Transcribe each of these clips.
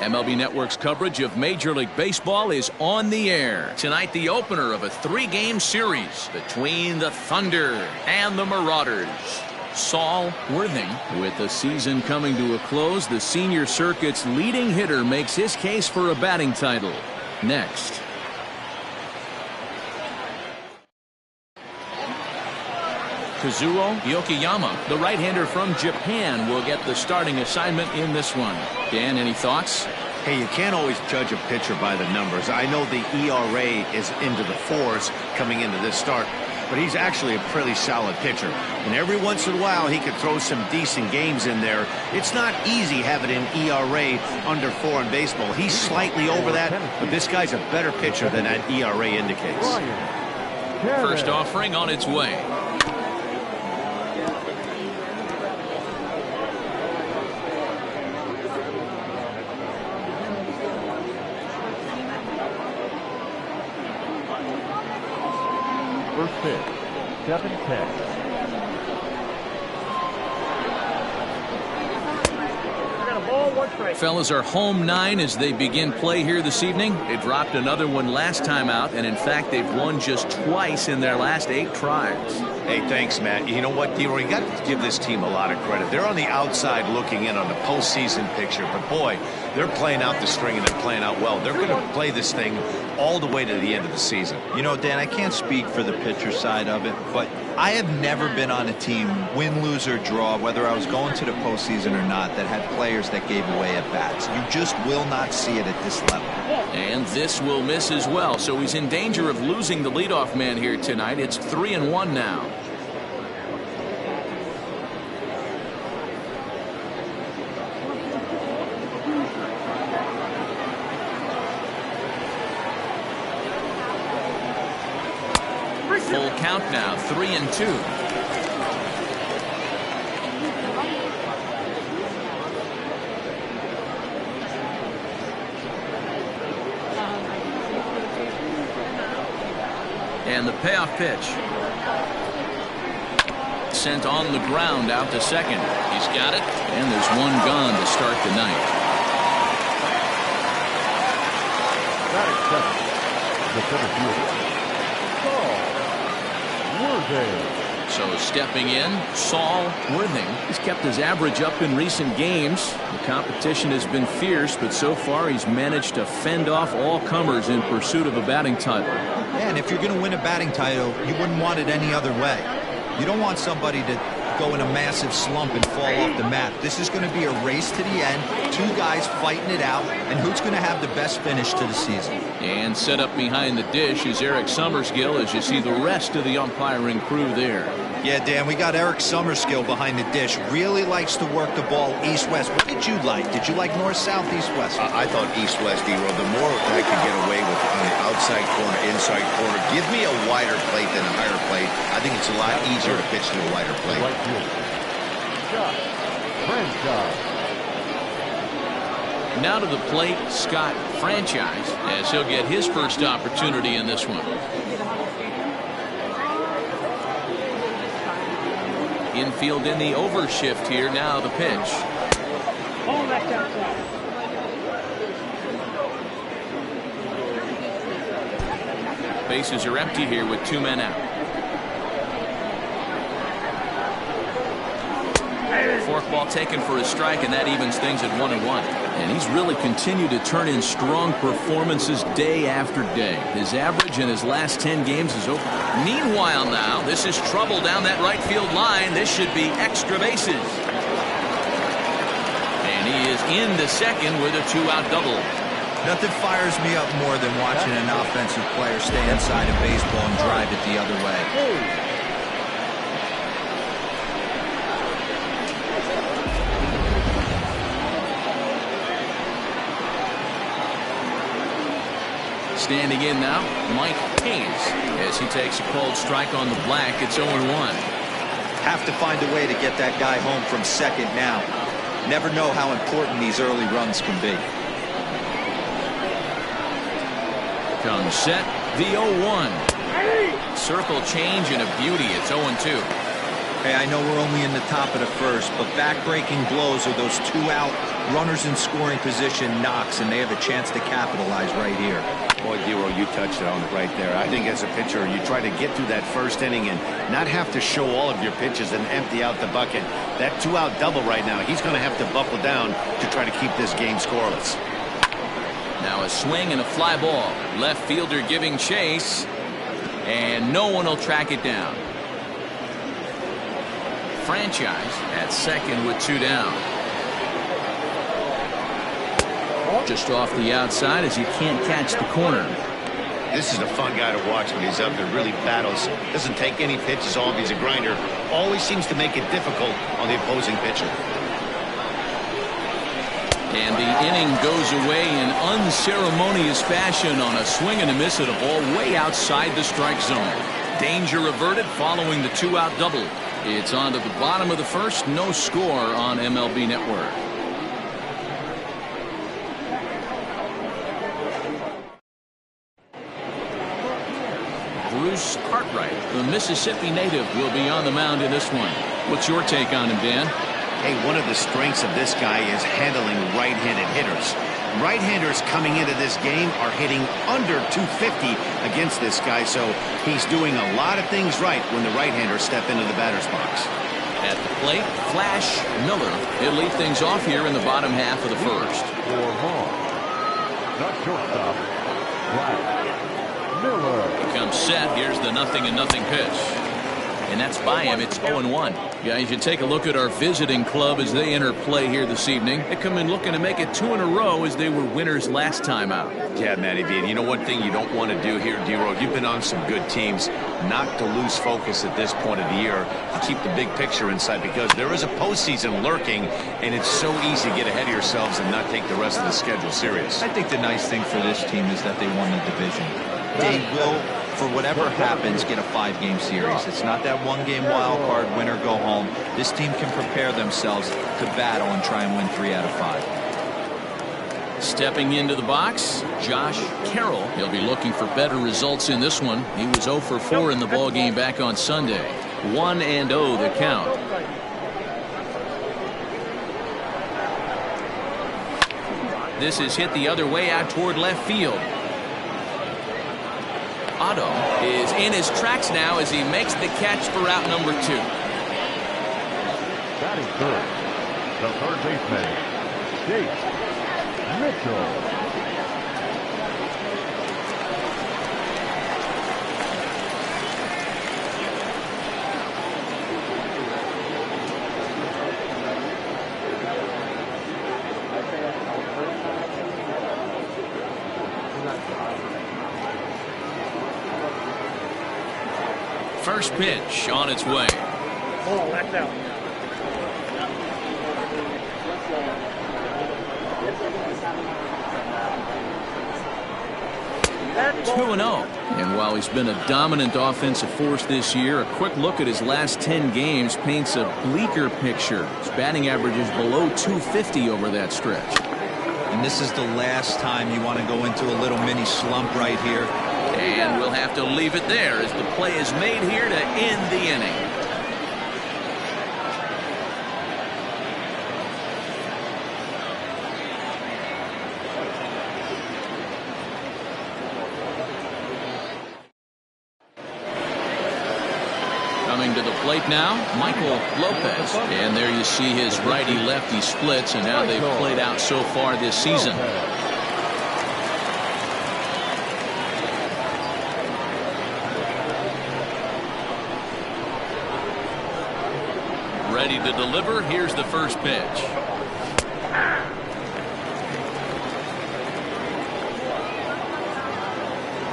MLB Network's coverage of Major League Baseball is on the air. Tonight, the opener of a 3-game series between the Thunder and the Marauders. Saul Worthing. With the season coming to a close, the senior circuit's leading hitter makes his case for a batting title. Next. Kazuo Yokoyama, the right-hander from Japan, will get the starting assignment in this one. Dan, any thoughts? Hey, you can't always judge a pitcher by the numbers. I know the ERA is into the 4s coming into this start, but he's actually a pretty solid pitcher. And every once in a while, he could throw some decent games in there. It's not easy having an ERA under 4 in baseball. He's slightly over that, but this guy's a better pitcher than that ERA indicates. First offering on its way. First pitch, 7-10. Fellas are home 9 as they begin play here this evening. They dropped another one last time out, and in fact, they've won just twice in their last 8 tries. Hey, thanks, Matt. You know what, D-Roy, you got to give this team a lot of credit. They're on the outside looking in on the postseason picture, but boy, they're playing out the string and they're playing out well. They're going to play this thing all the way to the end of the season. You know, Dan, I can't speak for the pitcher side of it, but I have never been on a team, win, lose, or draw, whether I was going to the postseason or not, that had players that gave away at bats. You just will not see it at this level. And this will miss as well, so he's in danger of losing the leadoff man here tonight. It's 3-1 now. Full count now, 3-2. And the payoff pitch. Sent on the ground out to second. He's got it, and there's one gone to start the ninth. The center fielder, So stepping in, Saul Worthing. He's kept his average up in recent games. The competition has been fierce, but so far he's managed to fend off all comers in pursuit of a batting title. And if you're going to win a batting title, you wouldn't want it any other way. You don't want somebody to go in a massive slump and fall off the map. This is going to be a race to the end. 2 guys fighting it out, and who's going to have the best finish to the season? And set up behind the dish is Eric Summerskill as you see the rest of the umpiring crew there. Yeah, Dan, we got Eric Summerskill behind the dish. Really likes to work the ball east-west. What did you like? Did you like north-south, east-west? I thought east-west, D-Roy. The more I could get away with on the outside corner, inside corner, give me a wider plate than a higher plate. I think it's a lot easier to pitch to a wider plate. Now to the plate, Scott Franchise, as he'll get his first opportunity in this one. Infield in the overshift here. Now the pitch. Bases are empty here with 2 men out. Forkball taken for a strike, and that evens things at 1-1. And he's really continued to turn in strong performances day after day. His average in his last 10 games is over. Meanwhile now, this is trouble down that right field line. This should be extra bases. And he is into second with a 2-out double. Nothing fires me up more than watching an offensive player stay inside of baseball and drive it the other way. Standing in now, Mike Hayes, as he takes a cold strike on the black. It's 0-1. Have to find a way to get that guy home from second now. Never know how important these early runs can be. Comes set, the 0-1. Circle change and a beauty. It's 0-2. Hey, I know we're only in the top of the first, but back-breaking blows are those two-out runners in scoring position knocks, and they have a chance to capitalize right here. Boy, Dero, you touched it on it right there. I think as a pitcher, you try to get through that first inning and not have to show all of your pitches and empty out the bucket. That two-out double right now, he's going to have to buckle down to try to keep this game scoreless. Now a swing and a fly ball. Left fielder giving chase, and no one will track it down. Franchise at second with 2 down. Just off the outside as he can't catch the corner. This is a fun guy to watch when he's up there. Really battles. Doesn't take any pitches off. He's a grinder. Always seems to make it difficult on the opposing pitcher. And the inning goes away in unceremonious fashion on a swing and a miss at a ball way outside the strike zone. Danger averted following the two-out double. It's on to the bottom of the first. No score on MLB Network. Bruce Cartwright, the Mississippi native, will be on the mound in this one. What's your take on him, Dan? Hey, one of the strengths of this guy is handling right-handed hitters. Right-handers coming into this game are hitting under 250 against this guy, so he's doing a lot of things right when the right-handers step into the batter's box. At the plate, Flash Miller. He'll lead things off here in the bottom half of the first. For home. Not shortstop. Flash Miller. He comes set. Here's the 0-0 pitch. And that's by him. It's 0-1. Guys, you take a look at our visiting club as they enter play here this evening. They come in looking to make it 2 in a row as they were winners last time out. Yeah, Matty B. And you know one thing you don't want to do here, Dero, you've been on some good teams, not to lose focus at this point of the year, to keep the big picture in sight, because there is a postseason lurking, and it's so easy to get ahead of yourselves and not take the rest of the schedule serious. I think the nice thing for this team is that they won the division. They will, for whatever happens, get a 5-game series. It's not that 1-game wild card, win or go home. This team can prepare themselves to battle and try and win 3 out of 5. Stepping into the box, Josh Carroll. He'll be looking for better results in this one. He was 0 for 4 in the ball game back on Sunday. 1-0 the count. This is hit the other way out toward left field. Otto is in his tracks now as he makes the catch for out number 2. Batting third, the third baseman, Chase Mitchell. First pitch on its way. Oh, that's out. 2-0. And while he's been a dominant offensive force this year, a quick look at his last 10 games paints a bleaker picture. His batting average is below 250 over that stretch. And this is the last time you want to go into a little mini slump right here. And we'll have to leave it there as the play is made here to end the inning. Coming to the plate now, Michael Lopez. And there you see his righty-lefty splits and how they've played out so far this season. Ready to deliver. Here's the first pitch.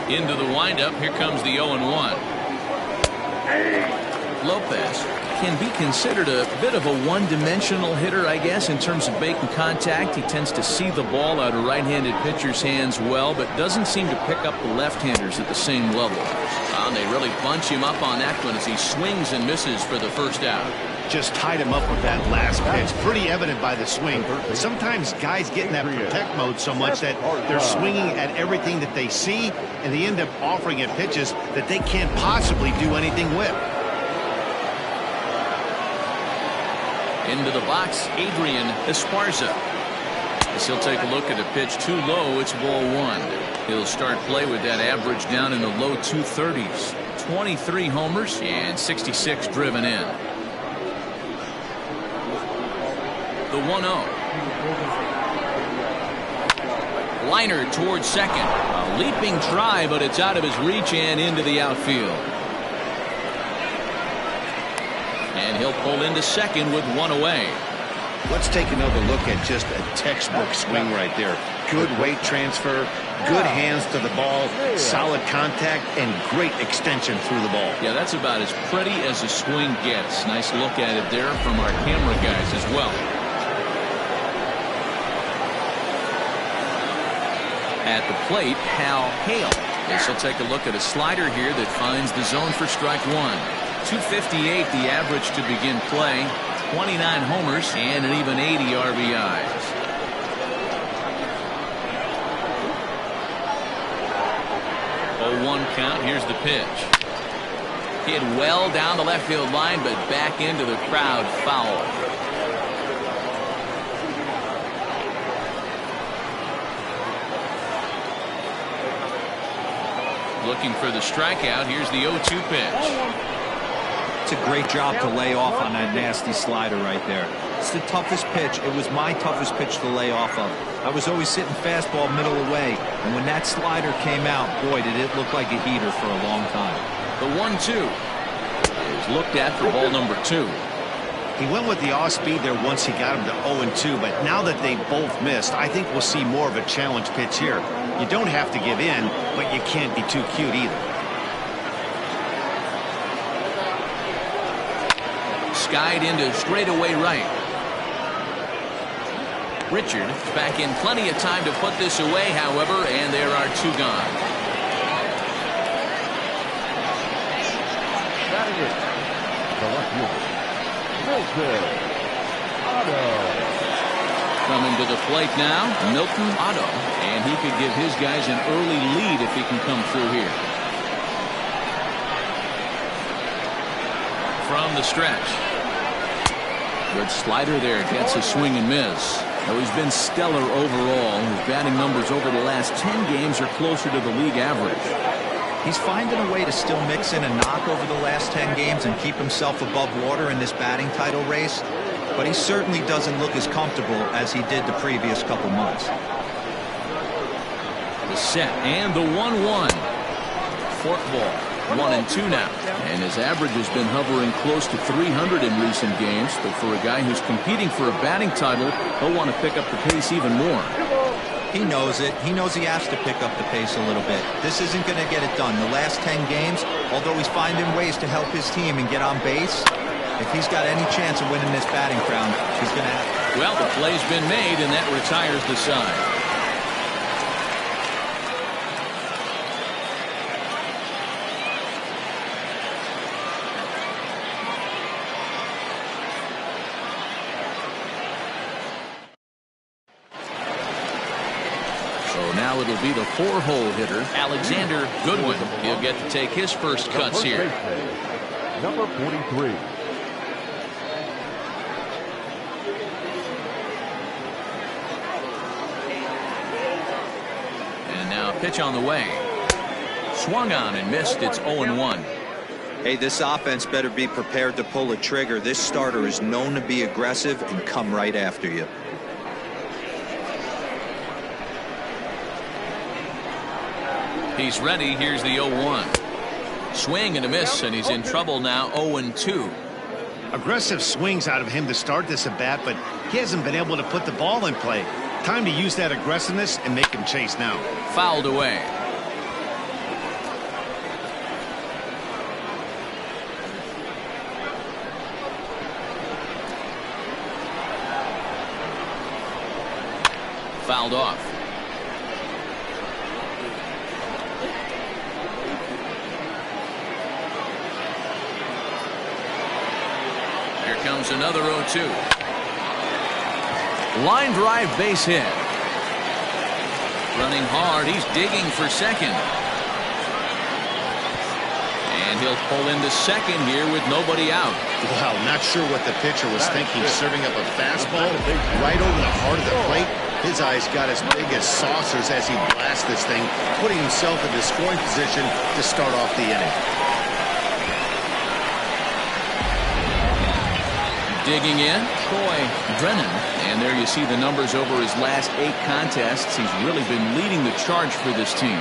Into the windup. Here comes the 0-1. Lopez can be considered a bit of a one-dimensional hitter, I guess, in terms of making contact. He tends to see the ball out of right-handed pitchers' hands well, but doesn't seem to pick up the left-handers at the same level. And they really bunch him up on that one as he swings and misses for the first out. Just tied him up with that last pitch. Pretty evident by the swing. Sometimes guys get in that protect mode so much that they're swinging at everything that they see, and they end up offering at pitches that they can't possibly do anything with. Into the box, Adrian Esparza. As he'll take a look at a pitch too low, it's ball one. He'll start play with that average down in the low 230s. 23 homers and 66 driven in. The 1-0. Liner towards second. A leaping try, but it's out of his reach and into the outfield. And he'll pull into second with one away. Let's take another look at just a textbook swing right there. Good weight transfer, good hands to the ball, solid contact, and great extension through the ball. Yeah, that's about as pretty as a swing gets. Nice look at it there from our camera guys as well. At the plate, Hal Hale. Yes, he'll take a look at a slider here that finds the zone for strike one. 258 the average to begin play. 29 homers and an even 80 RBIs. Oh, 1 count. Here's the pitch. Hit well down the left field line, but back into the crowd, foul. Looking for the strikeout. Here's the 0-2 pitch. It's a great job to lay off on that nasty slider right there. It's the toughest pitch. It was my toughest pitch to lay off of. I was always sitting fastball middle away, and when that slider came out, boy, did it look like a heater for a long time. The 1-2 is looked at for ball number 2. He went with the off speed there once he got him to 0-2, but now that they both missed, I think we'll see more of a challenge pitch here. You don't have to give in, but you can't be too cute either. Skied into straightaway right. Richard is back in plenty of time to put this away, however, and there are 2 gone. Batting it, the left fielder, Milton Otto. Coming to the plate now, Milton Otto, and he could give his guys an early lead if he can come through here. From the stretch. Good slider there, gets a swing and miss. Now, he's been stellar overall. His batting numbers over the last 10 games are closer to the league average. He's finding a way to still mix in a knock over the last 10 games and keep himself above water in this batting title race, but he certainly doesn't look as comfortable as he did the previous couple months. The set and the 1-1. Fork ball. 1-2 now, and his average has been hovering close to 300 in recent games, but for a guy who's competing for a batting title, he'll want to pick up the pace even more. He knows it. He knows he has to pick up the pace a little bit. This isn't going to get it done. The last 10 games, although he's finding ways to help his team and get on base, if he's got any chance of winning this batting crown, he's going to have it. Well, the play's been made, and that retires the side. Now it'll be the 4-hole hitter, Alexander Goodwin. He'll get to take his first cuts here. Number 43. And now a pitch on the way. Swung on and missed. It's 0-1. Hey, this offense better be prepared to pull a trigger. This starter is known to be aggressive and come right after you. He's ready. Here's the 0-1. Swing and a miss, and he's in trouble now. 0-2. Aggressive swings out of him to start this at bat, but he hasn't been able to put the ball in play. Time to use that aggressiveness and make him chase now. Fouled away. Fouled off. Here comes another 0-2. Line drive base hit. Running hard. He's digging for second. And he'll pull into second here with nobody out. Wow, not sure what the pitcher was thinking, serving up a fastball right over the heart of the plate. His eyes got as big as saucers as he blasts this thing, putting himself in the scoring position to start off the inning. Digging in, Troy Drennan. And there you see the numbers over his last 8 contests. He's really been leading the charge for this team.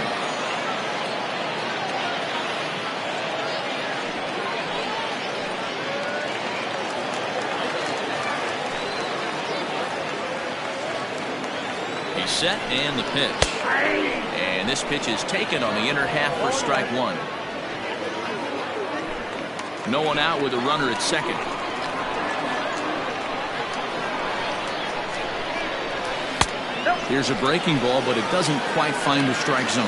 He's set and the pitch. And this pitch is taken on the inner half for strike 1. No one out with a runner at second. Here's a breaking ball, but it doesn't quite find the strike zone.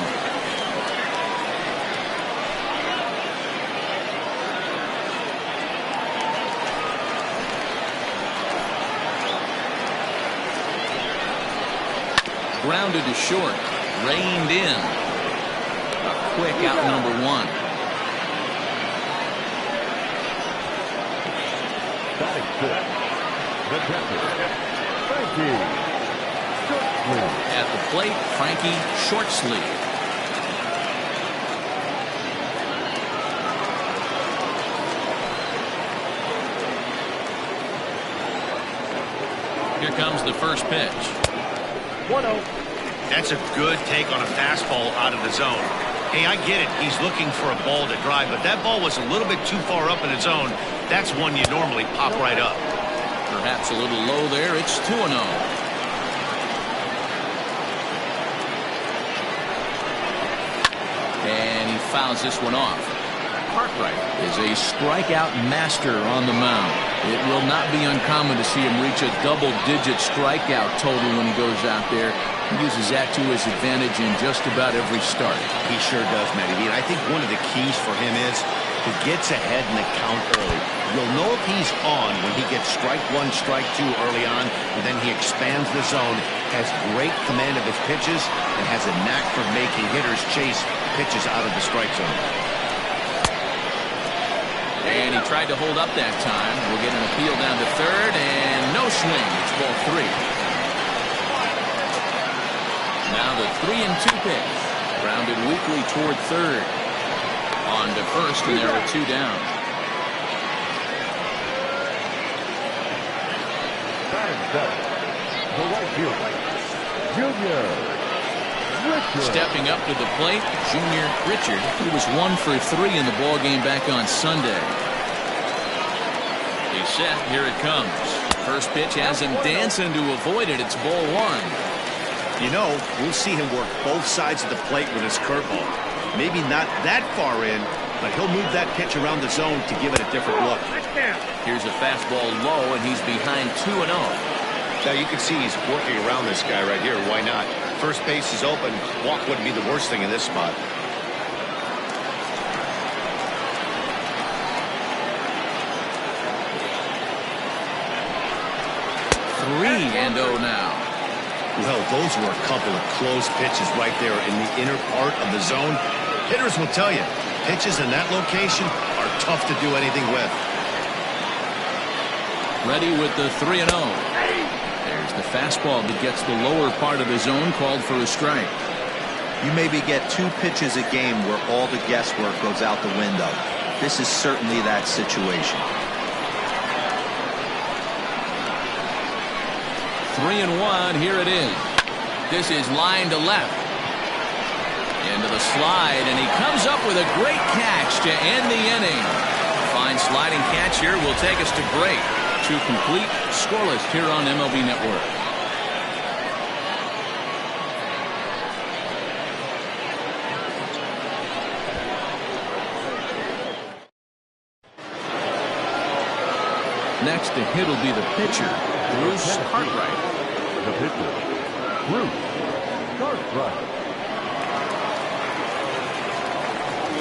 Grounded to short. Reined in. A quick out number 1. Batting fifth, the catcher, Frankie. At the plate, Frankie Shortsleeve. Here comes the first pitch. 1-0. That's a good take on a fastball out of the zone. Hey, I get it. He's looking for a ball to drive, but that ball was a little bit too far up in the zone. That's one you normally pop right up. Perhaps a little low there. It's 2-0. And he fouls this one off. Cartwright is a strikeout master on the mound. It will not be uncommon to see him reach a double-digit strikeout total when he goes out there. He uses that to his advantage in just about every start. He sure does, Matty V. And I think one of the keys for him is he gets ahead in the count early. You'll know if he's on when he gets strike 1, strike 2 early on, and then he expands the zone, has great command of his pitches, and has a knack for making hitters chase pitches out of the strike zone. And he tried to hold up that time. We'll get an appeal down to third, and no swing. It's ball 3. Now the 3-2 pitch. Grounded weakly toward third. On to first, and there are 2 down. Batting seventh, the right fielder, Junior Richard. Stepping up to the plate, Junior Richard, who was 1 for 3 in the ball game back on Sunday. He's set. Here it comes. First pitch has him dancing to avoid it. It's ball 1. You know, we'll see him work both sides of the plate with his curveball. Maybe not that far in, but he'll move that pitch around the zone to give it a different look. Here's a fastball low, and he's behind 2-0. Now you can see he's working around this guy right here. Why not? First base is open. Walk wouldn't be the worst thing in this spot. 3-0 now. Well, those were a couple of close pitches right there in the inner part of the zone. Hitters will tell you, pitches in that location are tough to do anything with. Ready with the 3-0. There's the fastball that gets the lower part of the zone, called for a strike. You maybe get 2 pitches a game where all the guesswork goes out the window. This is certainly that situation. 3-1, here it is. This is line to left. Into the slide, and he comes up with a great catch to end the inning. Fine sliding catch here will take us to break. 2 complete, scoreless here on MLB Network. Next to hit will be the pitcher, Bruce Cartwright. The pitcher, Bruce Cartwright.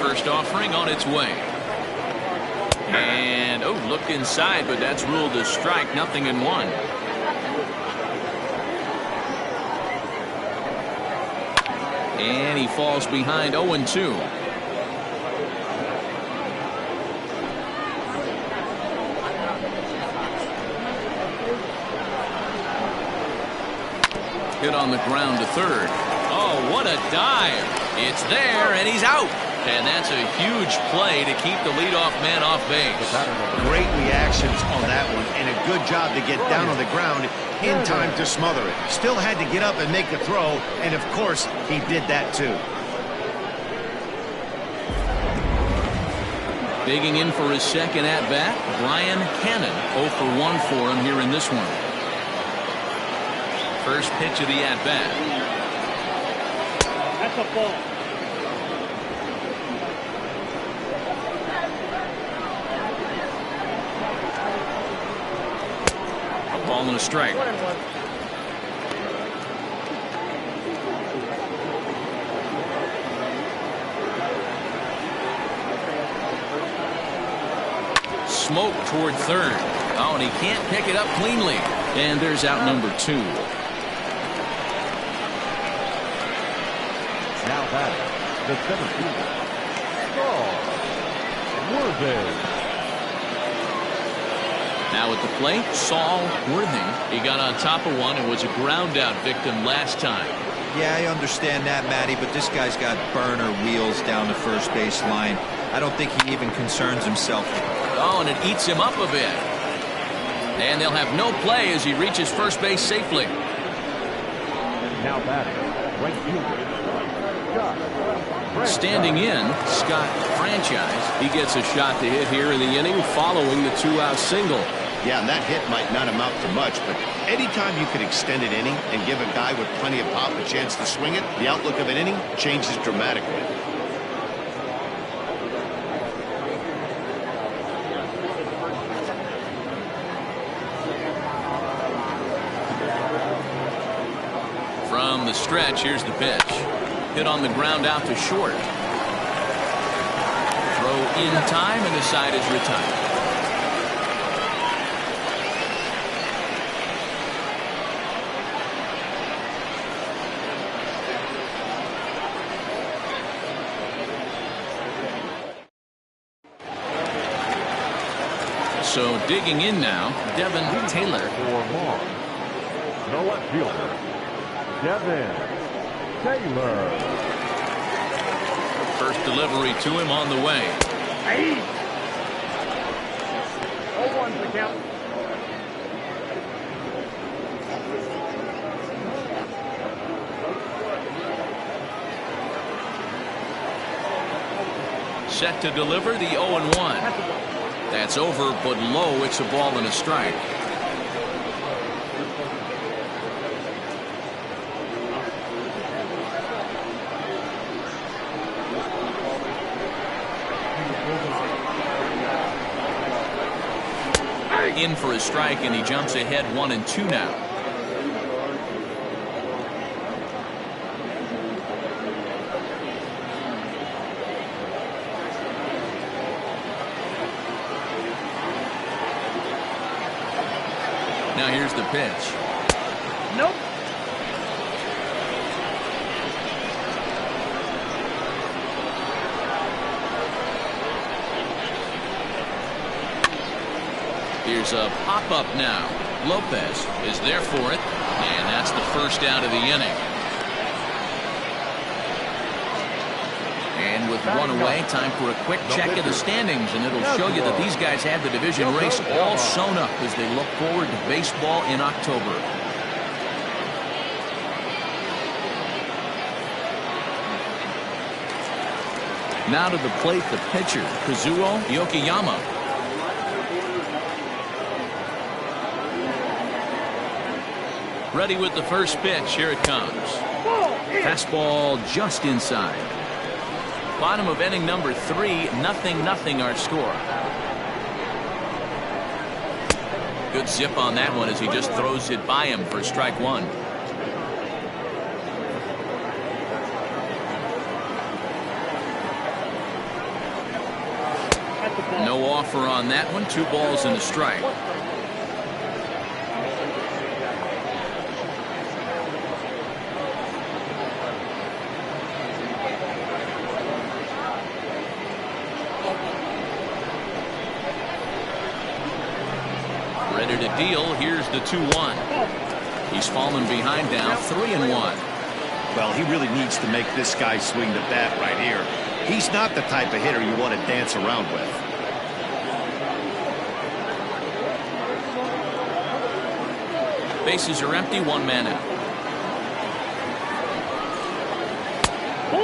First offering on its way. And, oh, looked inside, but that's ruled a strike. 0-1. And he falls behind 0-2. Hit on the ground to third. Oh, what a dive. It's there, and he's out. And that's a huge play to keep the leadoff man off base. Great reactions on that one, and a good job to get down on the ground in time to smother it. Still had to get up and make the throw, and of course, he did that too. Digging in for his second at-bat, Brian Cannon. 0 for 1 for him here in this one. First pitch of the at-bat. That's a ball. A ball and a strike. Smoke toward third. Oh, and he can't pick it up cleanly. And there's out number 2. Now batting, the 17th, Saul Worthing. Now at the plate, Saul Worthing. He got on top of one and was a ground out victim last time. Yeah, I understand that, Matty, but this guy's got burner wheels down the first base line. I don't think he even concerns himself. Oh, and it eats him up a bit. And they'll have no play as he reaches first base safely. Now batting, right fielder, Scott. Standing in, Scott Franchise. He gets a shot to hit here in the inning following the 2-out single. Yeah, and that hit might not amount to much, but anytime you can extend an inning and give a guy with plenty of pop a chance to swing it, the outlook of an inning changes dramatically. From the stretch, here's the pitch. Hit on the ground out to short. Throw in time, and the side is retired. So digging in now, Devin Taylor. For long, the left fielder, Devin Taylor. First delivery to him on the way. 0-1's the count. Set to deliver the 0-1. That's over, but low. It's a ball and a strike. In for a strike, and he jumps ahead 1-2 now. Now here's the pitch. Nope. Here's a pop-up now. Lopez is there for it, and that's the first out of the inning. And with one away, time for a quick check of the standings, and it'll show you that these guys have the division race all sewn up as they look forward to baseball in October. Now to the plate, the pitcher, Kazuo Yokoyama. Ready with the first pitch. Here it comes. Fastball just inside. Bottom of inning number 3, 0-0 our score. Good zip on that one as he just throws it by him for strike 1. No offer on that one. 2 balls and a strike. Ready to deal. Here's the 2-1. He's fallen behind now, 3-1. Well, he really needs to make this guy swing the bat right here. He's not the type of hitter you want to dance around with. Bases are empty, one man out.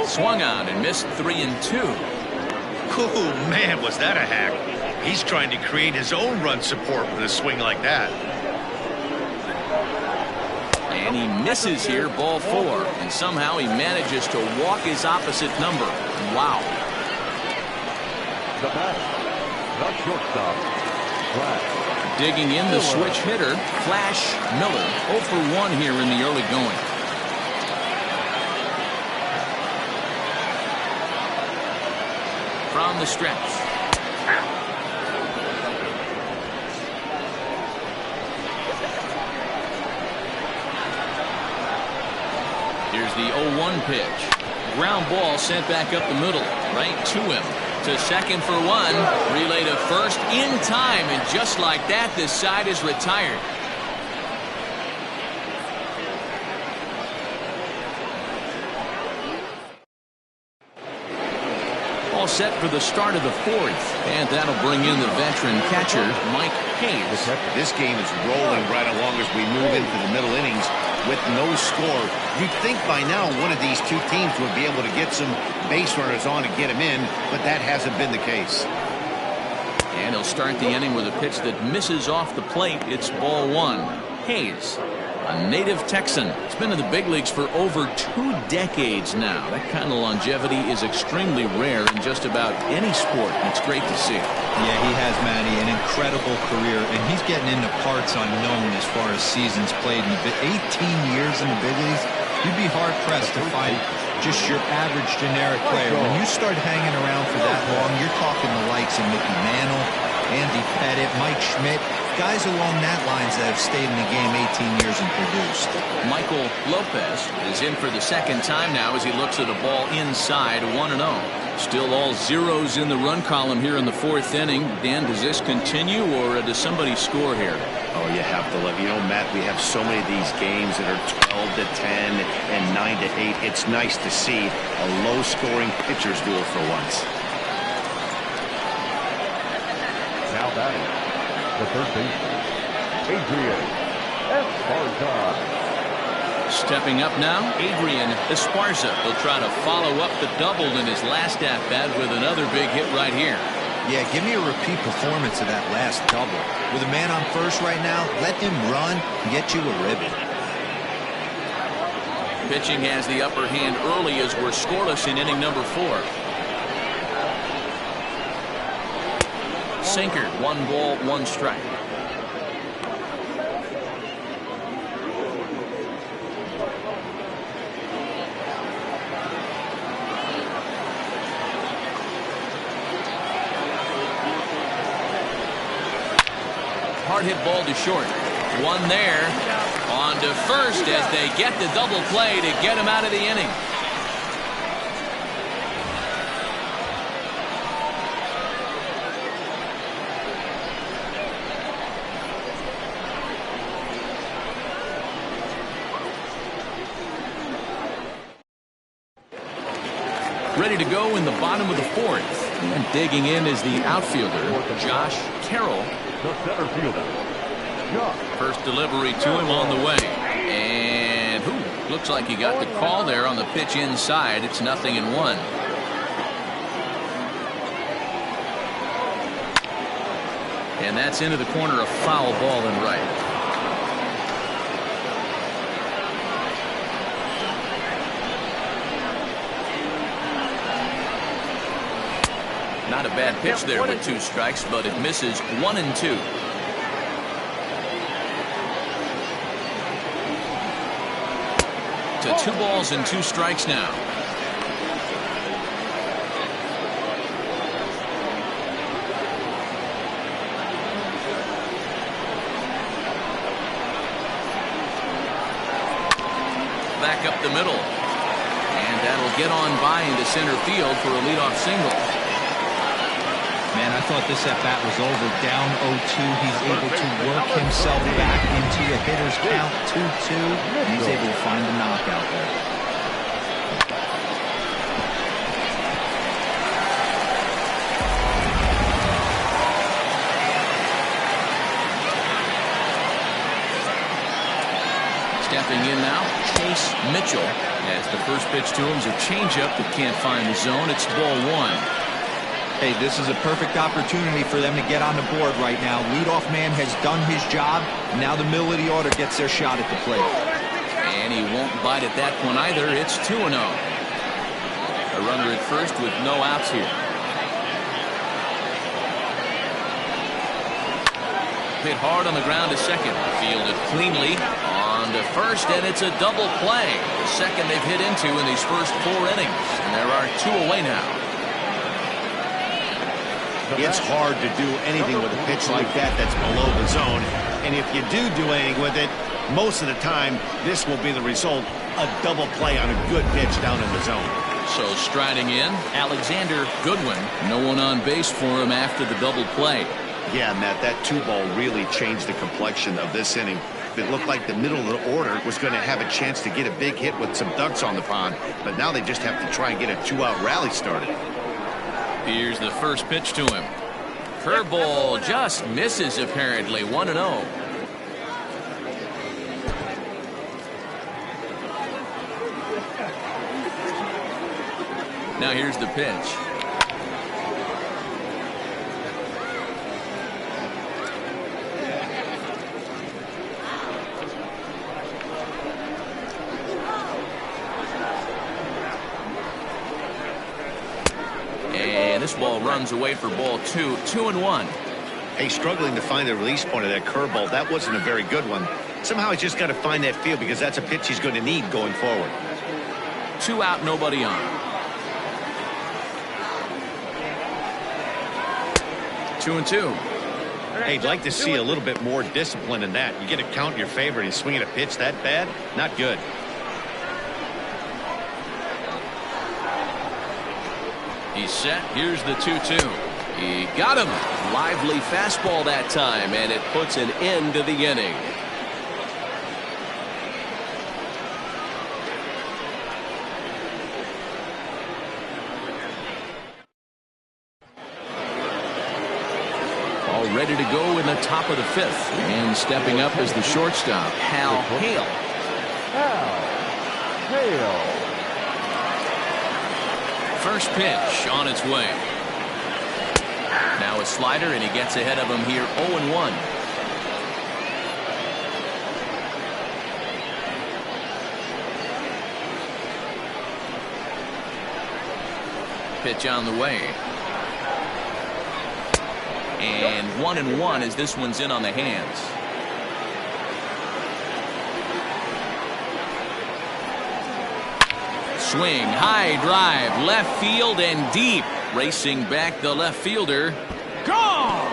Swung on and missed 3-2. Oh, man, was that a hack. He's trying to create his own run support with a swing like that. And he misses here, ball 4. And somehow he manages to walk his opposite number. Wow. The bat, the shortstop, Flash. Digging in the switch hitter, Flash Miller, 0 for 1 here in the early going. From the stretch. Here's the 0-1 pitch. Ground ball sent back up the middle, right to him. To second for 1. Relay to first in time, and just like that, this side is retired. All set for the start of the 4th, and that'll bring in the veteran catcher, Mike Hayes. This game is rolling right along as we move into the middle innings with no score. You'd think by now one of these two teams would be able to get some base runners on and get him in, but that hasn't been the case. And he'll start the inning with a pitch that misses off the plate. It's ball 1. Hayes, a native Texan. He's been in the big leagues for over 2 decades now. That kind of longevity is extremely rare in just about any sport. It's great to see. Yeah, he has, Manny, an incredible career, and he's getting into parts unknown as far as seasons played in the 18 years in the big leagues. You'd be hard-pressed to find just your average generic player. When you start hanging around for that long, you're talking the likes of Mickey Mantle, Andy Pettit, Mike Schmidt, guys along that lines that have stayed in the game 18 years and produced. Michael Lopez is in for the second time now as he looks at a ball inside, 1-0. Still all zeros in the run column here in the 4th inning. Dan, does this continue, or does somebody score here? Oh, you have to love. You know, Matt, we have so many of these games that are 12-10 and 9-8. It's nice to see a low-scoring pitcher's duel for once. Now batting, the third baseman, Adrian Esparza. Stepping up now, Adrian Esparza will try to follow up the double in his last at-bat with another big hit right here. Yeah, give me a repeat performance of that last double. With a man on first right now, let him run and get you a ribbon. Pitching has the upper hand early as we're scoreless in inning number 4. Sinker, 1 ball, 1 strike. Hard hit ball to short. 1 there. On to first as they get the double play to get him out of the inning. Ready to go in the bottom of the 4th. And digging in is the outfielder, Josh Carroll. The center fielder, Josh. First delivery to him on the way. And looks like he got the call there on the pitch inside. It's 0-1. And that's into the corner, a foul ball and right. Not a bad pitch there with 2 strikes, but it misses 1 and 2. To 2 balls and 2 strikes now. Back up the middle. And that'll get on by into center field for a leadoff single. Man, I thought this at-bat was over. Down 0-2. He's able to work himself back into a hitter's count, 2-2. And he's able to find the knockout there. Stepping in now, Chase Mitchell. As the first pitch to him is a changeup that can't find the zone. It's ball one. Hey, this is a perfect opportunity for them to get on the board right now. Leadoff man has done his job. Now the middle of the order gets their shot at the plate. And he won't bite at that one either. It's 2-0. A runner at first with no outs here. Hit hard on the ground to second. Fielded cleanly on to first, and it's a double play. The second they've hit into in these first 4 innings. And there are 2 away now. It's hard to do anything with a pitch like that that's below the zone. And if you do anything with it, most of the time, this will be the result. A double play on a good pitch down in the zone. So striding in, Alexander Goodwin. No one on base for him after the double play. Yeah, Matt, that 2-ball really changed the complexion of this inning. It looked like the middle of the order was going to have a chance to get a big hit with some ducks on the pond, but now they just have to try and get a 2-out rally started. Here's the first pitch to him. Curveball just misses apparently. 1-0. Now here's the pitch. This ball runs away for ball 2. 2-1. Hey, struggling to find the release point of that curveball. That wasn't a very good one. Somehow he's just got to find that feel because that's a pitch he's going to need going forward. 2 out, nobody on. 2-2. Hey, I'd like to see a little bit more discipline in that. You get a count in your favor and he's swinging a pitch that bad? Not good. He's set. Here's the 2-2. He got him. Lively fastball that time, and it puts an end to the inning. All ready to go in the top of the 5th. And stepping up is the shortstop, Hal Hale. Hale. First pitch on its way. Now a slider, and he gets ahead of him here. 0-1. Pitch on the way. And 1-1 as this one's in on the hands. Swing, high drive, left field and deep. Racing back the left fielder. Gone!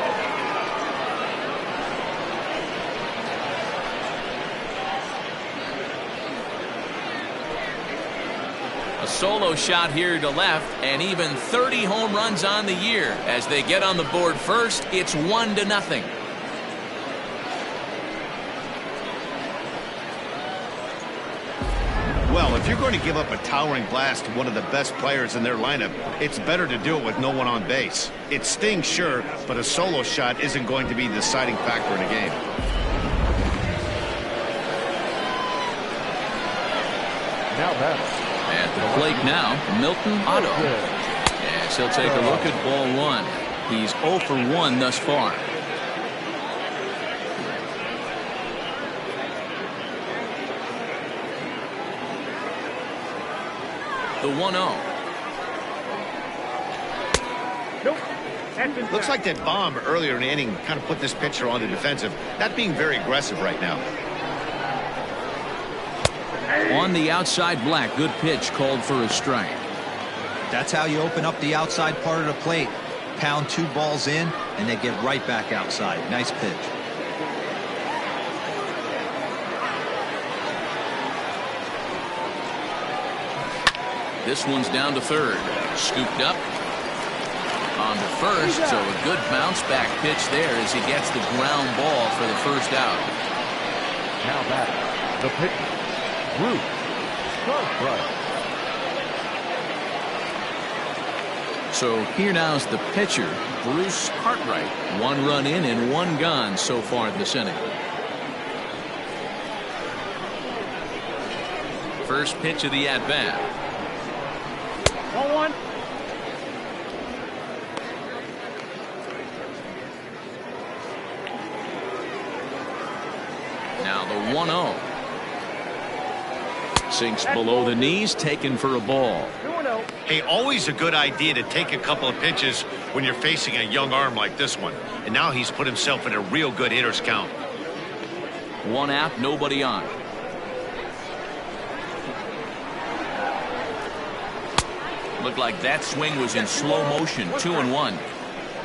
A solo shot here to left, and even 30 home runs on the year. As they get on the board first, it's 1-0. Well, if you're going to give up a towering blast to one of the best players in their lineup, it's better to do it with no one on base. It stings, sure, but a solo shot isn't going to be the deciding factor in a game. Now that's at the plate now, Milton Otto. Yes, he'll take a look at ball 1. He's 0 for 1 thus far. The 1-0. Nope. Looks like that bomb earlier in the inning kind of put this pitcher on the defensive. Not being very aggressive right now. On the outside, Black. Good pitch called for a strike. That's how you open up the outside part of the plate. Pound 2 balls in, and they get right back outside. Nice pitch. This one's down to third. Scooped up. on to first, so a good bounce back pitch there as he gets the ground ball for the first out. Now back, the pitch, Bruce Cartwright. So here now's the pitcher, Bruce Cartwright. 1 run in and 1 gone so far this inning. First pitch of the at-bat. 1-1. Now the 1-0. Sinks below the knees, taken for a ball. 2-0. Hey, always a good idea to take a couple of pitches when you're facing a young arm like this one. And now he's put himself in a real good hitter's count. 1 out, nobody on. Looked like that swing was in slow motion. 2-1.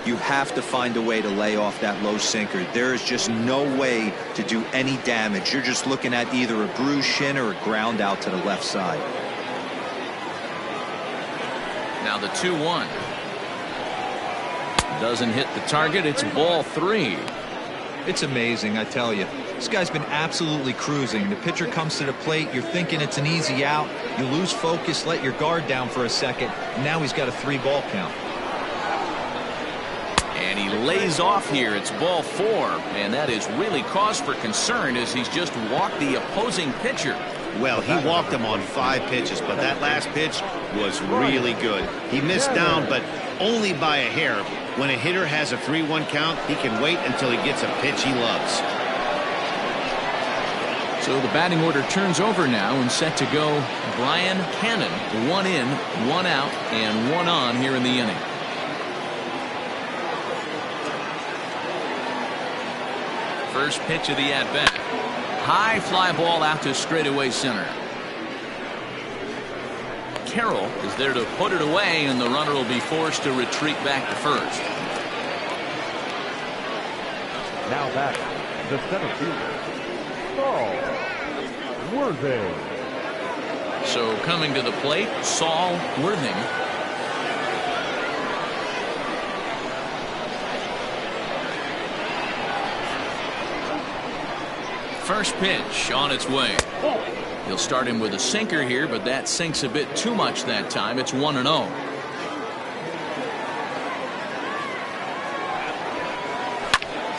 You have to find a way to lay off that low sinker. There is just no way to do any damage. You're just looking at either a bruised shin or a ground out to the left side. Now the 2-1. Doesn't hit the target. It's ball 3. It's amazing, I tell you. This guy's been absolutely cruising. The pitcher comes to the plate. You're thinking it's an easy out. You lose focus, let your guard down for a second. And now he's got a 3-ball count. And he lays off here. It's ball 4. And that is really cause for concern as he's just walked the opposing pitcher. Well, he walked him on 5 pitches, but that last pitch was really good. He missed down, but only by a hair. When a hitter has a 3-1 count, he can wait until he gets a pitch he loves. So the batting order turns over now and set to go. Brian Cannon, 1 in, 1 out, and 1 on here in the inning. First pitch of the at-bat. High fly ball out to straightaway center. Carroll is there to put it away, and the runner will be forced to retreat back to first. Now back, the center fielder, Saul Worthing. So coming to the plate, Saul Worthing. First pitch on its way. He'll start him with a sinker here, but that sinks a bit too much that time. It's 1-0.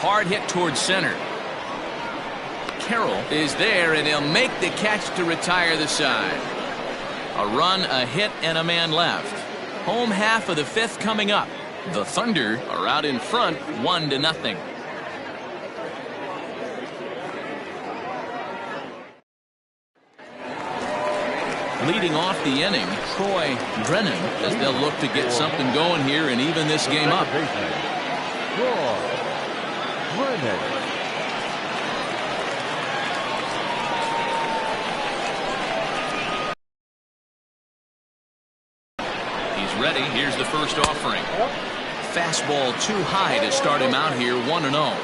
Hard hit towards center. Carroll is there, and he'll make the catch to retire the side. A run, a hit, and a man left. Home half of the 5th coming up. The Thunder are out in front, 1-0. Leading off the inning, Troy Brennan, as they'll look to get something going here and even this game up. Troy Brennan. He's ready. Here's the first offering. Fastball too high to start him out here, 1-0.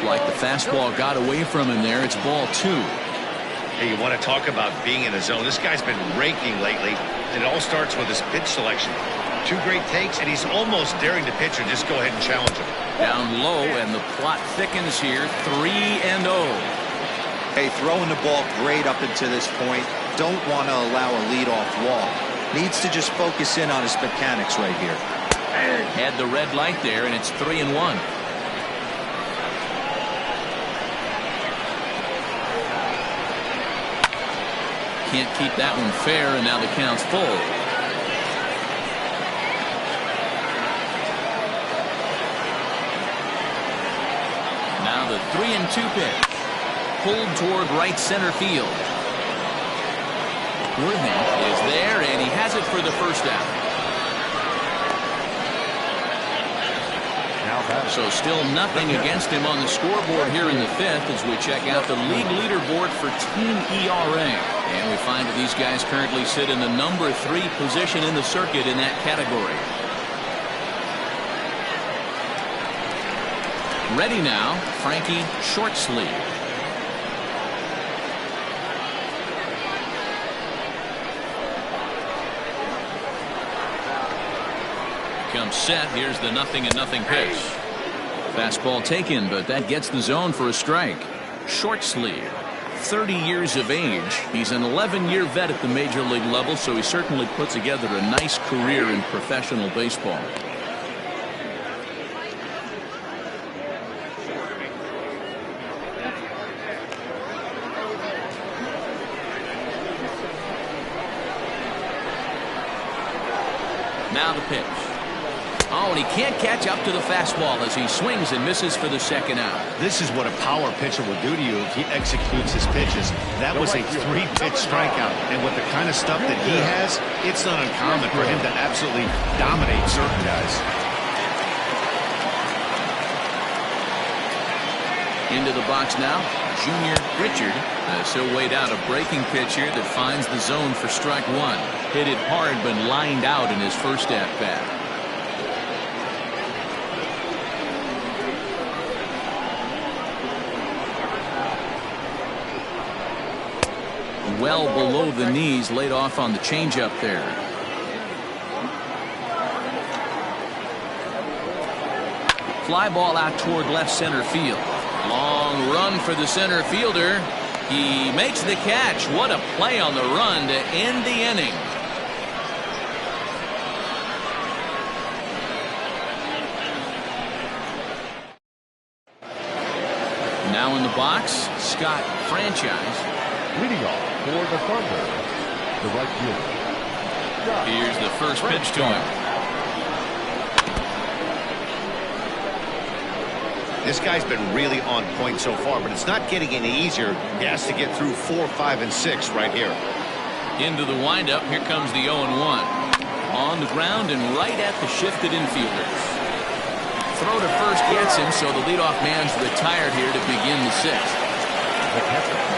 Like the fastball got away from him there. It's ball 2. Hey, you want to talk about being in a zone? This guy's been raking lately, and it all starts with his pitch selection. 2 great takes, and he's almost daring the pitcher. Just go ahead and challenge him. Down low, and the plot thickens here. 3-0. Hey, throwing the ball great up until this point. Don't want to allow a leadoff walk. Needs to just focus in on his mechanics right here. Had the red light there, and it's 3-1. Can't keep that one fair, and now the count's full. Now the 3-2 pitch. Pulled toward right center field. Worthing is there, and he has it for the first out. So still nothing against him on the scoreboard here in the 5th as we check out the league leaderboard for team ERA. And we find that these guys currently sit in the number 3 position in the circuit in that category. Ready now, Frankie Shortsleeve. set. Here's the 0-0 pitch. Fastball taken, but that gets the zone for a strike. Short sleeve, 30 years of age. He's an 11-year vet at the major league level, so he certainly put together a nice career in professional baseball. Now the pitch. Oh, and he can't catch up to the fastball as he swings and misses for the second out. This is what a power pitcher will do to you if he executes his pitches. That was a 3-pitch strikeout, and with the kind of stuff that he has, it's not uncommon for him to absolutely dominate certain guys. Into the box now, Junior Richard, as he'll wait out a breaking pitch here that finds the zone for strike one. Hit it hard, but lined out in his first at-bat. Well below the knees, laid off on the changeup there. Fly ball out toward left center field. Long run for the center fielder. He makes the catch. What a play on the run to end the inning. Now in the box, Scott Franchise. Leading off for the Thunder, the right fielder. Here's the first pitch to him. This guy's been really on point so far, but it's not getting any easier. He has to get through 4, 5, and 6 right here. Into the windup. Here comes the 0-1. On the ground and right at the shifted infielders. Throw to first gets him, so the leadoff man's retired here to begin the sixth.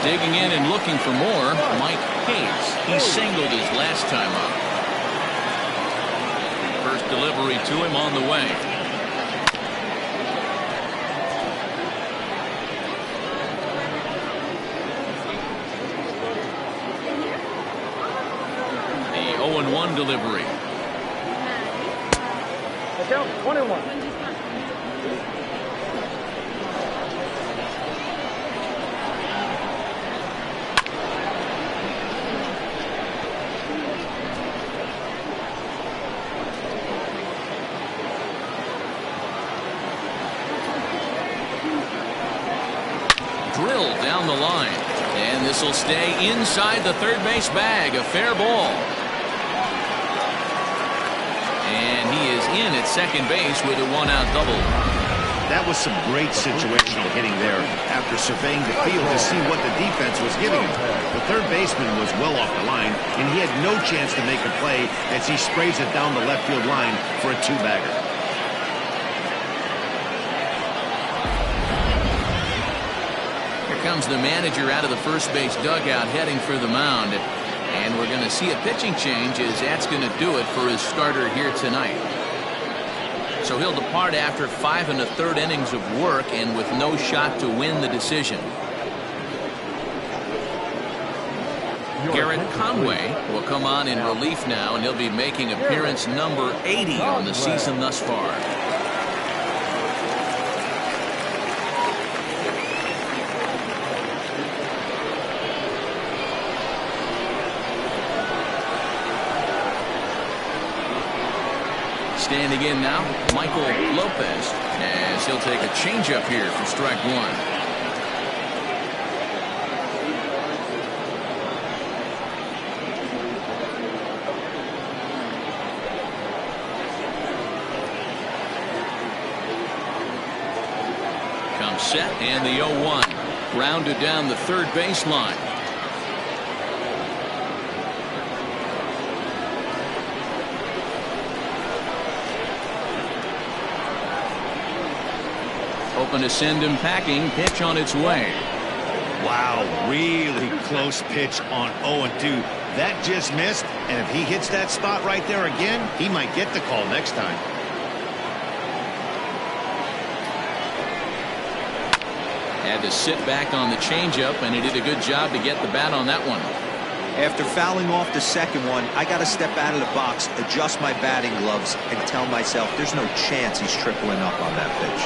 Digging in and looking for more, Mike Hayes. He singled his last time up. First delivery to him on the way. The 0-1 delivery. Count 21. Drilled down the line, and this will stay inside the third base bag. A fair ball, and he is in at second base with a one-out double. That was some great situational hitting there after surveying the field to see what the defense was giving him. The third baseman was well off the line, and he had no chance to make a play as he sprays it down the left field line for a two-bagger. Comes the manager out of the first base dugout heading for the mound, and we're going to see a pitching change as that's going to do it for his starter here tonight. So he'll depart after 5 1/3 innings of work and with no shot to win the decision. Garrett Conway will come on in relief now, and he'll be making appearance number 80 on the season thus far. Standing in now, Michael Lopez, as he'll take a changeup here for strike one. Comes set, and the 0-1. Grounded down the third baseline. Open to send him packing. Pitch on its way. Wow, really close pitch on 0-2. That just missed, and if he hits that spot right there again, he might get the call next time. Had to sit back on the changeup, and he did a good job to get the bat on that one. After fouling off the second one, I got to step out of the box, adjust my batting gloves, and tell myself there's no chance he's tripling up on that pitch.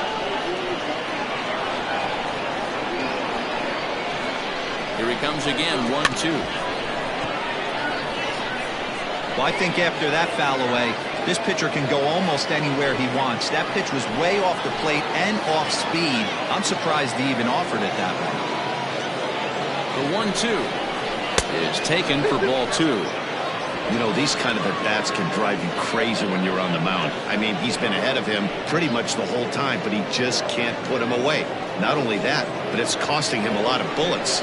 Here he comes again, 1-2. Well, I think after that foul away, this pitcher can go almost anywhere he wants. That pitch was way off the plate and off speed. I'm surprised he even offered it that way. The 1-2 is taken for ball 2. You know, these kind of at-bats can drive you crazy when you're on the mound. I mean, he's been ahead of him pretty much the whole time, but he just can't put him away. Not only that, but it's costing him a lot of bullets.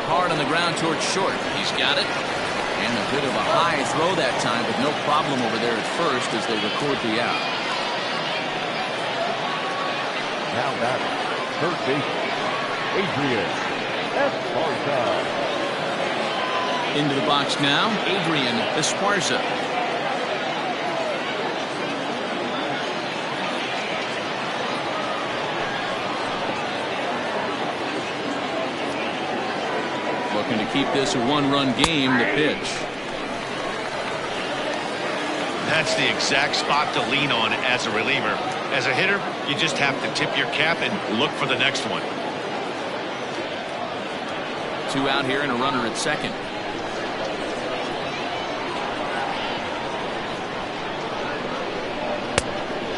Hard on the ground towards short. He's got it. And a bit of a high throw that time, but no problem over there at first as they record the out. Now batting, third baseman, Adrian Esparza. Into the box now, Adrian Esparza. Looking to keep this a one-run game, the pitch. That's the exact spot to lean on as a reliever. As a hitter, you just have to tip your cap and look for the next one. 2 out here and a runner at second.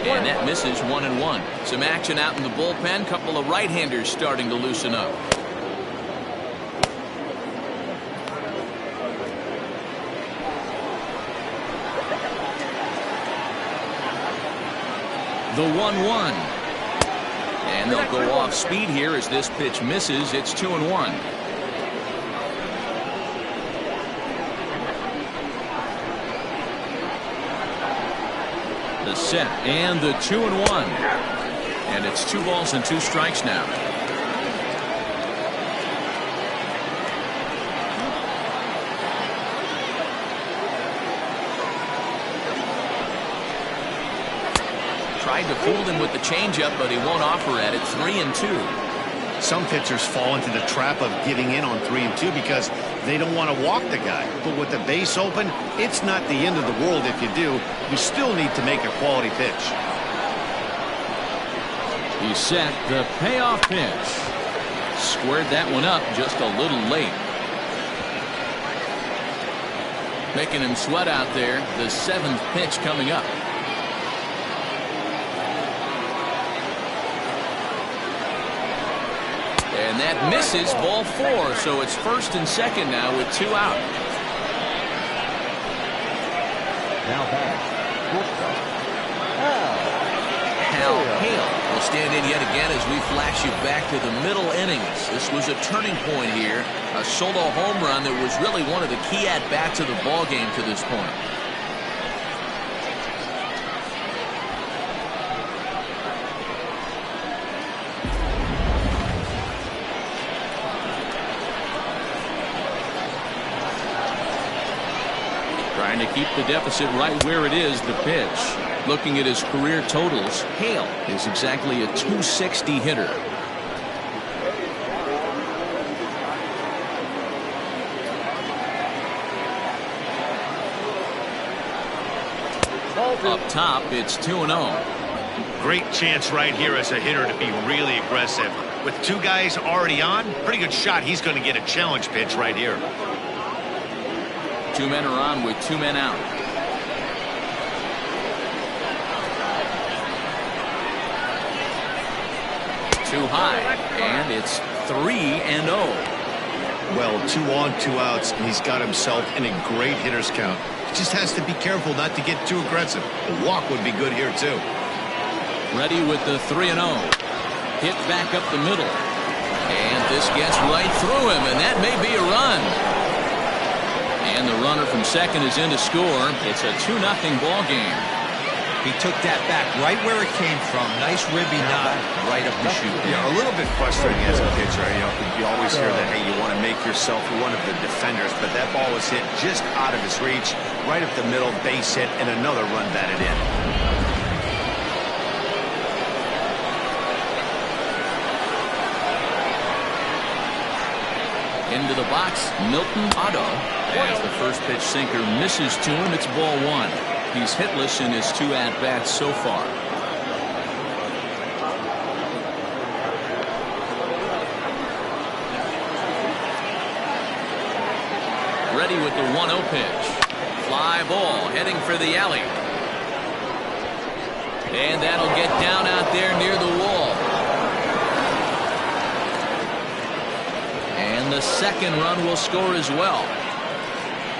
And that misses, 1-1. Some action out in the bullpen. Couple of right-handers starting to loosen up. The 1-1. And they'll go off speed here as this pitch misses. It's 2-1. The set and the 2-1. And it's 2 balls and 2 strikes now. Tried to fool him with the changeup, but he won't offer at it. 3-2. Some pitchers fall into the trap of giving in on 3-2 because they don't want to walk the guy. But with the base open, it's not the end of the world if you do. You still need to make a quality pitch. He set the payoff pitch. Squared that one up just a little late. Making him sweat out there. The 7th pitch coming up. And that misses, ball 4. So it's first and second now with 2 out. Now back, shortstop, Hal Hale will stand in yet again as we flash you back to the middle innings. This was a turning point here. A solo home run that was really one of the key at-bats of the ball game to this point. Trying to keep the deficit right where it is, the pitch. Looking at his career totals, Hale is exactly a .260 hitter. Up top, it's 2-0. Great chance right here as a hitter to be really aggressive. With 2 guys already on, pretty good shot. He's going to get a challenge pitch right here. 2 men are on with 2 men out. Too high, and it's 3-0. Well, 2 on, 2 outs, and he's got himself in a great hitter's count. He just has to be careful not to get too aggressive. A walk would be good here, too. Ready with the 3-0. Hit back up the middle. And this gets right through him, and that may be a run. And the runner from second is in to score. It's a 2-0 ball game. He took that back right where it came from. Nice ribby knot right up the chute. Yeah, a little bit frustrating as a pitcher. You always hear that, hey, you want to make yourself one of the defenders, but that ball was hit just out of his reach, right up the middle, base hit, and another run batted in. Into the box, Milton Otto. As the first pitch sinker misses to him, it's ball one. He's hitless in his 2 at-bats so far. Ready with the 1-0 pitch. Fly ball heading for the alley. And that'll get down out there near the wall. And the second run will score as well.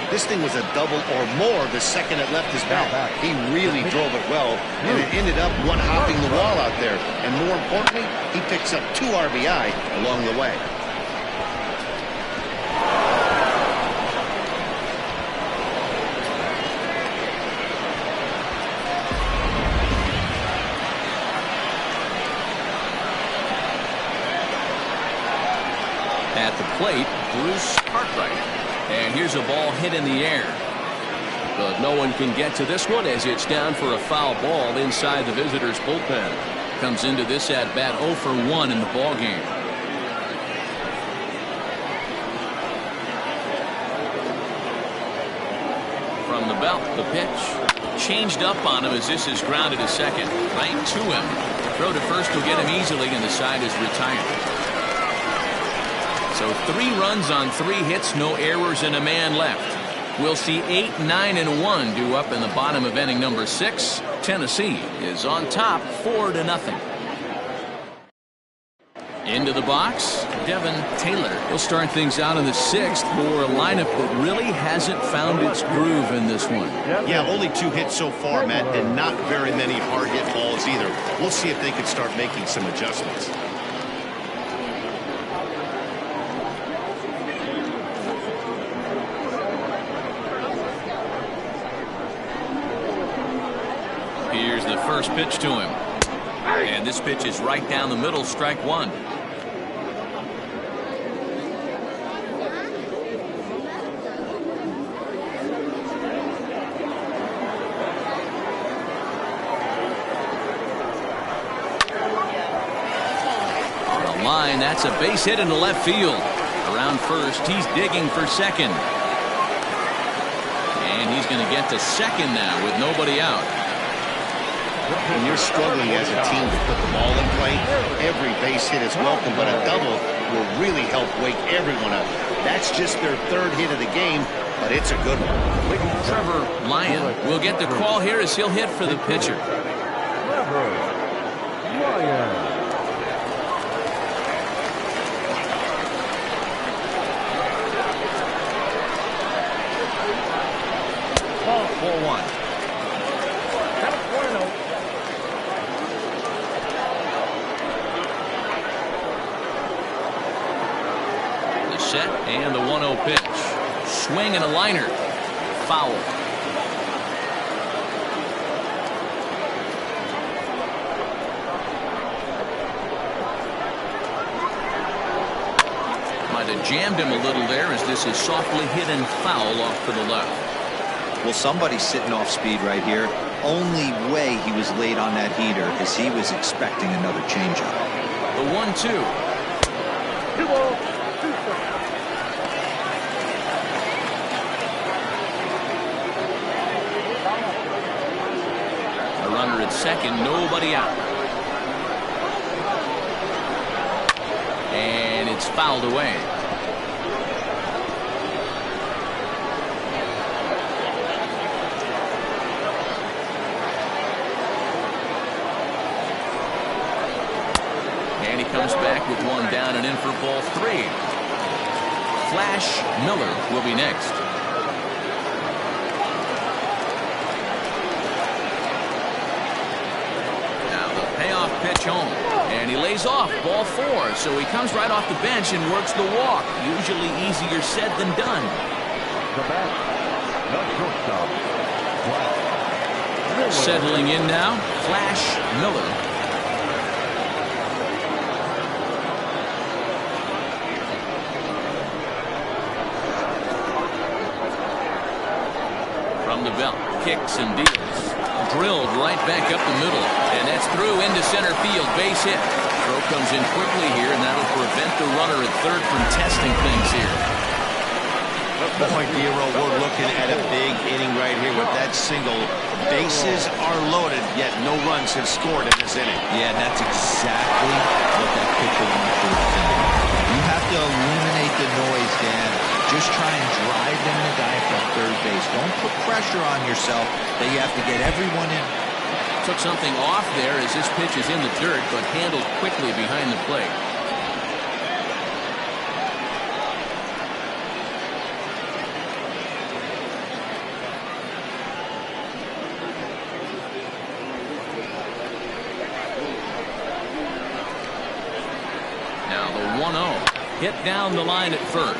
This thing was a double or more the second it left his bat. He really drove it well, and it ended up one-hopping the wall out there. And more importantly, he picks up 2 RBI along the way. At the plate, Bruce Cartwright. And here's a ball hit in the air. But no one can get to this one as it's down for a foul ball inside the visitors' bullpen. Comes into this at-bat 0 for 1 in the ballgame. From the belt, the pitch. Changed up on him as this is grounded to second. Right to him. Throw to first will get him easily, and the side is retired. So 3 runs on 3 hits, no errors, and a man left. We'll see 8, 9, and 1 due up in the bottom of inning number 6. Tennessee is on top 4-0. Into the box, Devin Taylor. He'll start things out in the 6th for a lineup that really hasn't found its groove in this one. Yeah, only 2 hits so far, Matt, and not very many hard hit balls either. We'll see if they can start making some adjustments. Here's the first pitch to him. And this pitch is right down the middle, strike 1. On the line, that's a base hit into left field. Around first, he's digging for second. And he's going to get to second now with nobody out. When you're struggling as a team to put the ball in play, every base hit is welcome, but a double will really help wake everyone up. That's just their 3rd hit of the game, but it's a good one. Trevor Lyon will get the call here as he'll hit for the pitcher. Trevor Lyon. Ball 1. Set and the 1-0 pitch. Swing and a liner. Foul. Might have jammed him a little there as this is softly hit and foul off to the left. Well, somebody's sitting off speed right here. Only way he was late on that heater is he was expecting another changeup. The 1-2. 2 balls. Runner at second, nobody out. And it's fouled away. And he comes back with 1 down and in for ball 3. Flash Miller will be next. Pitch home, and he lays off ball 4, so he comes right off the bench and works the walk. Usually easier said than done. The bat, the shortstop, Flash. Settling in now, Flash Miller. From the belt, kicks and deals. drilled right back up the middle. And that's through into center field. Base hit. Throw comes in quickly here, and that'll prevent the runner at third from testing things here. Boy, Dero, we're looking at a big inning right here with that single. Bases are loaded, yet no runs have scored in this inning. Yeah, and that's exactly what that pitcher wants to do. You have to eliminate the noise, Dan. Just try and drive in the guy from third base. Don't put pressure on yourself that you have to get everyone in. Took something off there as this pitch is in the dirt, but handled quickly behind the plate. Now the 1-0. Hit down the line at first,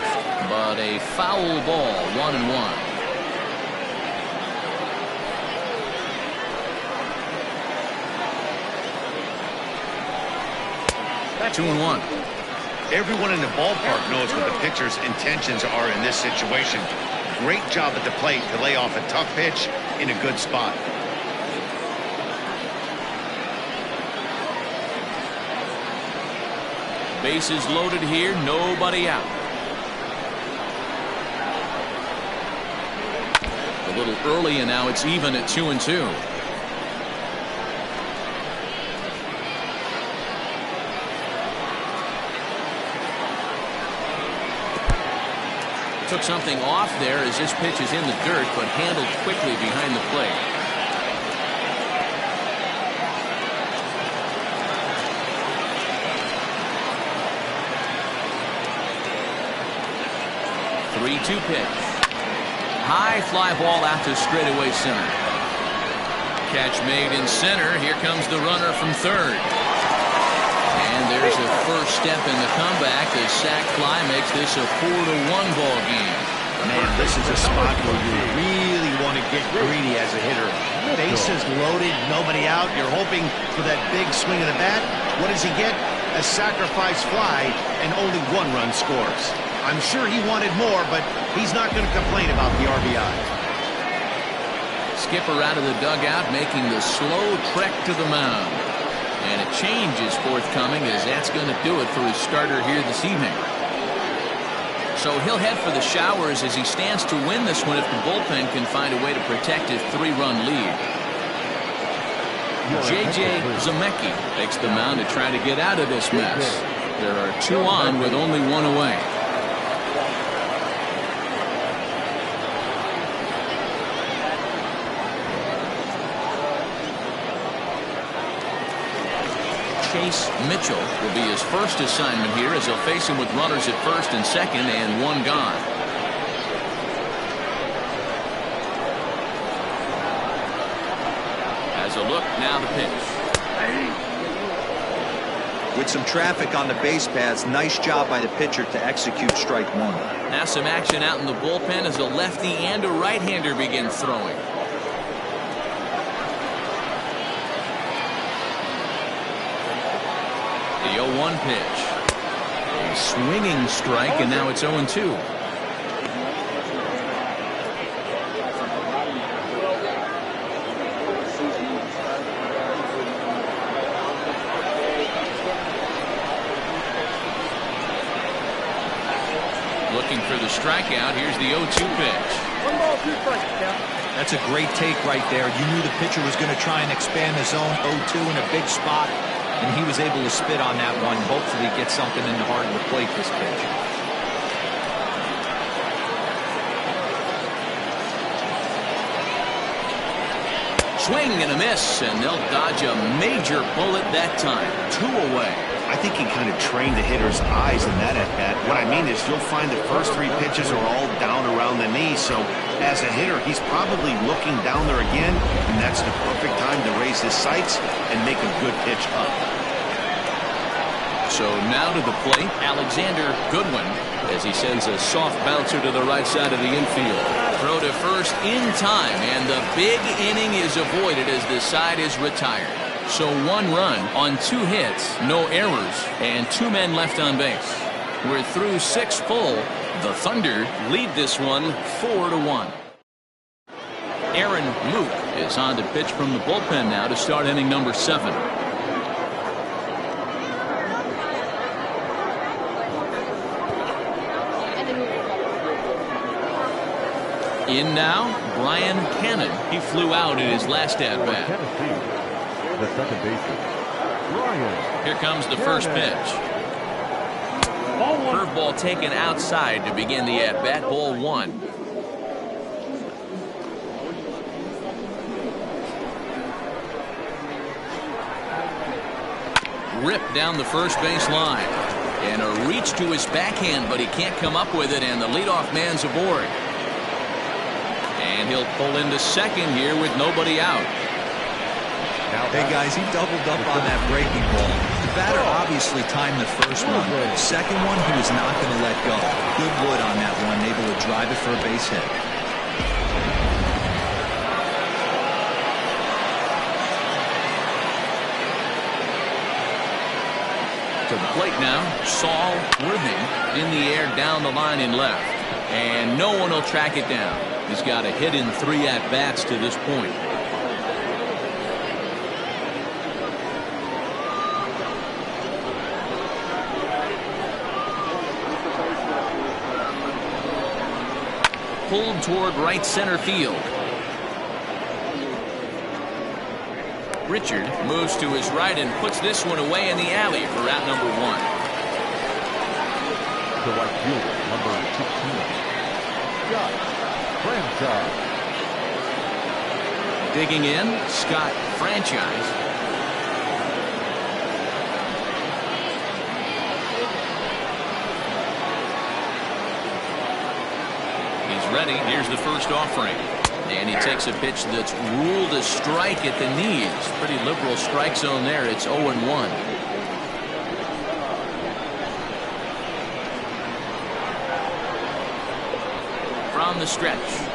but a foul ball, 1-1. That's 2-1. Everyone in the ballpark knows what the pitcher's intentions are in this situation. Great job at the plate to lay off a tough pitch in a good spot. Bases loaded here, nobody out. A little early, and now it's even at 2-2. Took something off there as this pitch is in the dirt, but handled quickly behind the plate. Three-two pitch. High fly ball out to straightaway center. Catch made in center. Here comes the runner from third. And there's a first step in the comeback. The sac fly makes this a 4-1 ball game. Man, this is a spot where you really want to get greedy as a hitter. Bases loaded, nobody out. You're hoping for that big swing of the bat. What does he get? A sacrifice fly, and only one run scores. I'm sure he wanted more, but he's not going to complain about the RBI. Skipper out of the dugout, making the slow trek to the mound. And a change is forthcoming, as that's going to do it for his starter here this evening. So he'll head for the showers as he stands to win this one if the bullpen can find a way to protect his 3-run lead. J.J. Zemecki takes the mound to try to get out of this mess. There are two on with only one away. Chase Mitchell will be his first assignment here, as he'll face him with runners at first and second and one gone. As a look, now the pitch. With some traffic on the base paths, nice job by the pitcher to execute strike one. Now some action out in the bullpen as a lefty and a right-hander begin throwing. The 0-1 pitch. A swinging strike, and now it's 0-2. Looking for the strikeout. Here's the 0-2 pitch. 1 ball, 2 strikes, Cap. That's a great take right there. You knew the pitcher was going to try and expand the zone. 0-2 in a big spot, and he was able to spit on that one. Hopefully get something in the heart of the plate this pitch. Swing and a miss, and they'll dodge a major bullet that time. 2 away. I think he kind of trained the hitter's eyes in that at-bat. What I mean is you'll find the first 3 pitches are all down around the knee, so as a hitter, he's probably looking down there again, and that's the perfect time to raise his sights and make a good pitch up. So now to the plate, Alexander Goodwin, as he sends a soft bouncer to the right side of the infield. Throw to first in time, and the big inning is avoided as the side is retired. So 1 run on 2 hits, no errors, and 2 men left on base. We're through 6 full. The Thunder lead this one 4-1. Aaron Luke is on to pitch from the bullpen now to start inning number 7. In now, Brian Cannon. He flew out in his last at-bat. The second baseman, Brian. Here comes the first pitch. Curveball taken outside to begin the at-bat. Ball 1. Ripped down the first base line. And a reach to his backhand, but he can't come up with it, and the leadoff man's aboard. And he'll pull into second here with nobody out. Hey guys, he doubled up on that breaking ball. The batter obviously timed the first one. Second one, he was not going to let go. Good wood on that one, able to drive it for a base hit. To the plate now, Saul Worthing in the air down the line in left. And no one will track it down. He's got a hit in 3 at-bats to this point. Pulled toward right center field. Richard moves to his right and puts this one away in the alley for out number 1. The right fielder, number 16, Scott Franchise. Digging in, Scott Franchise. He's ready. Here's the first offering. And he takes a pitch that's ruled a strike at the knees. Pretty liberal strike zone there. It's 0-1. From the stretch.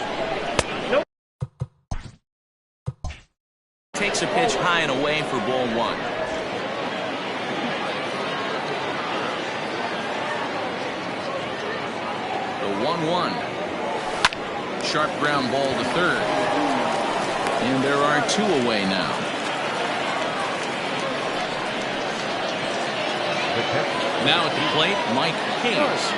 Takes a pitch high and away for ball 1. The 1-1. Sharp ground ball to third. And there are 2 away now. Now at the plate, Mike Hayes.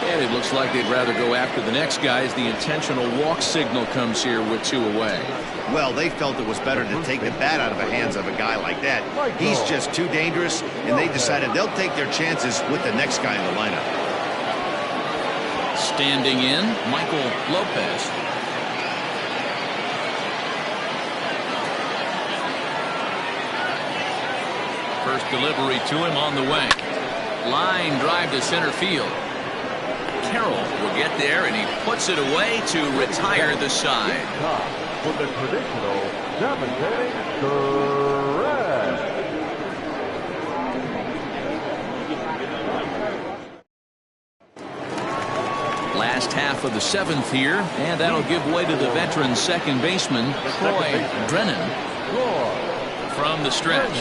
And it looks like they'd rather go after the next guy as the intentional walk signal comes here with 2 away. Well, they felt it was better to take the bat out of the hands of a guy like that. He's just too dangerous, and they decided they'll take their chances with the next guy in the lineup. Standing in, Michael Lopez. First delivery to him on the way. Line drive to center field. Carroll will get there, and he puts it away to retire the side. For the traditional devastating threat. Last half of the 7th here, and that'll give way to the veteran second baseman, Troy Drennan. From the stretch.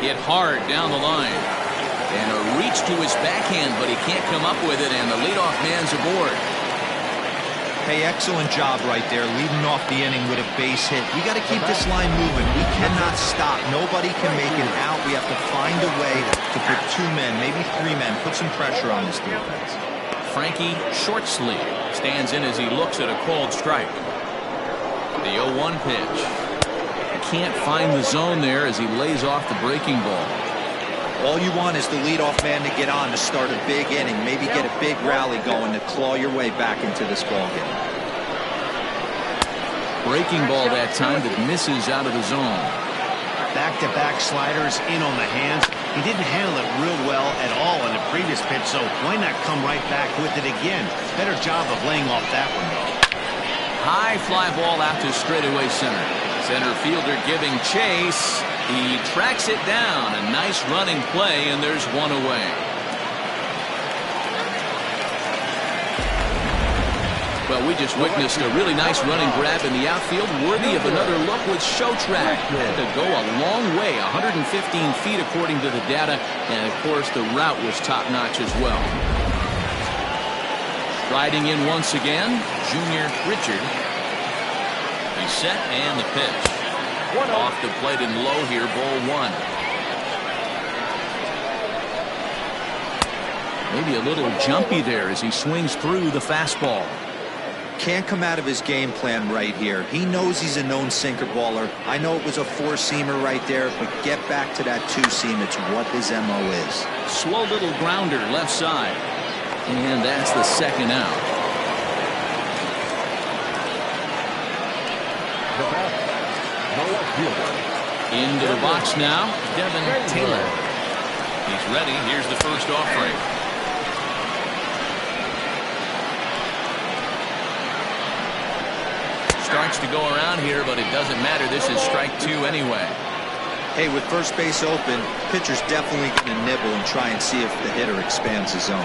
Hit hard down the line. And a reach to his backhand, but he can't come up with it, and the leadoff man's aboard. Hey, excellent job right there, leading off the inning with a base hit. We got to keep this line moving. We cannot stop. Nobody can make it out. We have to find a way to put 2 men, maybe 3 men, put some pressure on this defense. Frankie Shortsleeve stands in as he looks at a called strike. The 0-1 pitch. Can't find the zone there as he lays off the breaking ball. All you want is the leadoff man to get on to start a big inning, maybe get a big rally going to claw your way back into this ballgame. Breaking ball that time that misses out of the zone. Back-to-back sliders in on the hands. He didn't handle it real well at all in the previous pitch, so why not come right back with it again? Better job of laying off that one, though. High fly ball out to straightaway center. Center fielder giving chase. He tracks it down. A nice running play, and there's 1 away. Well, we just witnessed a really nice running grab in the outfield, worthy of another look with show track. Had to go a long way, 115 feet according to the data, and of course the route was top-notch as well. Riding in once again, Junior Richard. He's set and the pitch. Off the plate and low here, ball one. Maybe a little jumpy there as he swings through the fastball. Can't come out of his game plan right here. He knows he's a known sinker baller. I know it was a four-seamer right there, but get back to that two-seam. It's what his MO is. Slow little grounder left side. And that's the second out. Into the box now, Devin Taylor. He's ready. Here's the first offering. Starts to go around here, but it doesn't matter. This is strike two anyway. Hey, with first base open, pitcher's definitely going to nibble and try and see if the hitter expands his zone.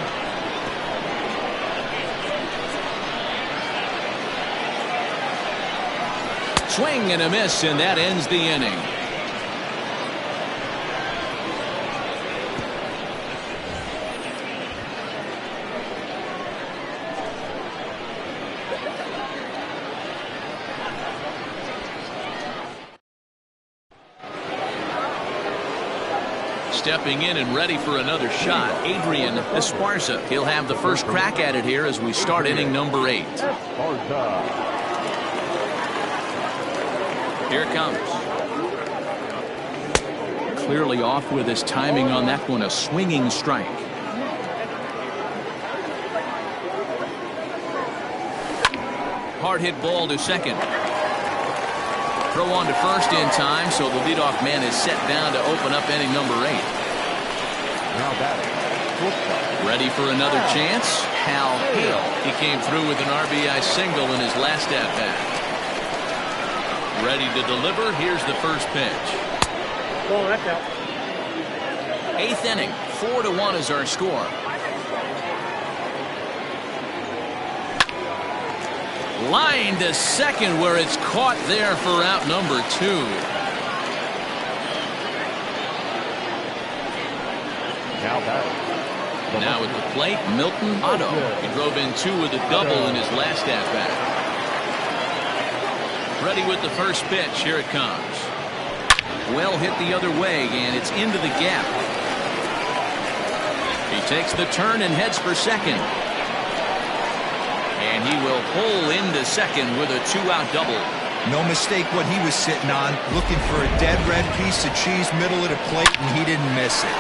Swing and a miss, and that ends the inning. Stepping in and ready for another shot, Adrian Esparza. He'll have the first crack at it here as we start inning number 8. Here it comes. Clearly off with his timing on that one, a swinging strike. Hard hit ball to second. Throw on to first in time, so the leadoff man is set down to open up inning number 8. Ready for another chance? Hal Hale. He came through with an RBI single in his last at-bat. Ready to deliver. Here's the first pitch. Oh, that's out. 8th inning. 4-1 is our score. Line to second, where it's caught there for out number 2. Now at the plate, Milton Otto. He drove in 2 with a double in his last at-bat. Ready with the first pitch. Here it comes. Well hit the other way, and it's into the gap. He takes the turn and heads for second. And he will pull into second with a 2-out double. No mistake what he was sitting on, looking for a dead red piece of cheese middle of the plate, and he didn't miss it.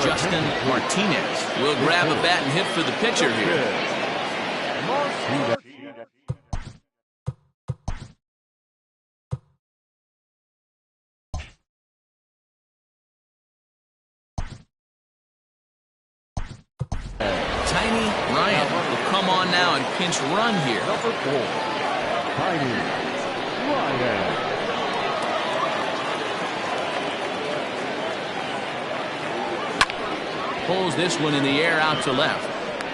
Justin Martinez will grab a bat and hit for the pitcher here. Tiny Ryan will come on now and pinch run here. Number 4, Tiny Ryan. Pulls this one in the air out to left.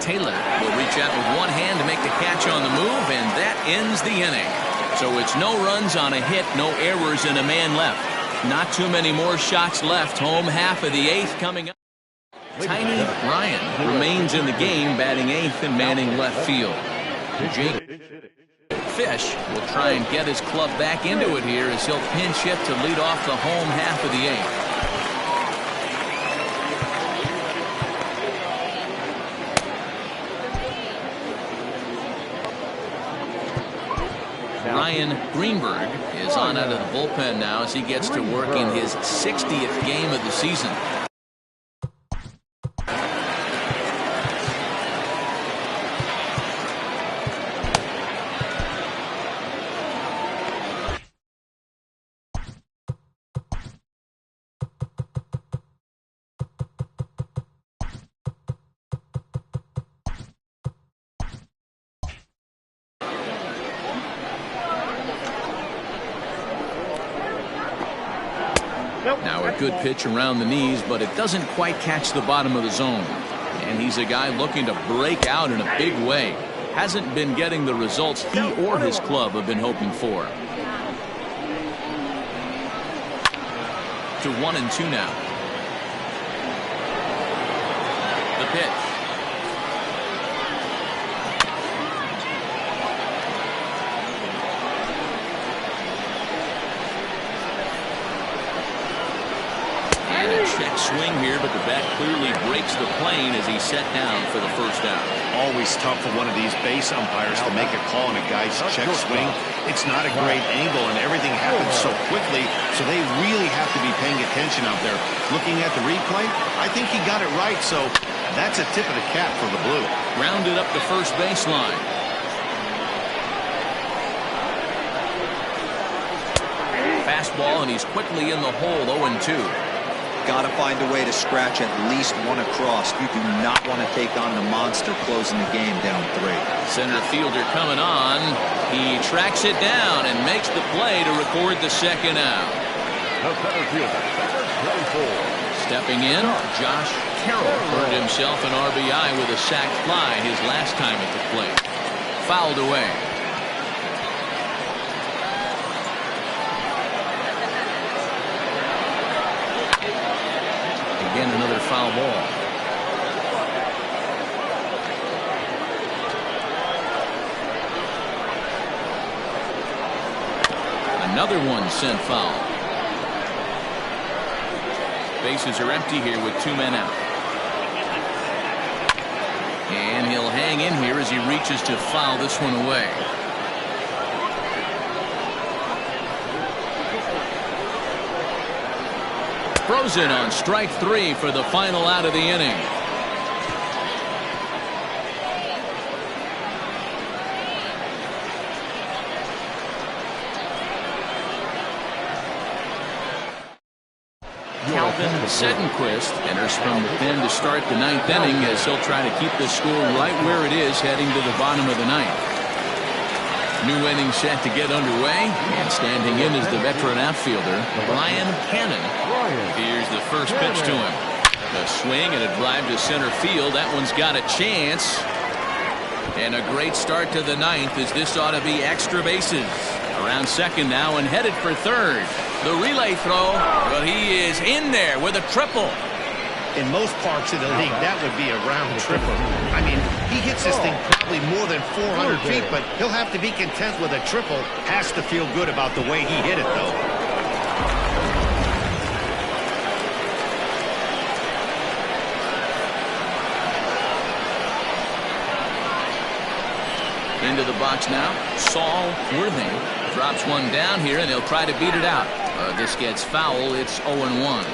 Taylor will reach out with one hand to make the catch on the move, and that ends the inning. So it's no runs on a hit, no errors, and a man left. Not too many more shots left. Home half of the 8th coming up. Tiny Ryan remains in the game, batting 8th and manning left field. Jake Fish will try and get his club back into it here as he'll pinch hit to lead off the home half of the 8th. Ryan Greenberg is on out of the bullpen now as he gets to work in his 60th game of the season. Now a good pitch around the knees, but it doesn't quite catch the bottom of the zone. And he's a guy looking to break out in a big way. Hasn't been getting the results he or his club have been hoping for. To 1-2 now. The pitch. And a check swing here, but the bat clearly breaks the plane as he's set down for the first out. Always tough for one of these base umpires to make a call on a guy's check swing. It's not a great angle, and everything happens so quickly, so they really have to be paying attention out there. Looking at the replay, I think he got it right, so that's a tip of the cap for the Blue. Rounded up the first baseline. Fastball, and he's quickly in the hole. 0-2. Got to find a way to scratch at least one across. You do not want to take on the monster closing the game down 3. Center fielder coming on. He tracks it down and makes the play to record the second out. The center fielder, number 24. Stepping in, Josh Carroll earned himself an RBI with a sac fly his last time at the plate. Fouled away. Again, another foul ball. Another one sent foul. Bases are empty here with 2 men out. And he'll hang in here as he reaches to foul this one away. Frozen on strike 3 for the final out of the inning. Calvin Sedenquist enters from the pen to start the 9th inning as he'll try to keep the score right where it is heading to the bottom of the 9th. New inning set to get underway, and standing in is the veteran outfielder Brian Cannon. Here's the first pitch to him. A swing and a drive to center field. That one's got a chance. And a great start to the 9th, as this ought to be extra bases. Around second now and headed for third. The relay throw, but he is in there with a triple. In most parts of the league, that would be a round triple. I mean, he hits this thing probably more than 400 feet, but he'll have to be content with a triple. Has to feel good about the way he hit it, though. Into the box now, Saul Worthing drops one down here, and they'll try to beat it out. This gets foul. It's 0-1.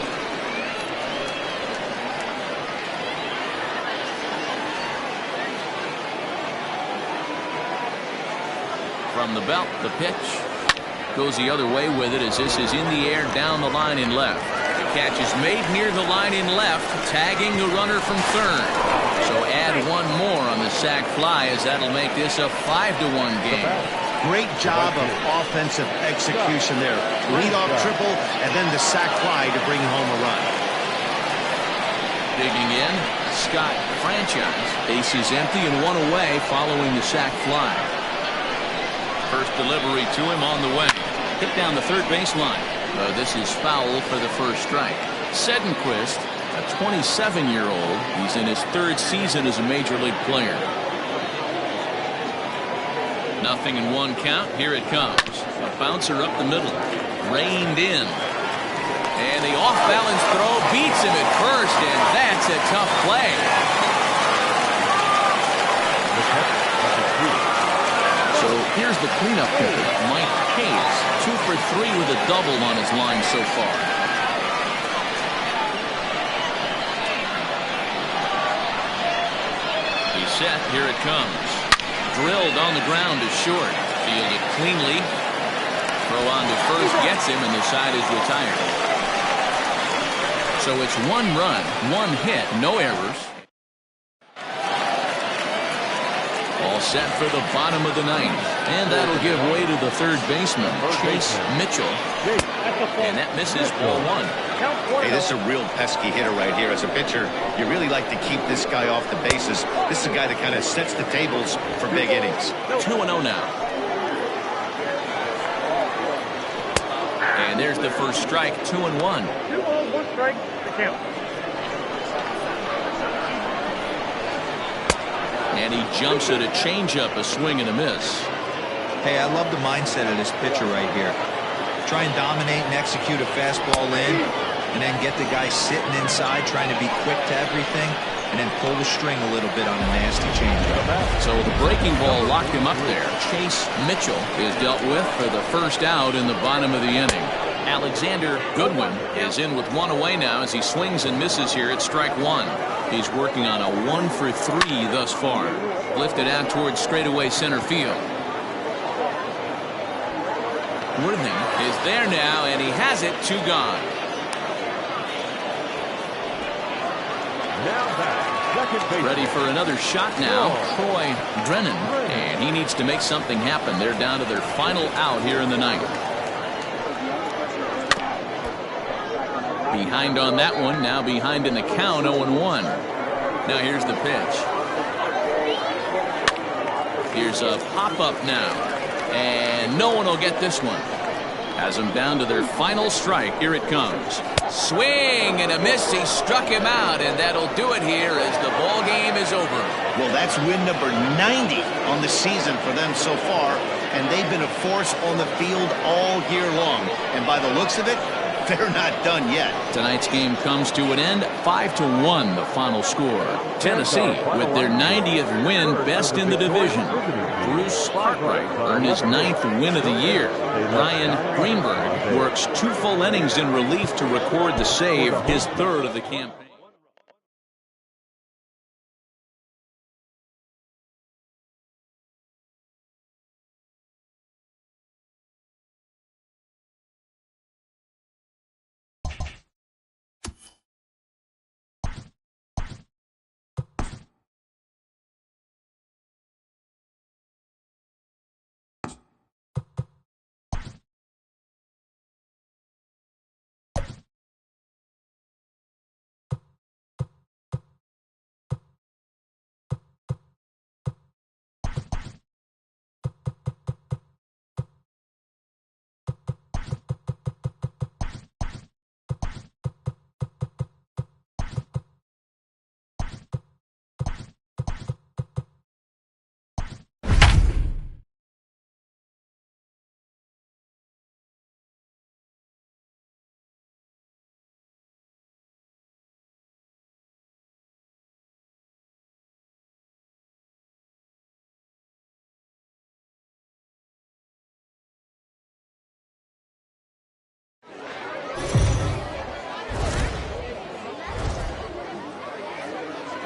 From the belt, the pitch goes the other way with it as this is in the air down the line in left. The catch is made near the line in left, tagging the runner from third. So add one more on the sac fly, as that'll make this a 5-1 game. Great job of offensive execution there. Leadoff triple and then the sac fly to bring home a run. Digging in, Scott Franchise. Bases empty and one away following the sac fly. First delivery to him on the way. Hit down the third baseline. This is foul for the first strike. Sedenquist, a 27-year-old. He's in his 3rd season as a major league player. Nothing in 1 count. Here it comes. A bouncer up the middle. Reined in. And the off-balance throw beats him at first, and that's a tough play. So here's the cleanup hitter, Mike Hayes. 2 for 3 with a double on his line so far. He's set. Here it comes. Drilled on the ground to short. Fielded cleanly. Throw on to first gets him, and the side is retired. So it's 1 run, 1 hit, no errors. All set for the bottom of the ninth. And that'll give way to the third baseman, Chase Mitchell. And that misses ball one. Hey, this is a real pesky hitter right here. As a pitcher, you really like to keep this guy off the bases. This is a guy that kind of sets the tables for big innings. 2-0 now. And there's the first strike, 2-1. 2 balls, 1 strike, the count. And he jumps at a changeup, a swing and a miss. Hey, I love the mindset of this pitcher right here. Try and dominate and execute a fastball in, and then get the guy sitting inside trying to be quick to everything, and then pull the string a little bit on a nasty changeup. So the breaking ball locked him up there. Chase Mitchell is dealt with for the first out in the bottom of the inning. Alexander Goodwin is in with 1 away now as he swings and misses here at strike 1. He's working on a 1 for 3 thus far. Lifted out towards straightaway center field. Worthing is there now, and he has it. 2 gone. Now back, second base. Ready for another shot now, Troy Drennan, and he needs to make something happen. They're down to their final out here in the ninth. Behind on that one, now behind in the count, 0-1. Now here's the pitch. Here's a pop-up now, and no one will get this one. Has them down to their final strike. Here it comes. Swing and a miss. He struck him out, and that'll do it here as the ball game is over. Well, that's win number 90 on the season for them so far, and they've been a force on the field all year long. And by the looks of it, they're not done yet. Tonight's game comes to an end, 5-1 the final score. Tennessee with their 90th win, best in the division. Bruce Cartwright earned his 9th win of the year. Ryan Greenberg works 2 full innings in relief to record the save, his 3rd of the campaign.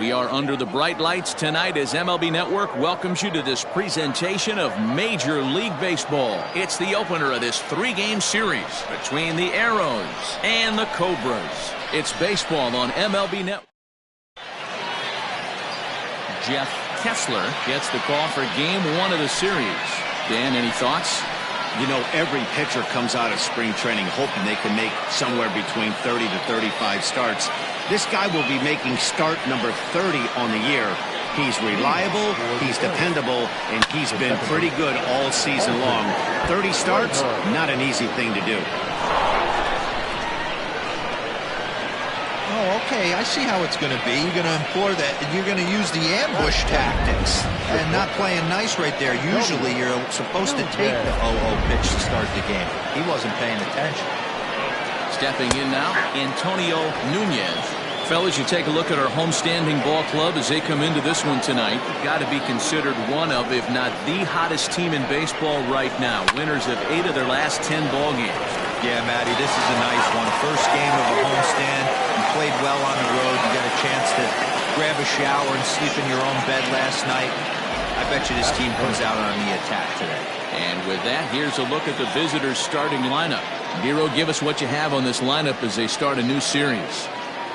We are under the bright lights tonight as MLB Network welcomes you to this presentation of Major League Baseball. It's the opener of this 3-game series between the Arrows and the Cobras. It's baseball on MLB Network. Jeff Kessler gets the call for game 1 of the series. Dan, any thoughts? You know, every pitcher comes out of spring training hoping they can make somewhere between 30 to 35 starts. This guy will be making start number 30 on the year. He's reliable, he's dependable, and he's been pretty good all season long. 30 starts, not an easy thing to do. Oh, okay, I see how it's going to be. You're going to employ that, and you're going to use the ambush tactics and not playing nice right there. Usually you're supposed to take the 0-0 pitch to start the game. He wasn't paying attention. Stepping in now, Antonio Nunez. Fellas, you take a look at our homestanding ball club as they come into this one tonight. Got to be considered one of, if not the hottest team in baseball right now. Winners of 8 of their last 10 ball games. Yeah, Matty, this is a nice one. First game of a homestand. You played well on the road. You got a chance to grab a shower and sleep in your own bed last night. I bet you this team comes out on the attack today. And with that, here's a look at the visitors' starting lineup. Nero, give us what you have on this lineup as they start a new series.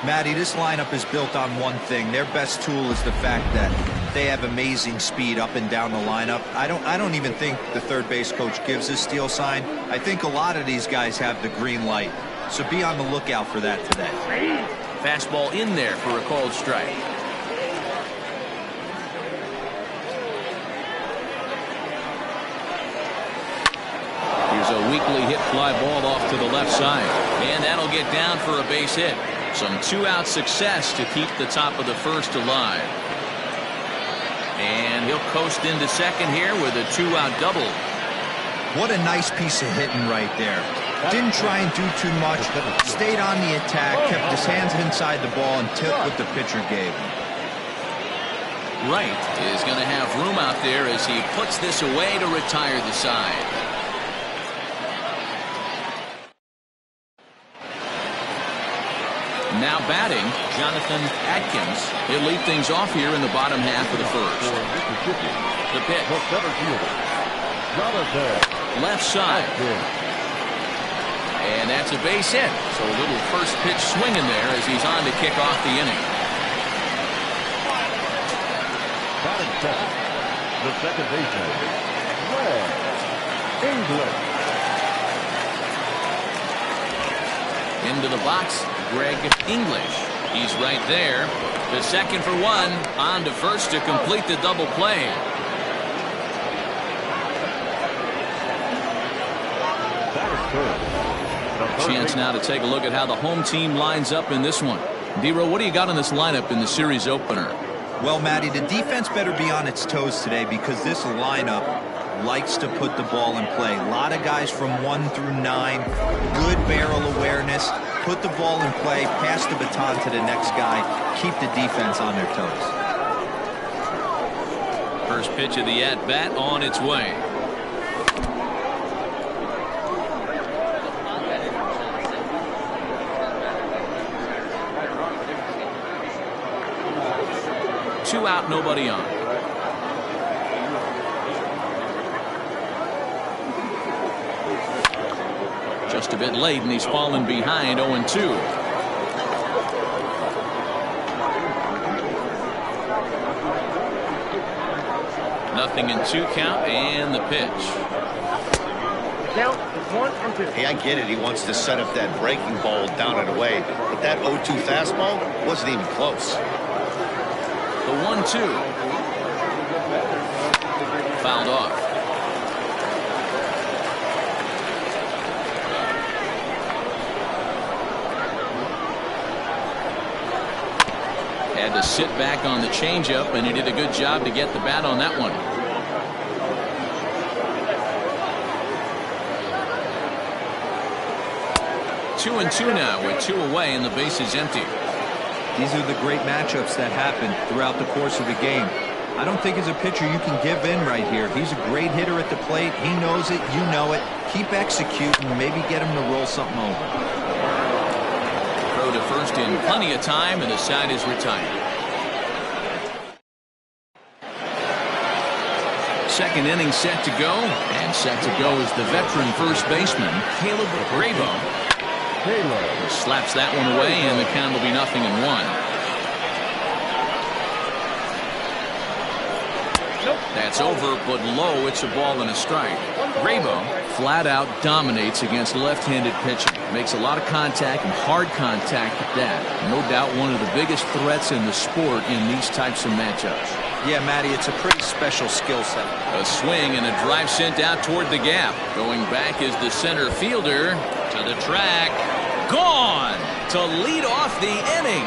Matty, this lineup is built on one thing. Their best tool is the fact that They have amazing speed up and down the lineup. I don't even think the third base coach gives a steal sign. I think a lot of these guys have the green light. So be on the lookout for that today. Fastball in there for a called strike. Here's a weakly hit fly ball off to the left side. And that'll get down for a base hit. Some two-out success to keep the top of the first alive. And he'll coast into second here with a two-out double. What a nice piece of hitting right there. Didn't try and do too much, stayed on the attack, kept his hands inside the ball and took what the pitcher gave him. Wright is going to have room out there as he puts this away to retire the side. Now batting, Jonathan Atkins. He'll lead things off here in the bottom half of the first. The pitch. Left side. And that's a base hit. So a little first pitch swinging there as he's on to kick off the inning. Batting second, the second baseman, English. Into the box, Greg English. He's right there. The second for one. On to first to complete the double play. That is third. Chance now to take a look at how the home team lines up in this one. D-Row, what do you got on this lineup in the series opener? Well, Matty, the defense better be on its toes today because this lineup likes to put the ball in play. A lot of guys from 1 through 9, good barrel awareness, put the ball in play, pass the baton to the next guy, keep the defense on their toes. First pitch of the at-bat on its way. Two out, nobody on. Just a bit late, and he's fallen behind 0-2. Nothing in 2 count, and the pitch. Count is 1-2. Hey, I get it. He wants to set up that breaking ball down and away. But that 0-2 fastball wasn't even close. The 1-2. Fouled off. Had to sit back on the changeup, and he did a good job to get the bat on that one. Two and two now with 2 away, and the base is empty. These are the great matchups that happen throughout the course of a game. I don't think as a pitcher you can give in right here. He's a great hitter at the plate. He knows it. You know it. Keep executing. Maybe get him to roll something over. Throw to first in plenty of time, and the side is retired. Second inning set to go, and set to go is the veteran first baseman, Caleb Grabo. Slaps that one away, and the count will be 0-1. That's over, but low. It's a ball and a strike. Grabo flat out dominates against left-handed pitching. Makes a lot of contact and hard contact at that. No doubt one of the biggest threats in the sport in these types of matchups. Yeah, Matty, it's a pretty special skill set. A swing and a drive sent out toward the gap. Going back is the center fielder to the track. Gone to lead off the inning.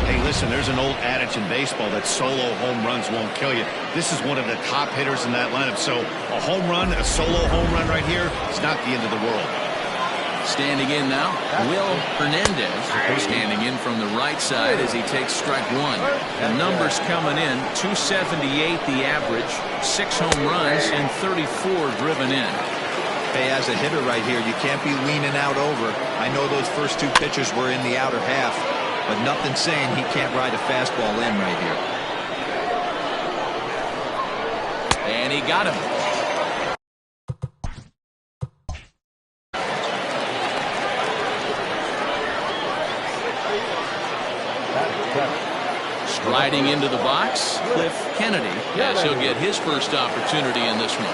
Hey, listen, there's an old adage in baseball that solo home runs won't kill you. This is one of the top hitters in that lineup. So a home run, a solo home run right here is not the end of the world. Standing in now, Will Hernandez. Standing in from the right side as he takes strike one. The numbers coming in, 278 the average, 6 home runs, and 34 driven in. Hey, as a hitter right here, you can't be leaning out over. I know those first 2 pitches were in the outer half, but nothing saying he can't ride a fastball in right here. And he got him. Heading into the box, Cliff Kennedy, as he'll get his first opportunity in this one.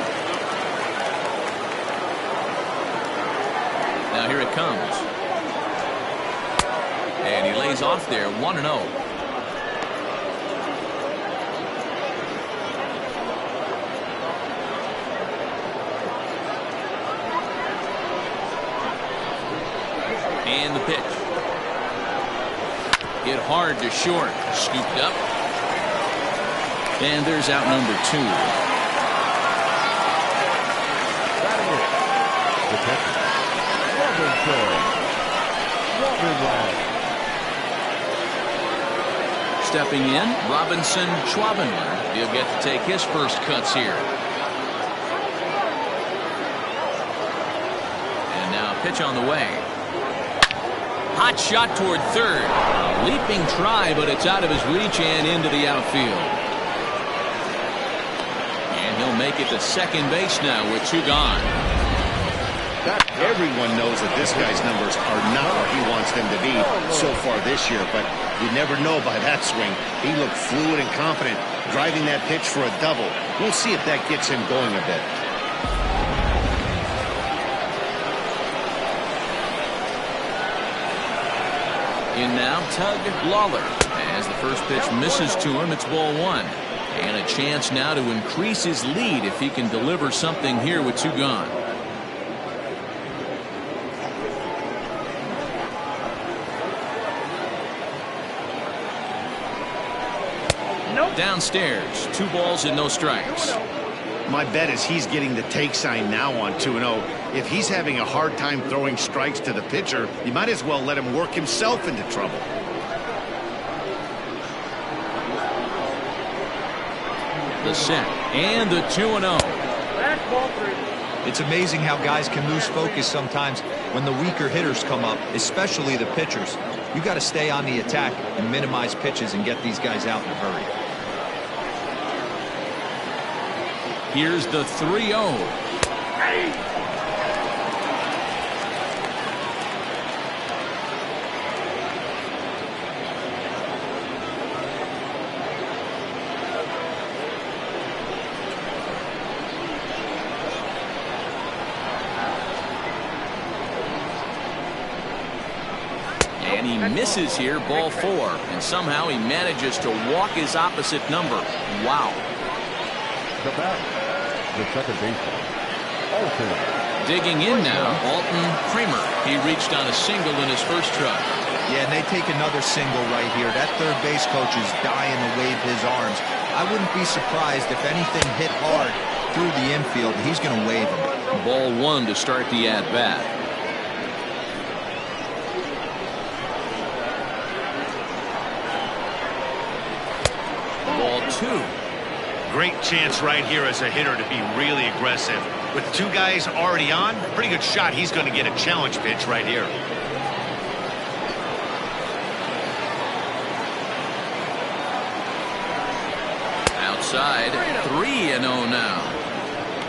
Now here it comes. And he lays off there, 1-0. And the pitch. Hit hard to short. Scooped up. And there's out number 2. The catcher, Robinson. Stepping in, Robinson Schwabenler. He'll get to take his first cuts here. And now pitch on the way. Hot shot toward third. A leaping try, but it's out of his reach and into the outfield. And he'll make it to second base now with 2 gone. Everyone knows that this guy's numbers are not where he wants them to be so far this year, but you never know by that swing. He looked fluid and confident, driving that pitch for a double. We'll see if that gets him going a bit. In now, Tug Lawler. As the first pitch misses to him, it's ball 1. And a chance now to increase his lead if he can deliver something here with 2 gone. Downstairs, 2 balls and no strikes. My bet is he's getting the take sign now on 2-0. If he's having a hard time throwing strikes to the pitcher, you might as well let him work himself into trouble. The set and the 2-0. That's ball 3. It's amazing how guys can lose focus sometimes when the weaker hitters come up, especially the pitchers. You got to stay on the attack and minimize pitches and get these guys out in a hurry. Here's the 3-0. And he misses here, ball 4. And somehow he manages to walk his opposite number. Wow. The bat, the second baseman, Alton. Digging in now, Alton Kramer. He reached on a single in his first try. Yeah, and they take another single right here. That third base coach is dying to wave his arms. I wouldn't be surprised if anything hit hard through the infield. He's going to wave him. Ball 1 to start the at-bat. Ball 2. Great chance right here as a hitter to be really aggressive. With 2 guys already on, pretty good shot. He's going to get a challenge pitch right here. Outside, 3-0 now.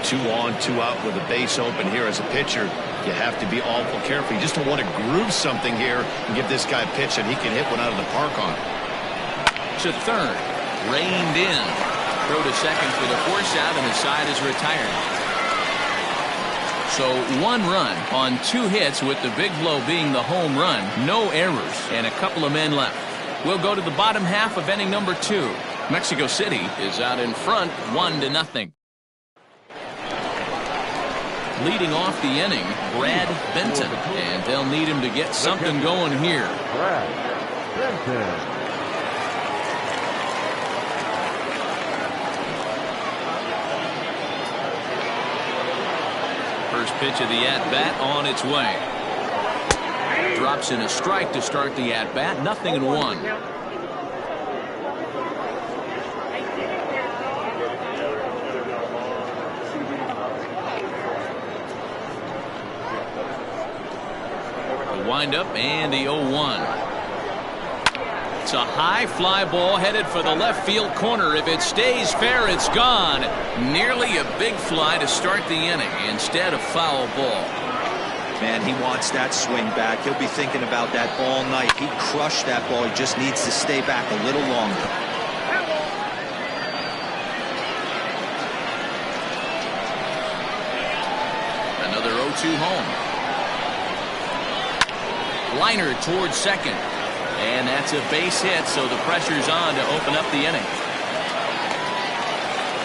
2 on, 2 out with a base open here as a pitcher. You have to be awful careful. You just don't want to groove something here and give this guy a pitch that he can hit one out of the park on. To third, reined in. Throw to second for the force out, and the side is retired. So 1 run on 2 hits, with the big blow being the home run. No errors and a couple of men left. We'll go to the bottom half of inning number 2. Mexico City is out in front 1-0. Leading off the inning, Brad Benton, and they'll need him to get something going here. Brad Benton. First pitch of the at-bat on its way. Drops in a strike to start the at-bat. 0-1. The windup and the 0-1. It's a high fly ball headed for the left field corner. If it stays fair, it's gone. Nearly a big fly to start the inning instead of foul ball. Man, he wants that swing back. He'll be thinking about that all night. He crushed that ball. He just needs to stay back a little longer. 0-2 home. Liner towards second. And that's a base hit, so the pressure's on to open up the inning.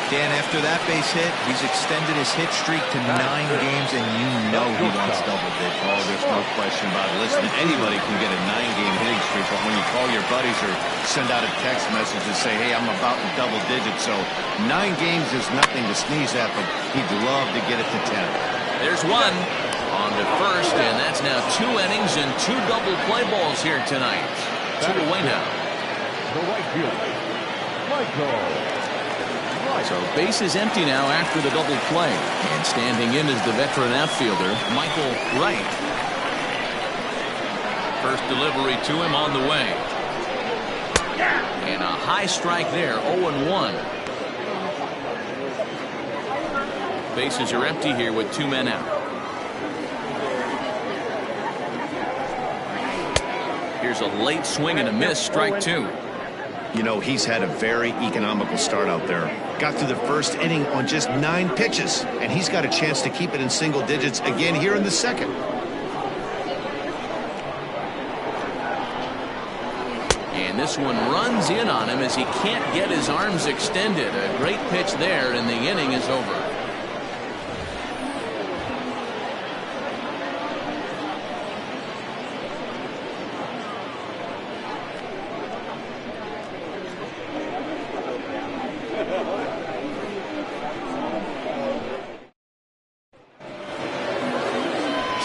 Dan, after that base hit, he's extended his hit streak to 9 games, and you know he wants double digits. Oh, there's no question about it. Listen, anybody can get a 9-game hitting streak, but when you call your buddies or send out a text message and say, hey, I'm about in double digits, so 9 games is nothing to sneeze at, but he'd love to get it to 10. There's one on to first, and that's now 2 innings and 2 double play balls here tonight. 2 away now. The right fielder, Michael. So base is empty now after the double play. And standing in is the veteran outfielder, Michael Wright. First delivery to him on the way. And a high strike there, 0-1. Bases are empty here with 2 men out. Here's a late swing and a miss, strike 2. You know, he's had a very economical start out there. Got through the first inning on just 9 pitches, and he's got a chance to keep it in single digits again here in the second. And this one runs in on him as he can't get his arms extended. A great pitch there, and the inning is over.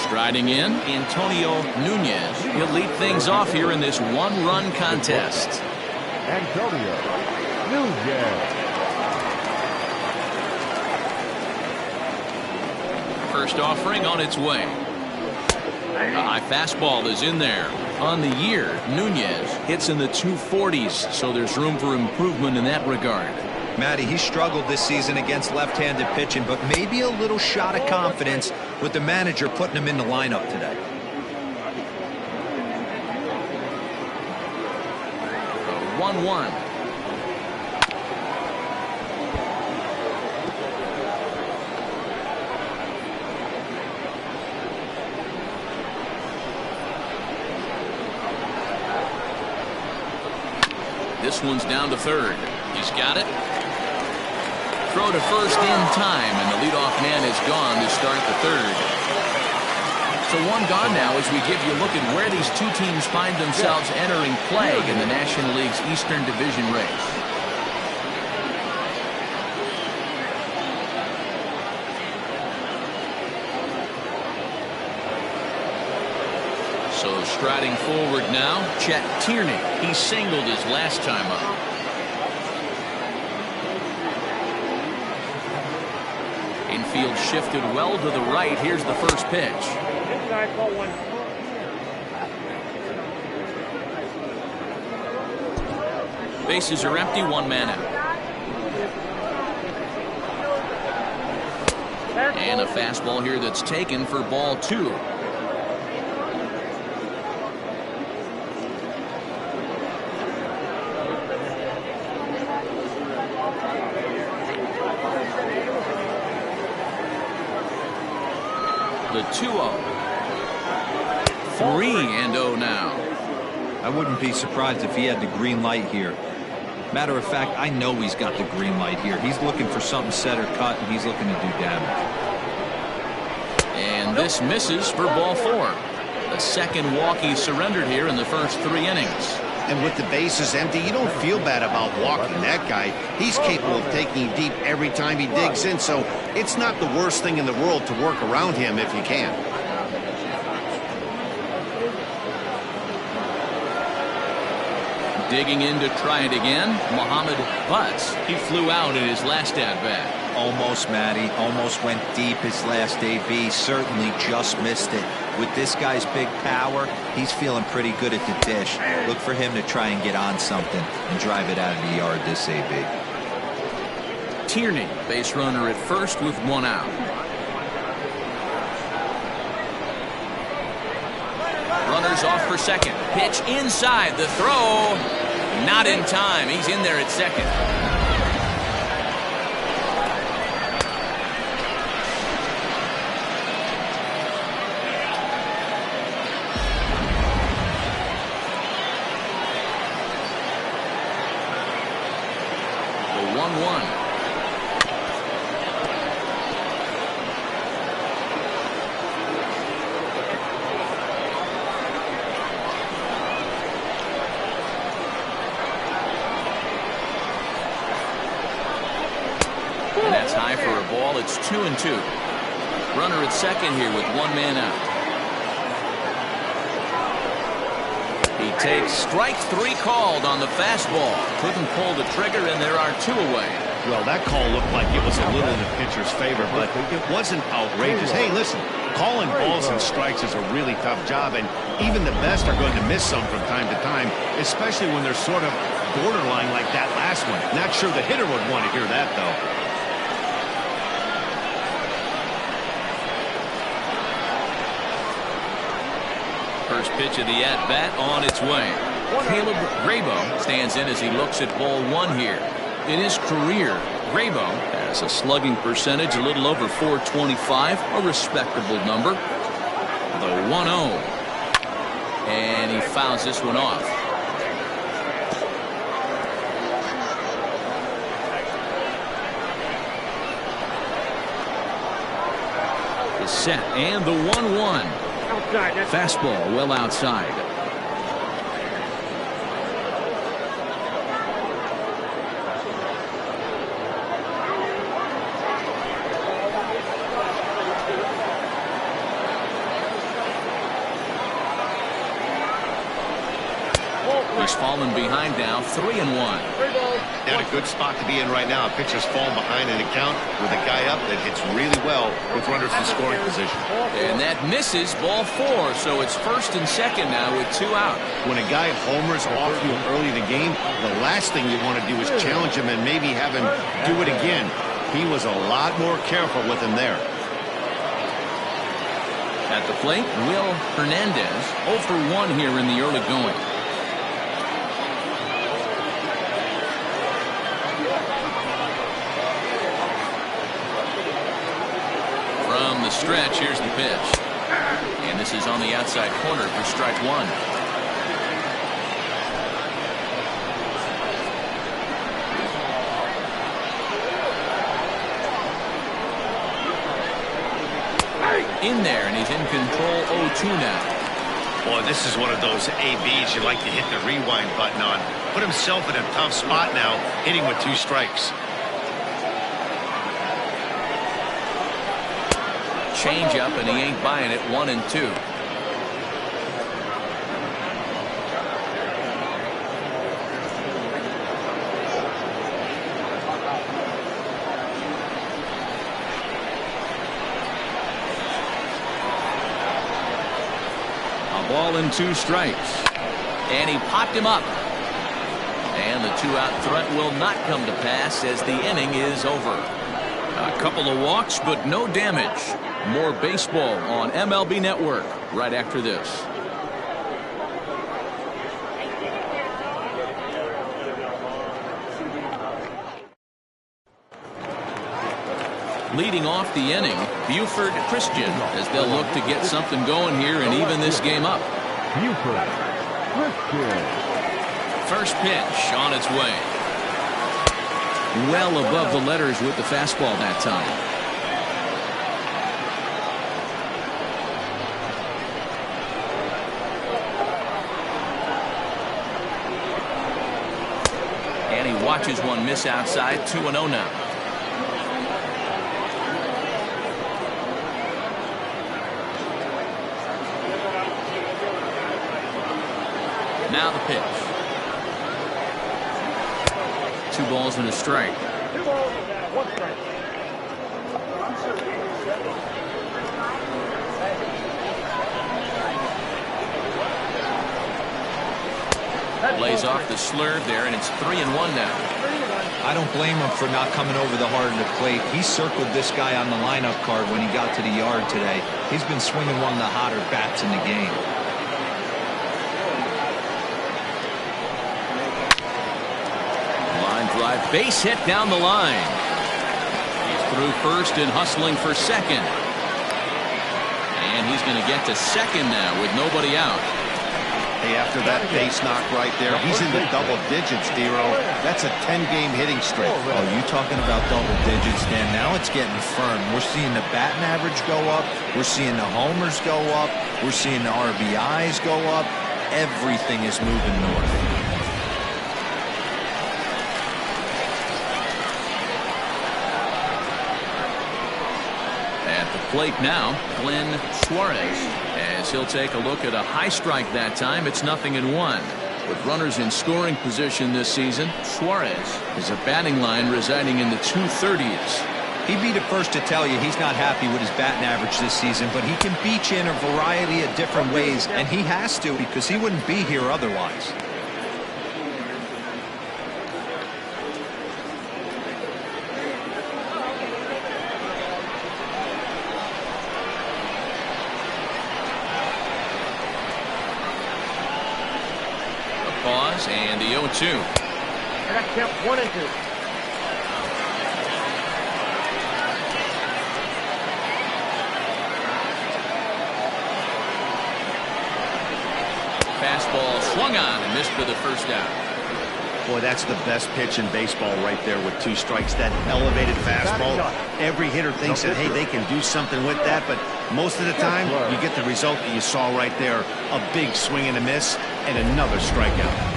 Striding in, Antonio Nunez. He'll lead things off here in this 1-run contest. Antonio Nunez. First offering on its way. A high fastball is in there. On the year, Nunez hits in the 240s, so there's room for improvement in that regard. Matty, he struggled this season against left-handed pitching, but maybe a little shot of confidence with the manager putting him in the lineup today. 1-1. This one's down to third. He's got it. Throw to first in time, and the leadoff man is gone to start the third. So 1 gone now as we give you a look at where these 2 teams find themselves entering play in the National League's Eastern Division race. So striding forward now, Chet Tierney. He singled his last time up. Infield shifted well to the right. Here's the first pitch. Bases are empty, 1 man out. And a fastball here that's taken for ball 2. The 2-0. 3-0 now. I wouldn't be surprised if he had the green light here. Matter of fact, I know he's got the green light here. He's looking for something set or cut, and he's looking to do damage. And this misses for ball 4. The second walk he surrendered here in the first 3 innings. And with the bases empty, you don't feel bad about walking that guy. He's capable of taking you deep every time he digs in, so it's not the worst thing in the world to work around him if you can. Digging in to try it again, Muhammad Butts. He flew out in his last at-bat. Almost, Matty. Almost went deep his last AB. Certainly just missed it. With this guy's big power, he's feeling pretty good at the dish. Look for him to try and get on something and drive it out of the yard this AB. Tierney, base runner at first with 1 out. Runners off for second. Pitch inside. The throw. Not in time. He's in there at second. The 1-1. And that's high for a ball. It's 2-2. Runner at second here with one man out. He takes strike three called on the fastball. Couldn't pull the trigger, and there are two away. Well, that call looked like it was a little in the pitcher's favor, but it wasn't outrageous. Hey, listen, calling balls and strikes is a really tough job, and even the best are going to miss some from time to time, especially when they're sort of borderline like that last one. Not sure the hitter would want to hear that, though. First pitch of the at-bat on its way. Caleb Grabo stands in as he looks at ball one here. In his career, Grabo has a slugging percentage a little over .425, a respectable number. The 1-0. And he fouls this one off. The set and the 1-1. Fastball well outside. He's fallen behind now, 3-1. They're in a good spot to be in right now. A pitcher's falling behind in a count with a guy up that hits really well with runners in scoring position. And that misses, ball four, so it's first and second now with two out. When a guy homers off you early in the game, the last thing you want to do is challenge him and maybe have him do it again. He was a lot more careful with him there. At the plate, Will Hernandez, 0 for 1 here in the early going. From the stretch, here's the pitch. And this is on the outside corner for strike one. In there, and he's in control 0-2 now. Boy, this is one of those ABs you like to hit the rewind button on. Put himself in a tough spot now, hitting with 2 strikes. Change up, and he ain't buying it. 1-2. A ball and 2 strikes, and he popped him up. And the 2-out threat will not come to pass as the inning is over. A couple of walks, but no damage. More baseball on MLB Network right after this. Leading off the inning, Buford Christian, as they'll look to get something going here and even this game up. Buford Christian. First pitch on its way. Well above the letters with the fastball that time. And he watches one miss outside. 2-0 now. Now the pitch. 2 balls and a strike. 2 balls, 1 strike. Lays off the slurve there, and it's 3-1 now. I don't blame him for not coming over the heart of the plate. He circled this guy on the lineup card when he got to the yard today. He's been swinging one of the hotter bats in the game. Line drive, base hit down the line. He's through first and hustling for second. And he's going to get to second now with nobody out. Hey, after that base knock right there, he's in the double digits, Dero. That's a 10-game hitting streak. Oh, you talking about double digits, Dan? Now it's getting firm. We're seeing the batting average go up. We're seeing the homers go up. We're seeing the RBIs go up. Everything is moving north. At the plate now, Glenn Suarez, as he'll take a look at a high strike that time. It's 0-1. With runners in scoring position this season, Suarez is a batting line residing in the 230s. He'd be the first to tell you he's not happy with his batting average this season, but he can beat you in a variety of different ways, and he has to because he wouldn't be here otherwise. Pause and the 0-2. And that count 1-2. Fastball swung on and missed for the first out. Boy, that's the best pitch in baseball right there with 2 strikes. That elevated fastball. Every hitter thinks that, hey, they can do something with that, but most of the time, you get the result that you saw right there. A big swing and a miss and another strikeout.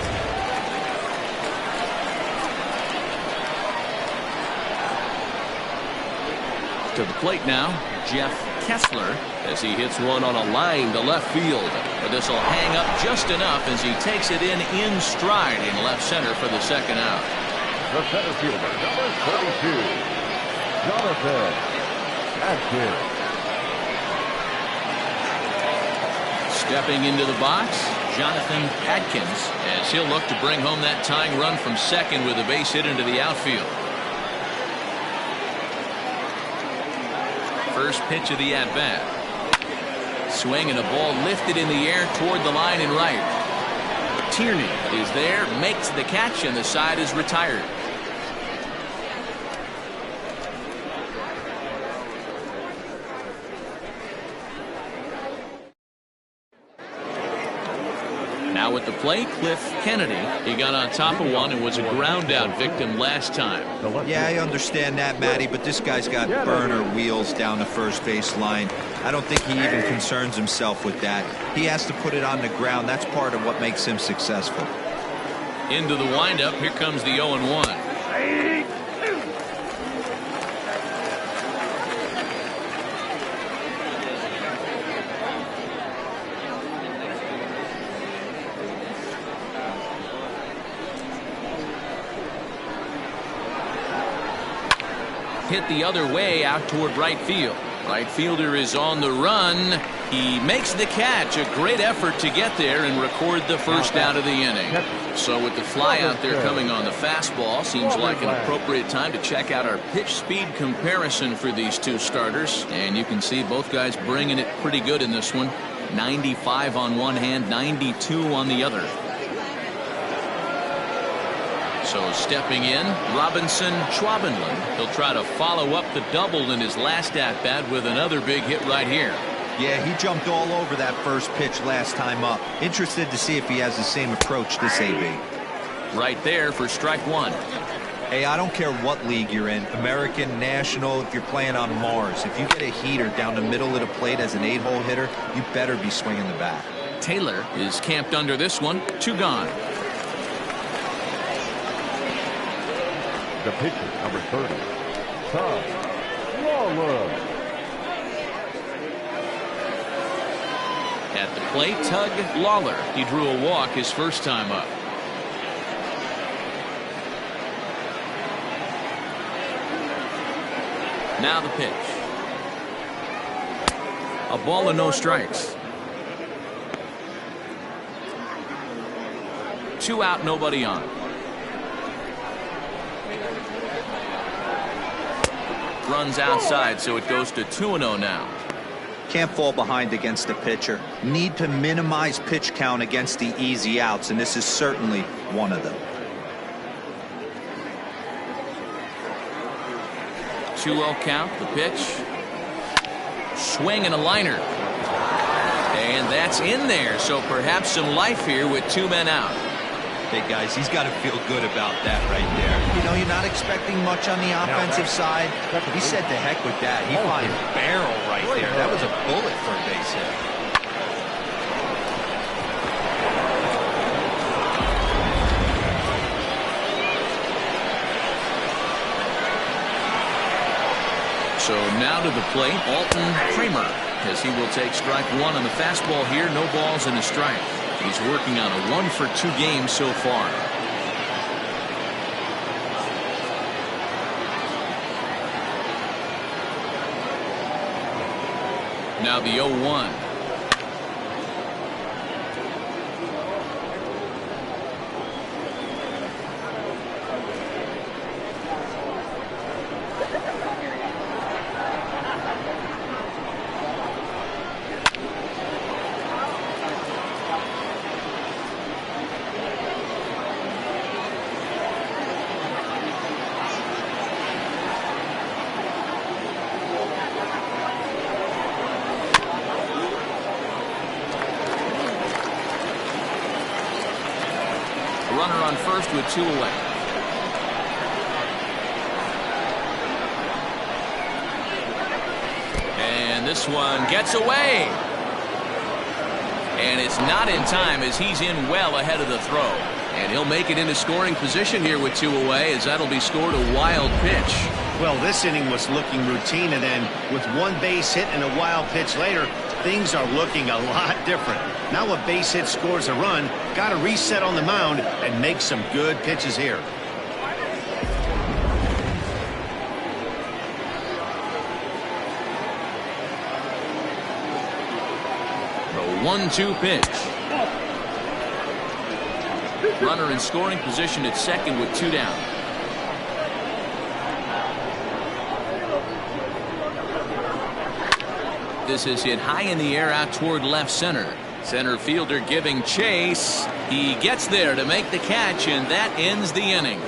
To the plate now, Jeff Kessler, as he hits one on a line to left field. But this will hang up just enough as he takes it in stride in left center for the second out. The center fielder, number 32, Jonathan Atkins. Stepping into the box, Jonathan Atkins, as he'll look to bring home that tying run from second with a base hit into the outfield. First pitch of the at-bat. Swing and a ball lifted in the air toward the line and right. Tierney is there, makes the catch, and the side is retired. Now at the plate, Cliff Kennedy. He got on top of one and was a ground out victim last time. Yeah, I understand that, Matty, but this guy's got burner wheels down the first base line. I don't think he even concerns himself with that. He has to put it on the ground. That's part of what makes him successful. Into the windup, here comes the 0-1. Hit the other way out toward right field. Right fielder is on the run. He makes the catch. A great effort to get there and record the first out of the inning. So with the fly out there coming on the fastball, seems like an appropriate time to check out our pitch speed comparison for these two starters. And you can see both guys bringing it pretty good in this one. 95 on one hand, 92 on the other. So stepping in, Robinson Schwabenland. He'll try to follow up the double in his last at-bat with another big hit right here. Yeah, he jumped all over that first pitch last time up. Interested to see if he has the same approach this AB. Right there for strike one. Hey, I don't care what league you're in, American, National, if you're playing on Mars. If you get a heater down the middle of the plate as an 8-hole hitter, you better be swinging the bat. Taylor is camped under this one. 2 gone. The pitcher, number 30, Tom Lawler. At the plate, Tug Lawler. He drew a walk his first time up. Now the pitch. A ball and no strikes. 2 out, nobody on. Runs outside, so it goes to 2-0 now. Can't fall behind against the pitcher. Need to minimize pitch count against the easy outs, and this is certainly one of them. 2-0 count, the pitch. Swing and a liner. And that's in there, so perhaps some life here with 2 men out. Hey, guys, he's got to feel good about that right there. You know, you're not expecting much on the offensive side. He said to heck with that. He found a barrel right there. That was a bullet for a base hit. So now to the plate, Alton Kramer, as he will take strike 1 on the fastball here. No balls and a strike. He's working on a 1-for-2 game so far. Now the 0-1. Runner on first with 2 away. And this one gets away. And it's not in time as he's in well ahead of the throw. And he'll make it into scoring position here with 2 away, as that'll be scored a wild pitch. Well, this inning was looking routine, and then with 1 base hit and a wild pitch later, things are looking a lot different. Now a base hit scores a run, got to reset on the mound and make some good pitches here. The 1-2 pitch. Runner in scoring position at second with 2 down. This is hit high in the air out toward left center. Center fielder giving chase. He gets there to make the catch, and that ends the inning.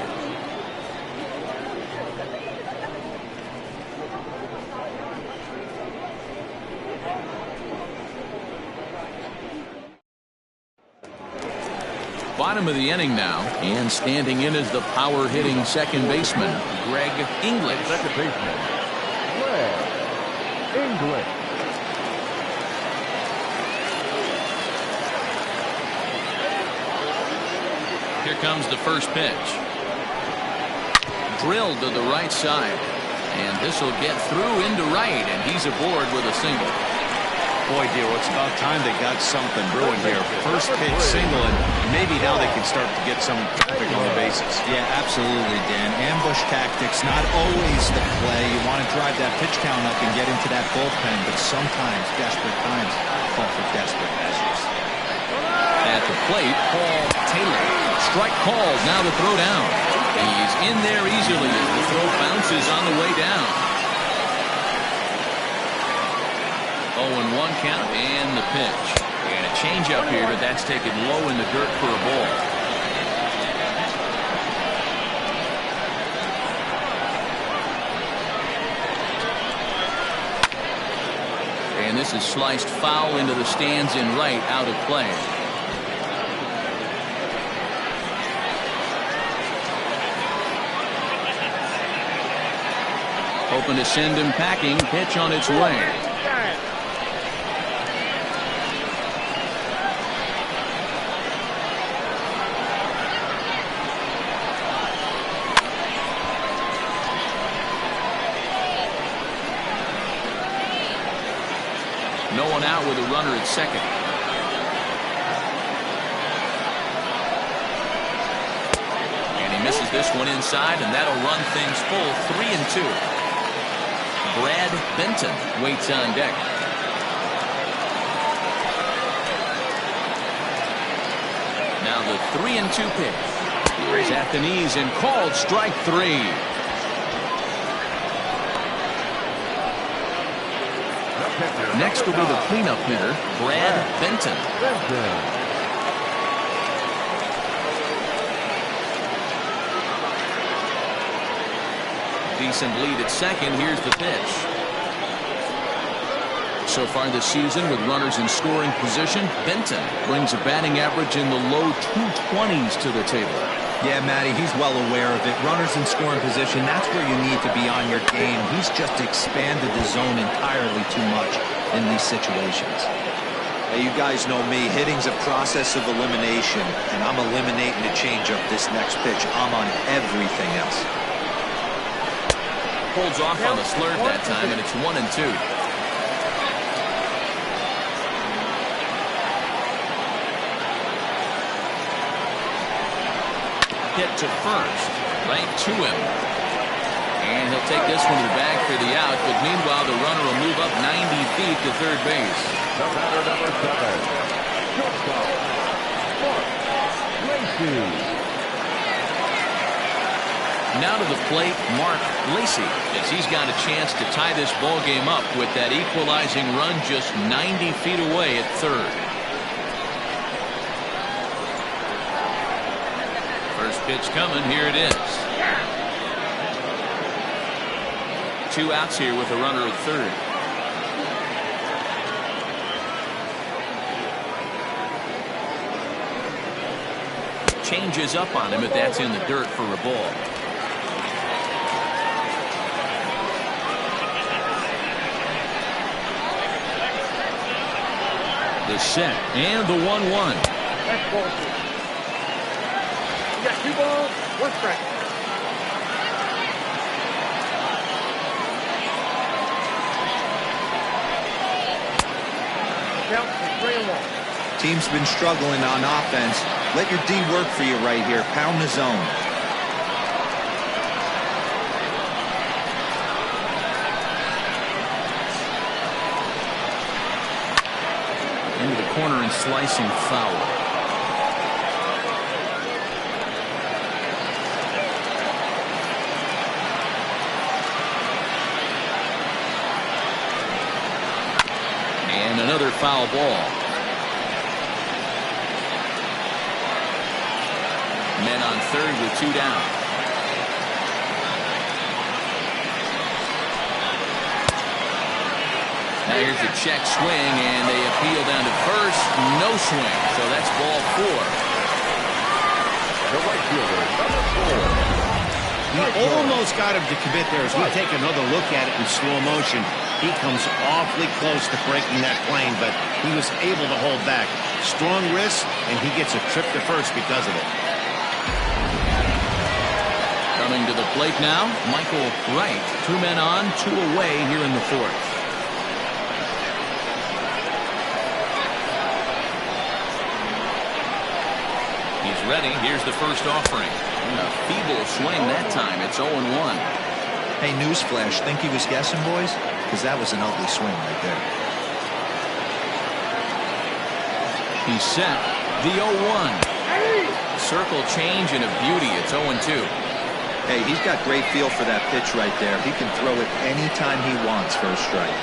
Bottom of the inning now, and standing in is the power hitting second baseman, Greg English. Second baseman, Greg English. Here comes the first pitch. Drilled to the right side. And this will get through into right, and he's aboard with a single. Boy, dear, it's about time they got something brewing here. First pitch single, and maybe now they can start to get some traffic on the bases. Yeah, absolutely, Dan. Ambush tactics, not always the play. You want to drive that pitch count up and get into that bullpen, but sometimes, desperate times, call for desperate measures. At the plate, Paul Taylor. Strike called, now the throw down. He's in there easily as the throw bounces on the way down. 0-1 count and the pitch. And a changeup here, but that's taken low in the dirt for a ball. And this is sliced foul into the stands in right, out of play. Hoping to send him packing. Pitch on its way. No one out with a runner at second. And he misses this one inside, and that'll run things full 3-2. Brad Benton waits on deck. Now the 3-2 pitch. He's at the knees and called strike 3. Next will be the cleanup hitter, Brad Benton. Decent lead at second. Here's the pitch. so far this season with runners in scoring position. Benton brings a batting average in the low 220s to the table. Yeah, Matty, he's well aware of it. Runners in scoring position, that's where you need to be on your game. He's just expanded the zone entirely too much in these situations. Hey, you guys know me. Hitting's a process of elimination, and I'm eliminating the changeup this next pitch. I'm on everything else. Holds off on the slurve that time, and it's 1-2. Hit to first, right to him. And he'll take this one to the bag for the out, but meanwhile the runner will move up 90 feet to third base. The batter, number 7, shortstop, Mark Lacy. Now to the plate, Mark Lacy, as he's got a chance to tie this ball game up with that equalizing run just 90 feet away at third. First pitch coming, here it is. 2 outs here with a runner at third. Changes up on him, but that's in the dirt for a ball. The set and the 1-1. That's ball 2. You got 2 balls, 1 strike. Count is 3-1. Team's been struggling on offense. Let your D work for you right here. Pound the zone. Into the corner and slicing foul. And another foul ball. Men on third with 2 down. Now here's a check swing, and they appeal down to first. No swing, so that's ball 4. The right fielder, number 4. He almost got him to commit there. As we take another look at it in slow motion, he comes awfully close to breaking that plane, but he was able to hold back. Strong wrist, and he gets a trip to first because of it. Coming to the plate now, Michael Wright. 2 men on, 2 away here in the 4th. He's ready. Here's the first offering. A feeble swing that time. It's 0-1. Hey, newsflash, think he was guessing, boys? Because that was an ugly swing right there. He's set. The 0-1. Circle change and a beauty. It's 0-2. Hey, he's got great feel for that pitch right there. He can throw it anytime he wants for a strike.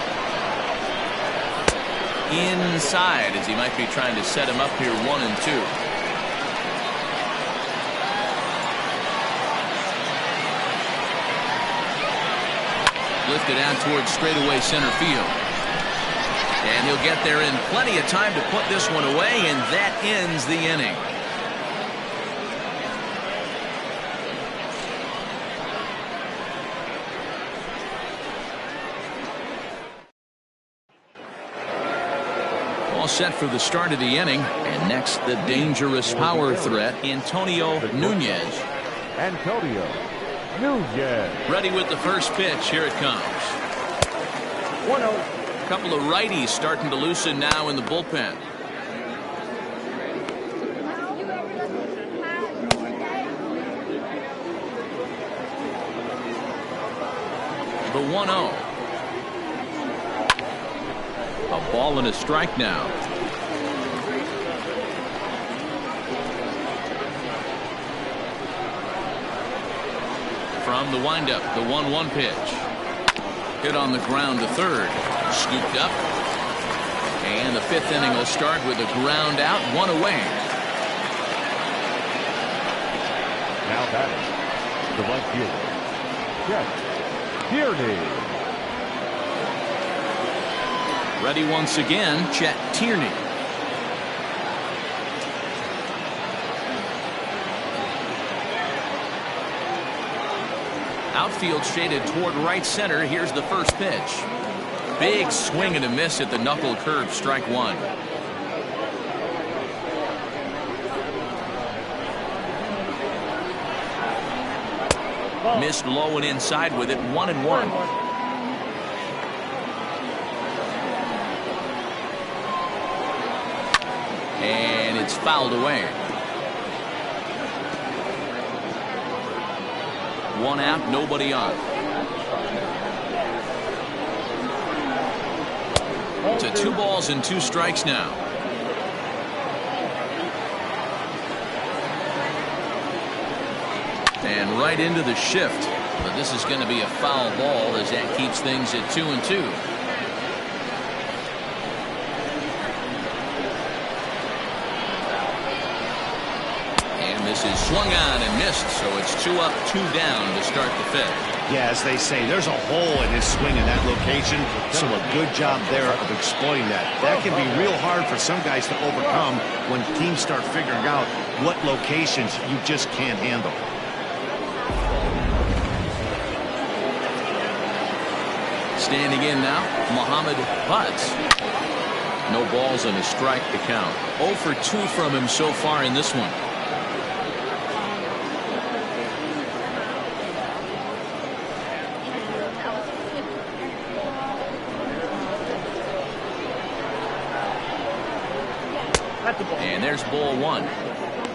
Inside, as he might be trying to set him up here 1-2. Lifted out towards straightaway center field. And he'll get there in plenty of time to put this one away, and that ends the inning. All set for the start of the inning. And next, the dangerous power threat, Antonio Nunez. Antonio Nunez. Ready with the first pitch. Here it comes. 1-0. A couple of righties starting to loosen now in the bullpen. The 1-0. A ball and a strike now. From the windup, the 1-1 pitch. Hit on the ground to third. Scooped up. And the 5th inning will start with a ground out, 1 away. Now batting, the right fielder, Jeff Tierney. Ready once again, Chet Tierney. Outfield shaded toward right center. Here's the first pitch. Big swing and a miss at the knuckle curve. Strike one. Missed low and inside with it. 1-1. And it's fouled away. One out, nobody on. To 2 balls and 2 strikes now. And right into the shift. But this is going to be a foul ball as that keeps things at 2-2. And this is swung on and missed, so it's 2 up, 2 down to start the 5th. Yeah, as they say, there's a hole in his swing in that location, so a good job there of exploiting that. That can be real hard for some guys to overcome when teams start figuring out what locations you just can't handle. Standing in now, Muhammad Butts. No balls and a strike to count. 0 for 2 from him so far in this one. And there's ball 1.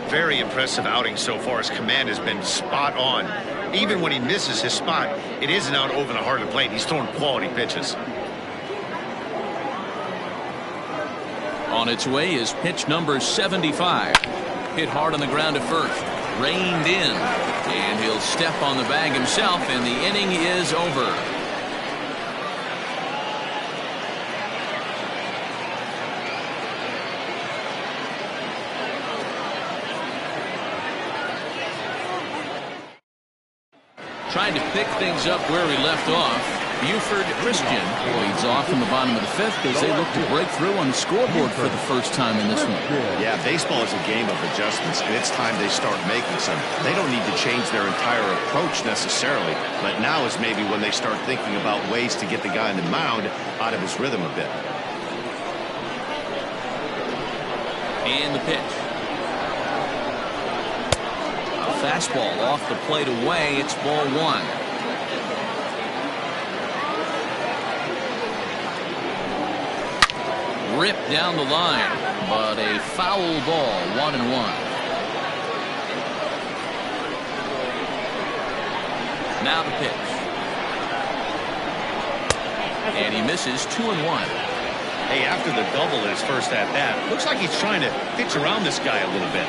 Very impressive outing so far. His command has been spot on. Even when he misses his spot, it isn't out over the heart of the plate. He's throwing quality pitches. On its way is pitch number 75. Hit hard on the ground to first. Reined in. And he'll step on the bag himself, and the inning is over. Trying to pick things up where we left off. Buford Christian leads off in the bottom of the 5th as they look to break through on the scoreboard for the first time in this one. Yeah, baseball is a game of adjustments, and it's time they start making some. They don't need to change their entire approach necessarily, but now is maybe when they start thinking about ways to get the guy on the mound out of his rhythm a bit. And the pitch. Fastball off the plate away. It's ball 1. Ripped down the line, but a foul ball. 1-1. Now the pitch. And he misses. 2-1. Hey, after the double in his first at-bat, looks like he's trying to pitch around this guy a little bit.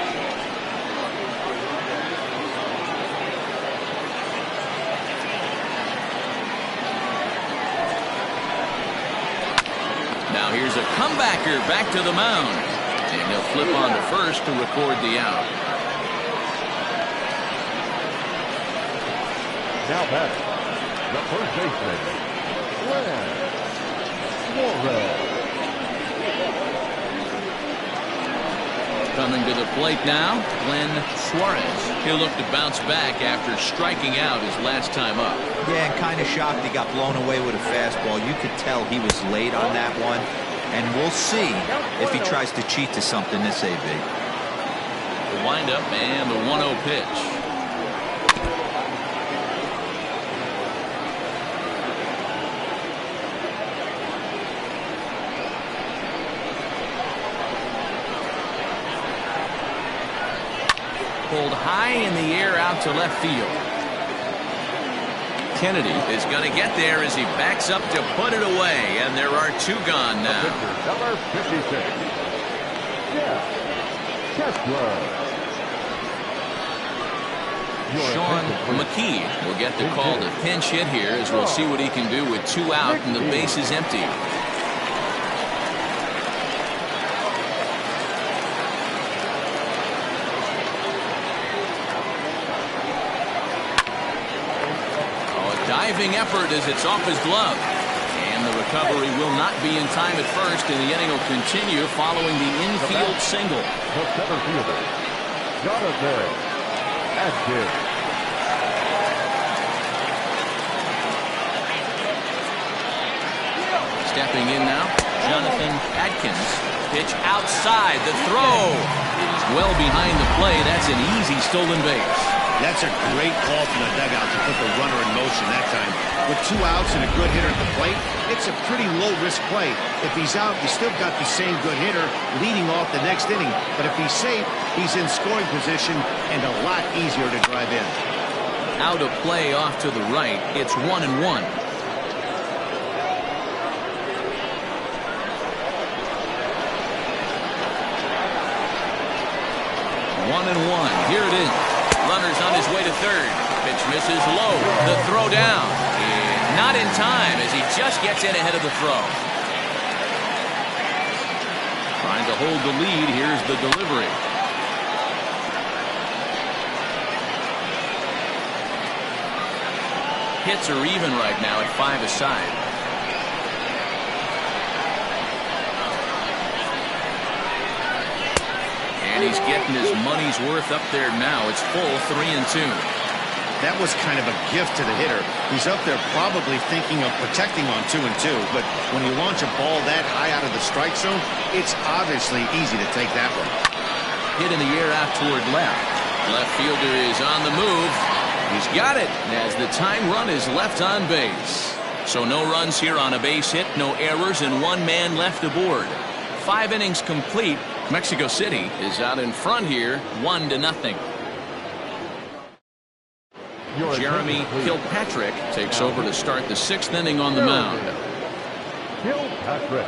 Now here's a comebacker back to the mound. And he'll flip on to first to record the out. Now back, the first baseman, Glenn Suarez. Coming to the plate now, Glenn Suarez. He'll look to bounce back after striking out his last time up. Yeah, and kind of shocked he got blown away with a fastball. You could tell he was late on that one. And we'll see if he tries to cheat to something this AB. The windup and the 1-0 pitch. Pulled high in the air out to left field. Kennedy is going to get there as he backs up to put it away, and there are 2 gone now. Number 56, Jeff Kessler. Sean McKee will get the call to pinch hit here as we'll see what he can do with 2 out and the base is empty. Diving effort as it's off his glove. And And the recovery will not be in time at first, and the inning will continue following the infield single. The center fielder, Jonathan Atkins. Stepping in now, Jonathan Atkins. Pitch outside, the throw is well behind the plate. That's an easy stolen base. That's a great call from the dugout to put the runner in motion that time. With 2 outs and a good hitter at the plate, it's a pretty low-risk play. If he's out, you still got the same good hitter leading off the next inning. But if he's safe, he's in scoring position and a lot easier to drive in. Out of play off to the right. It's 1-1. 1-1. Here it is. Runner's on his way to third. Pitch misses low. The throw down. Not in time as he just gets in ahead of the throw. Trying to hold the lead. Here's the delivery. Hits are even right now at 5 aside. And he's getting his money's worth up there now. It's full 3-2. That was kind of a gift to the hitter. He's up there probably thinking of protecting on 2-2, but when you launch a ball that high out of the strike zone, it's obviously easy to take that one. Hit in the air out toward left. Left fielder is on the move. He's got it as the tying run is left on base. So no runs here on a base hit, no errors, and 1 man left aboard. 5 innings complete. Mexico City is out in front here, 1-0. Jeremy Kilpatrick takes over to start the 6th inning on the mound. Kilpatrick.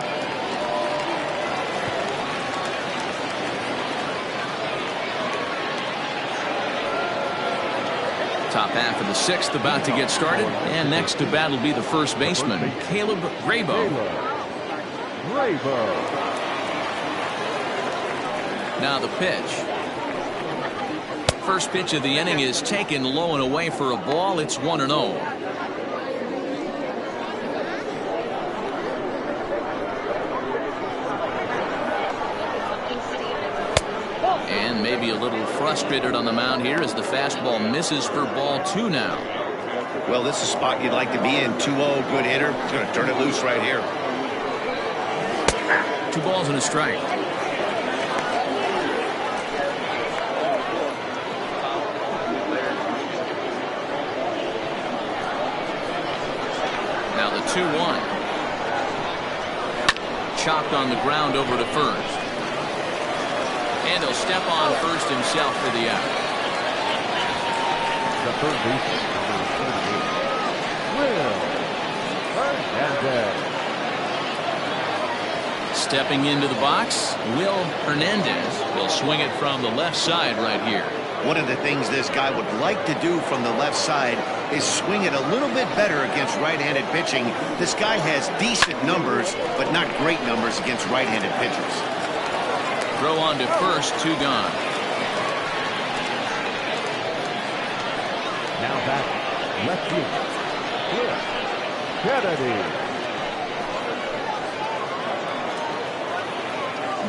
Top half of the 6th about to get started, and next to bat will be the first baseman, Caleb Grabo. Now the pitch. First pitch of the inning is taken low and away for a ball. It's 1-0. And maybe a little frustrated on the mound here as the fastball misses for ball 2 now. Well, this is a spot you'd like to be in. 2-0, good hitter. He's going to turn it loose right here. 2 balls and a strike. Now the 2-1. Chopped on the ground over to first. And he'll step on first himself for the out. The third baseman, number 38, Will Hernandez. Stepping into the box, Will Hernandez will swing it from the left side right here. One of the things this guy would like to do from the left side is swing it a little bit better against right-handed pitching. This guy has decent numbers, but not great numbers against right-handed pitchers. Throw on to first, 2 gone. Now back, left field, Cliff Kennedy.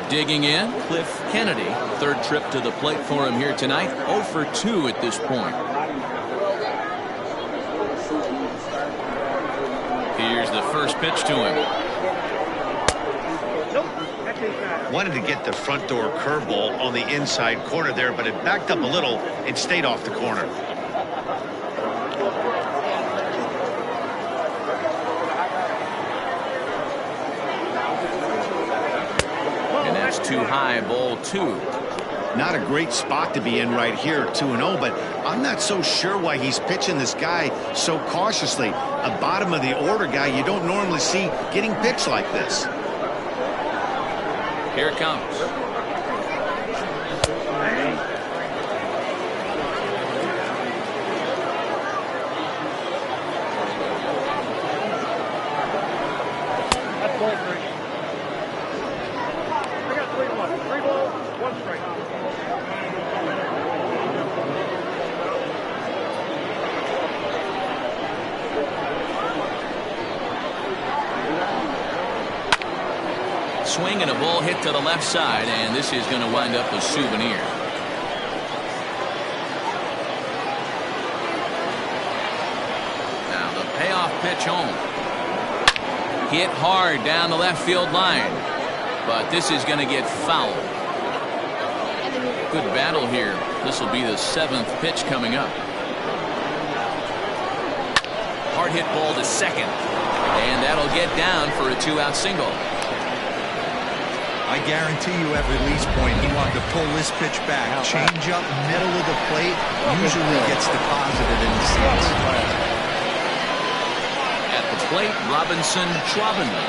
Digging in, Cliff Kennedy. 3rd trip to the plate for him here tonight. 0 for 2 at this point. Here's the first pitch to him. Wanted to get the front door curveball on the inside corner there, but it backed up a little and stayed off the corner. And that's too high, ball 2. Not a great spot to be in right here, 2-0, but I'm not so sure why he's pitching this guy so cautiously. A bottom of the order guy you don't normally see getting pitched like this. Here it comes. That's ball 3. I got 3-1. 3 balls, 1 strike. Swing and a ball hit to the left side, and this is going to wind up a souvenir. Now the payoff pitch home. Hit hard down the left field line, but this is going to get fouled. Good battle here. This will be the 7th pitch coming up. Hard hit ball to second, and that'll get down for a 2-out single. I guarantee you at release point he wanted to pull this pitch back. Change up middle of the plate usually gets deposited in the seats. At the plate, Robinson Schwabenman.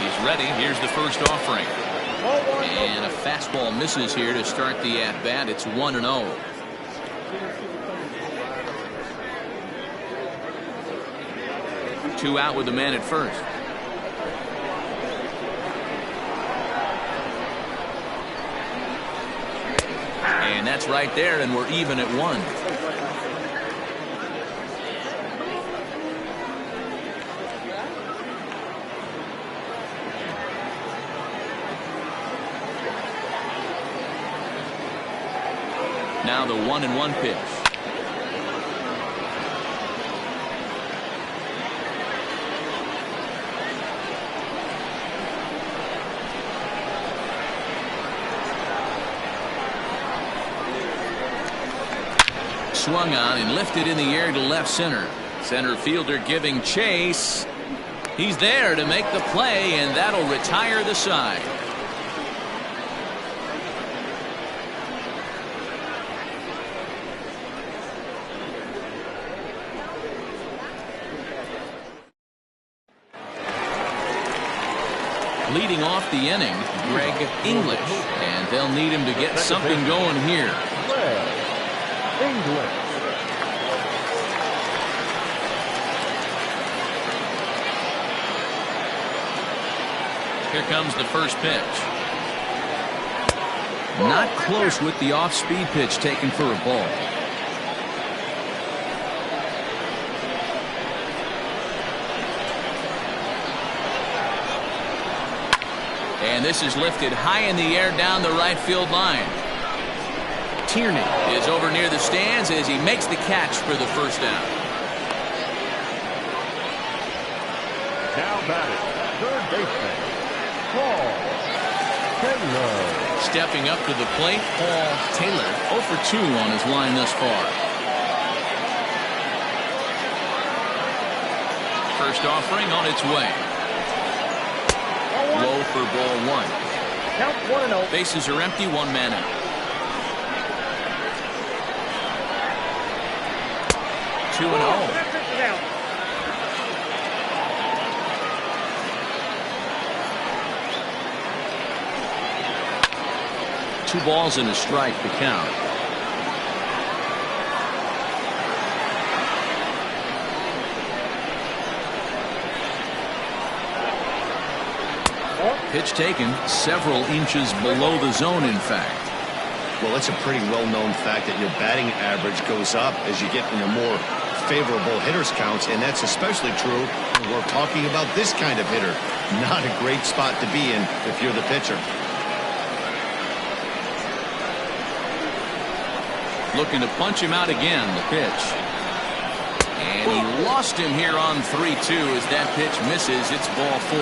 He's ready. Here's the first offering. And a fastball misses here to start the at-bat. It's 1-0. Two out with the man at first. And that's right there, and we're even at 1. Now the 1-1 pitch. Swung on and lifted in the air to left center. Center fielder giving chase. He's there to make the play, and that'll retire the side. Leading off the inning, Greg English, and they'll need him to get something going here. English. Here comes the first pitch. Not close with the off-speed pitch taken for a ball. And this is lifted high in the air down the right field line. Tierney is over near the stands as he makes the catch for the first down. Now batting, third baseman, Paul Taylor. Stepping up to the plate, Paul Taylor, 0 for 2 on his line thus far. First offering on its way. Low for ball 1. Count 1-0. Bases are empty, 1 man out. Two and 0. Two balls and a strike to count. Pitch taken several inches below the zone, in fact. Well, it's a pretty well-known fact that your batting average goes up as you get into more favorable hitters counts, and that's especially true when we're talking about this kind of hitter. Not a great spot to be in if you're the pitcher. Looking to punch him out again, the pitch. And he lost him here on 3-2 as that pitch misses. It's ball 4.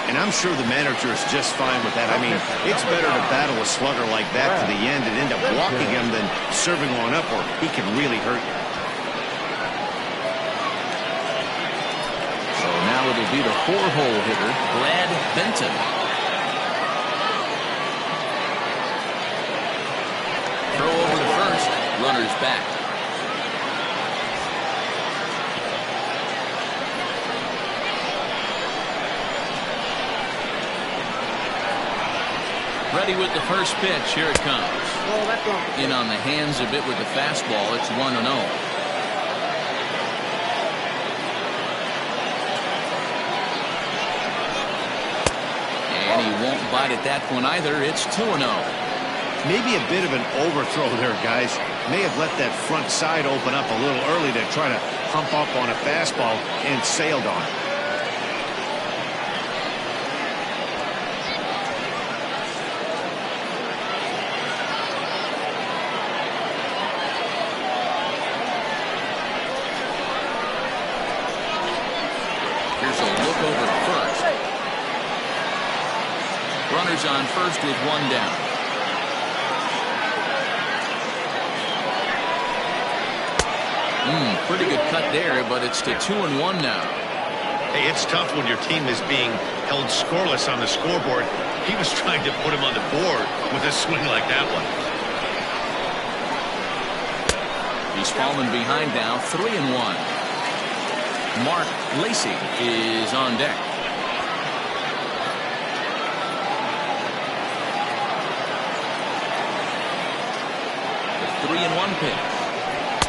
And I'm sure the manager is just fine with that. I mean, it's better to battle a slugger like that to the end and end up walking him than serving one up, or he can really hurt you. So now it'll be the 4-hole hitter, Brad Benton. Throw over to first. Runners back. Ready with the first pitch. Here it comes. In on the hands a bit with the fastball. It's 1-0. And he won't bite at that one either. It's 2-0. Maybe a bit of an overthrow there, guys. May have let that front side open up a little early to try to hump up on a fastball and sailed on it. Here's a look over first. Runners on first with one down. Pretty good cut there, but it's to 2-1 now. Hey, it's tough when your team is being held scoreless on the scoreboard. He was trying to put him on the board with a swing like that one. He's fallen behind now, 3-1. Mark Lacy is on deck. The 3-1 pitch.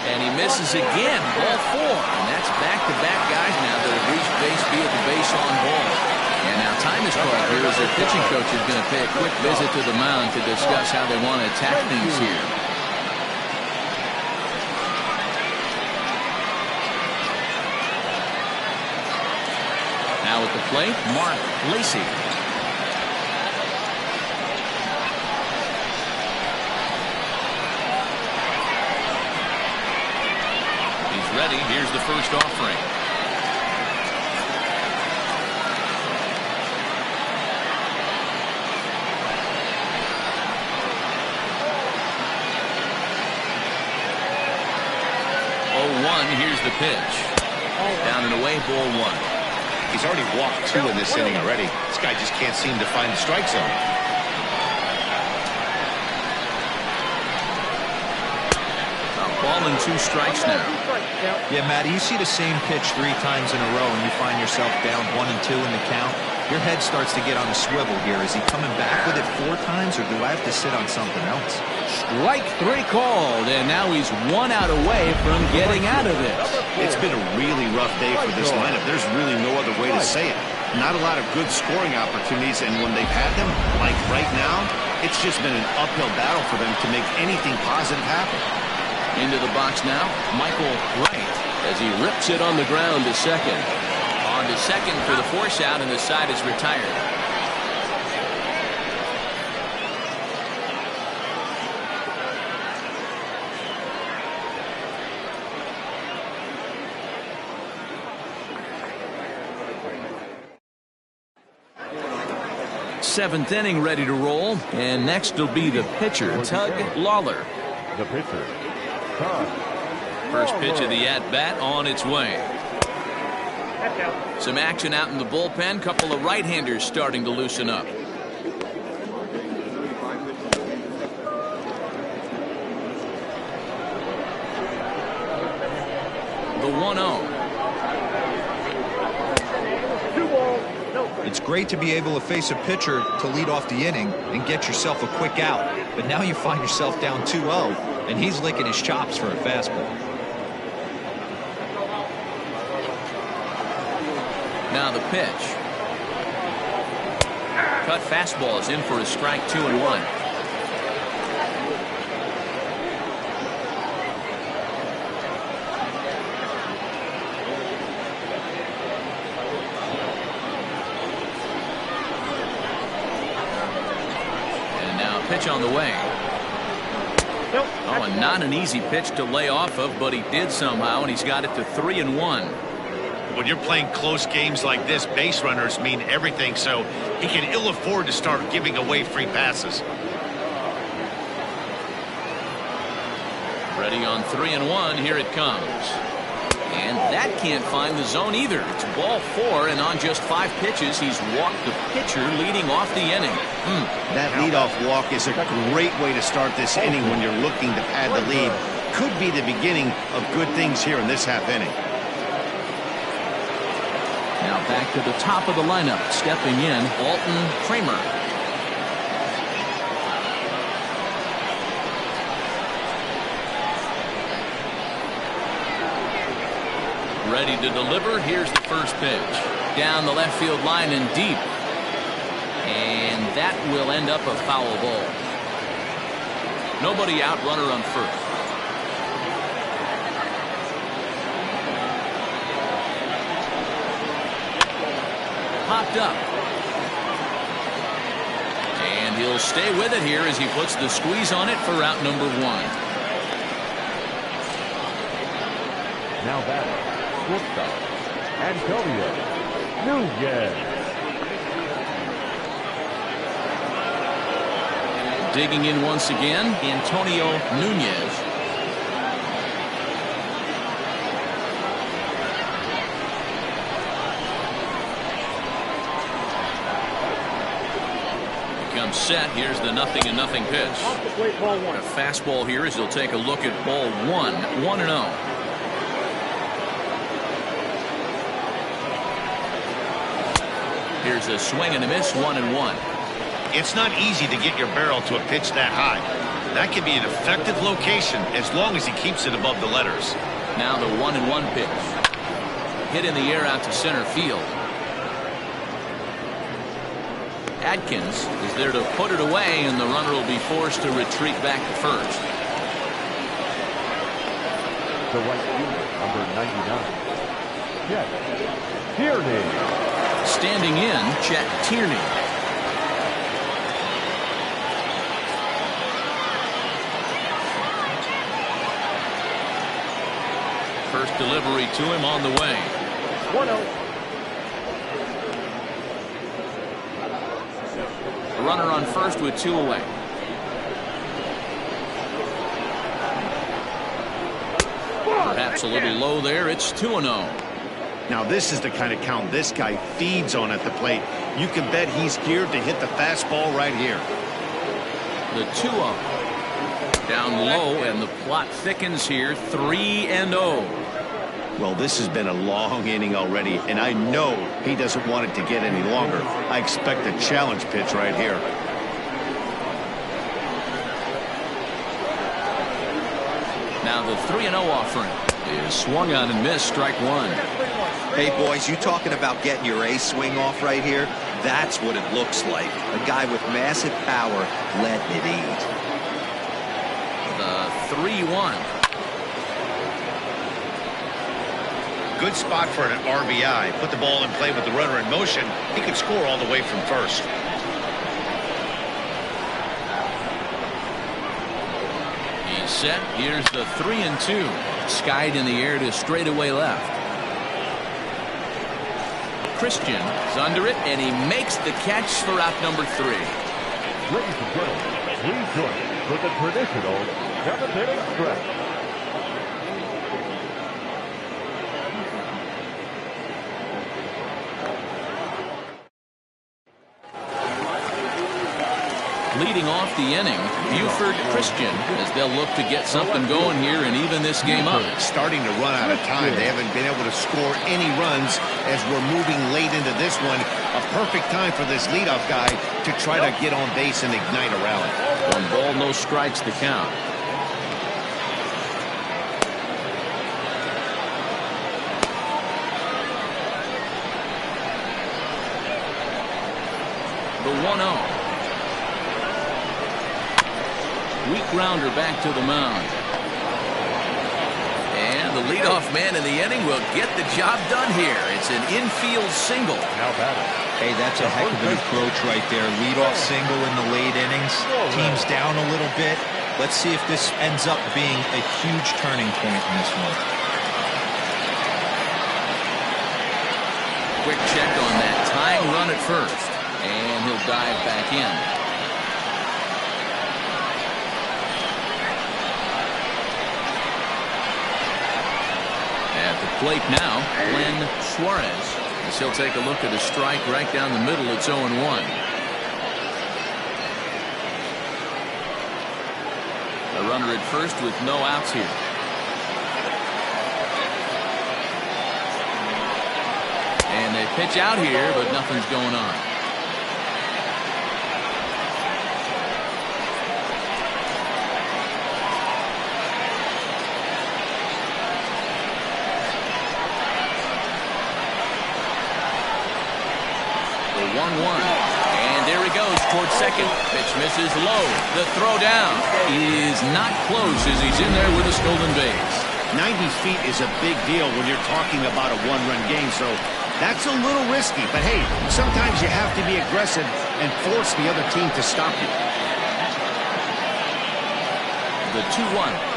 And he misses again, ball 4. And that's back-to-back guys now that have reached base via the base on ball. And now time is called here as their pitching coach is going to pay a quick visit to the mound to discuss how they want to attack things here. Now at the plate, Mark Lacy. Ready. Here's the first offering. Here's the pitch. Down and away, ball 1. He's already walked 2 in this inning already. This guy just can't seem to find the strike zone. Ball and 2 strikes now. Yeah, Matt, you see the same pitch 3 times in a row and you find yourself down 1 and 2 in the count. Your head starts to get on a swivel here. Is he coming back with it 4 times, or do I have to sit on something else? Strike 3 called, and now he's 1 out away from getting out of this. It's been a really rough day for this lineup. There's really no other way to say it. Not a lot of good scoring opportunities, and when they've had them, like right now, it's just been an uphill battle for them to make anything positive happen. Into the box now, Michael Wright, as he rips it on the ground to second. On to second for the force out, and the side is retired. Seventh inning ready to roll, and next will be the pitcher, Tug Lawler. The pitcher, First pitch of the at-bat on its way. Some action out in the bullpen. Couple of right-handers starting to loosen up. The 1-0. It's great to be able to face a pitcher to lead off the inning and get yourself a quick out. But now you find yourself down 2-0, and he's licking his chops for a fastball. Now the pitch. Cut fastball is in for a strike, 2-1. And now pitch on the way. Oh, and not an easy pitch to lay off of, but he did somehow, and he's got it to 3-1. When you're playing close games like this, base runners mean everything, so he can ill afford to start giving away free passes. Ready on 3-1. Here it comes. And that can't find the zone either. It's ball 4, and on just 5 pitches, he's walked the pitcher leading off the inning. That leadoff walk is a great way to start this inning when you're looking to pad the lead. Could be the beginning of good things here in this half inning. Now back to the top of the lineup. Stepping in, Alton Kramer. Ready to deliver. Here's the first pitch. Down the left field line and deep. And that will end up a foul ball. Nobody out, runner on first. Popped up. And he'll stay with it here as he puts the squeeze on it for out number 1. Now batting, shortstop, Antonio Nunez. Digging in once again, Antonio Nunez. Comes set. Here's the 0-0 pitch. A fastball here as he'll take a look at ball 1. 1-0. Here's a swing and a miss. 1-1. It's not easy to get your barrel to a pitch that high. That can be an effective location as long as he keeps it above the letters. Now the 1-1 pitch. Hit in the air out to center field. Adkins is there to put it away, and the runner will be forced to retreat back to first. The right fielder, number 99, Chet Tierney. Standing in, Chet Tierney. First delivery to him on the way. 1-0. Runner on first with 2 away. Perhaps a little low there. It's 2-0. Now this is the kind of count this guy feeds on at the plate. You can bet he's geared to hit the fastball right here. The 2-0. Down low, and the plot thickens here. 3-0. Well, this has been a long inning already, and I know he doesn't want it to get any longer. I expect a challenge pitch right here. Now the 3-0 offering is swung on and missed. Strike 1. Hey, boys, you talking about getting your A swing off right here? That's what it looks like. A guy with massive power letting it eat. The 3-1. Good spot for an RBI. Put the ball in play with the runner in motion. He could score all the way from first. He's set. Here's the 3-2. Skied in the air to straightaway left. Christian is under it, and he makes the catch for out number 3. Ladies and gentlemen, please join us for the traditional 7th-inning stretch. Leading off the inning, Buford Christian, as they'll look to get something going here and even this game up. Starting to run out of time. They haven't been able to score any runs as we're moving late into this one. A perfect time for this leadoff guy to try to get on base and ignite a rally. 1 ball, no strikes to count. The 1-0. Weak grounder back to the mound. And the leadoff man in the inning will get the job done here. It's an infield single. Now batting. Hey, that's a heck of an approach right there. Leadoff single in the late innings. Team's down a little bit. Let's see if this ends up being a huge turning point in this one. Quick check on that tying run at first. And he'll dive back in. At the plate now, Glenn Suarez. As he'll take a look at a strike right down the middle. It's 0-1. A runner at first with no outs here. And they pitch out here, but nothing's going on. The 1-1. And there goes towards second. Pitch misses low. The throw down is not close as he's in there with a stolen base. 90 feet is a big deal when you're talking about a one-run game, so that's a little risky. But hey, sometimes you have to be aggressive and force the other team to stop you. The 2-1.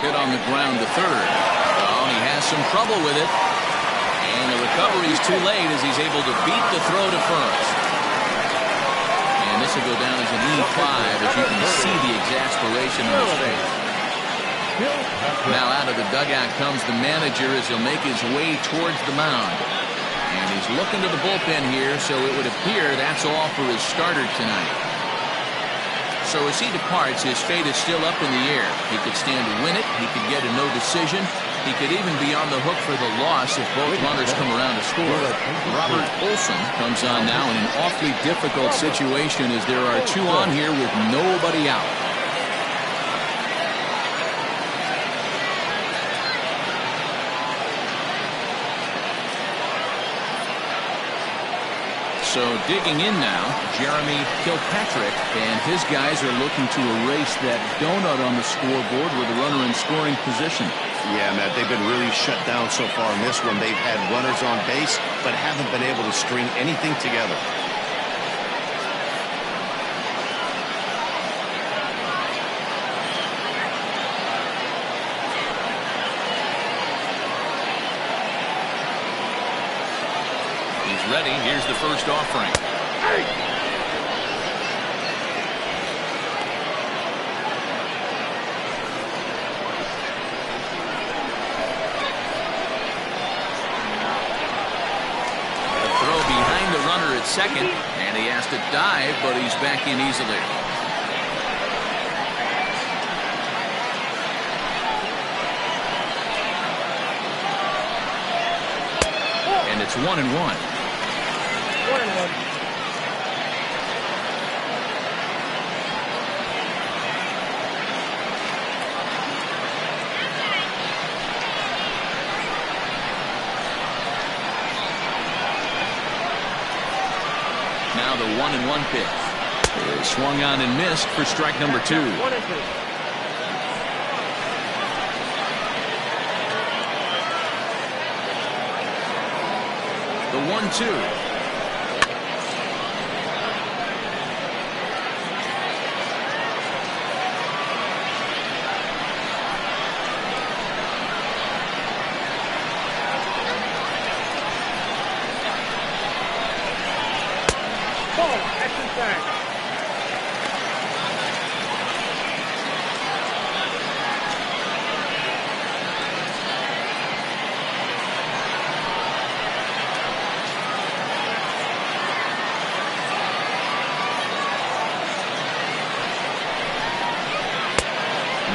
Hit on the ground to third. Oh, he has some trouble with it. And the recovery's too late as he's able to beat the throw to first. And this will go down as an E5 as you can see the exasperation on his face. Now out of the dugout comes the manager as he'll make his way towards the mound. And he's looking to the bullpen here, so it would appear that's all for his starter tonight. So as he departs, his fate is still up in the air. He could stand to win it. He could get a no decision. He could even be on the hook for the loss if both runners come around to score. Robert Olson comes on now in an awfully difficult situation as there are two on here with nobody out. So digging in now, Jeremy Kilpatrick, and his guys are looking to erase that donut on the scoreboard with a runner in scoring position. Yeah, Matt, they've been really shut down so far in this one. They've had runners on base, but haven't been able to string anything together. Ready. Here's the first offering. A throw behind the runner at second, and he has to dive, but he's back in easily. And it's 1-1. 1-1. Now the 1-1 pitch is swung on and missed for strike number 2. 1-2. The 1-2.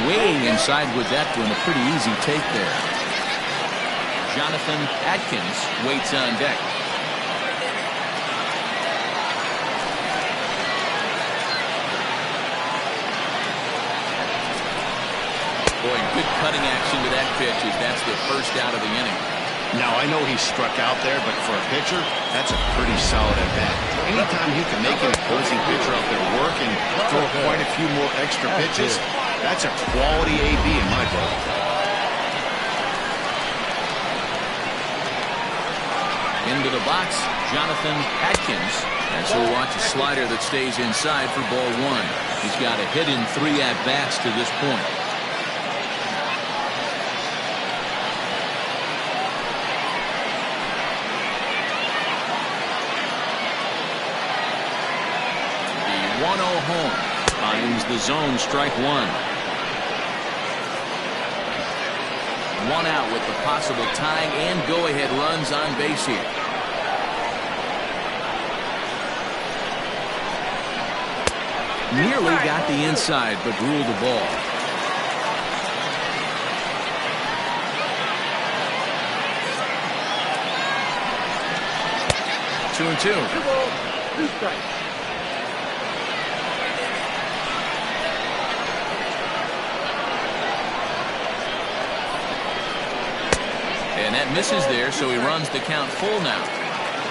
Way inside with that one, a pretty easy take there. Jonathan Atkins waits on deck. Boy, good cutting action with that pitch as that's the first out of the inning. Now, I know he struck out there, but for a pitcher, that's a pretty solid at-bat. Anytime you can make an opposing pitcher out there work and throw quite a few more extra pitches, that's a quality AB in my book. Into the box, Jonathan Atkins. And so watch a slider that stays inside for ball 1. He's got a hit in 3 at-bats to this point. The 1-0 home finds the zone, strike 1. 1 out with the possible tying and go-ahead runs on base here. Nearly got the inside, but ruled the ball. Two and two. 2 balls, 2 strikes. And that misses there, so he runs the count full now.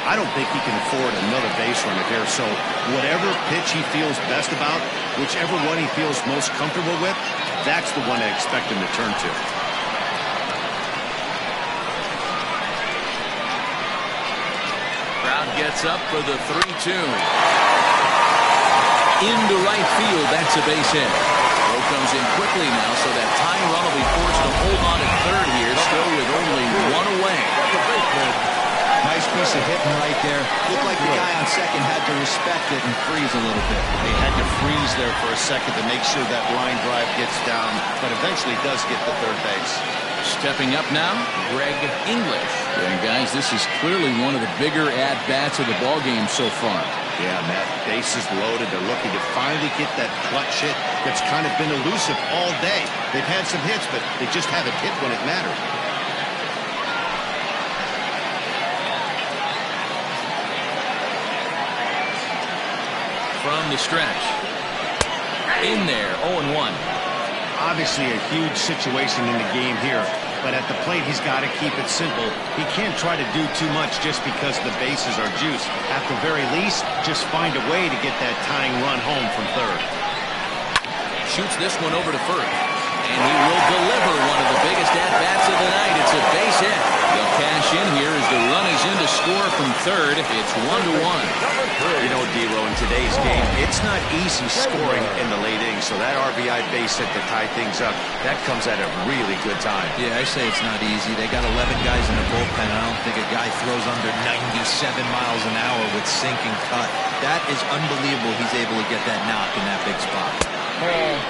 I don't think he can afford another base runner here, so whatever pitch he feels best about, whichever one he feels most comfortable with, that's the one I expect him to turn to. Crowd gets up for the 3-2. Into right field, that's a base hit. Throw comes in quickly now, so that tying run will be forced to hold on at third here, still with only one away. Nice piece of hitting right there. Looked like the guy on second had to respect it and freeze a little bit. He had to freeze there for a second to make sure that line drive gets down, but eventually does get to third base. Stepping up now, Greg English. And guys, this is clearly one of the bigger at-bats of the ballgame so far. Yeah, Matt, bases loaded. They're looking to finally get that clutch hit that's kind of been elusive all day. They've had some hits, but they just haven't hit when it mattered. From the stretch. In there, 0-1. Obviously a huge situation in the game here, but at the plate he's got to keep it simple. He can't try to do too much just because the bases are juiced. At the very least, just find a way to get that tying run home from third. Shoots this one over to first. And he will deliver one of the biggest at-bats of the night. It's a base hit. They'll cash in here as the run is in to score from third. It's 1-1. You know, D-Row, in today's game, it's not easy scoring in the late innings, so that RBI base hit to tie things up, that comes at a really good time. Yeah, I say it's not easy. They got 11 guys in the bullpen. I don't think a guy throws under 97 miles an hour with sinking cut. That is unbelievable he's able to get that knock in that big spot.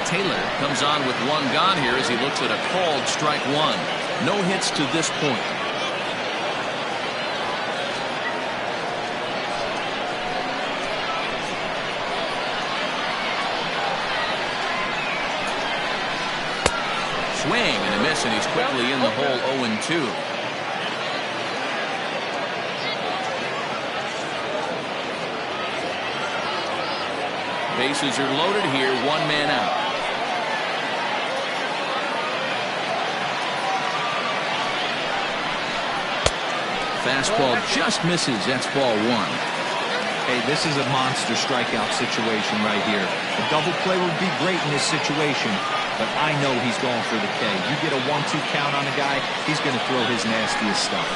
Taylor comes on with one gone here as he looks at a called strike one. No hits to this point. Swing and a miss, and he's quickly in the hole. 0-2. Bases are loaded here, one man out. Fastball just misses. That's ball one. Hey, this is a monster strikeout situation right here. A double play would be great in this situation, but I know he's going for the K. You get a 1-2 count on a guy, he's going to throw his nastiest stuff.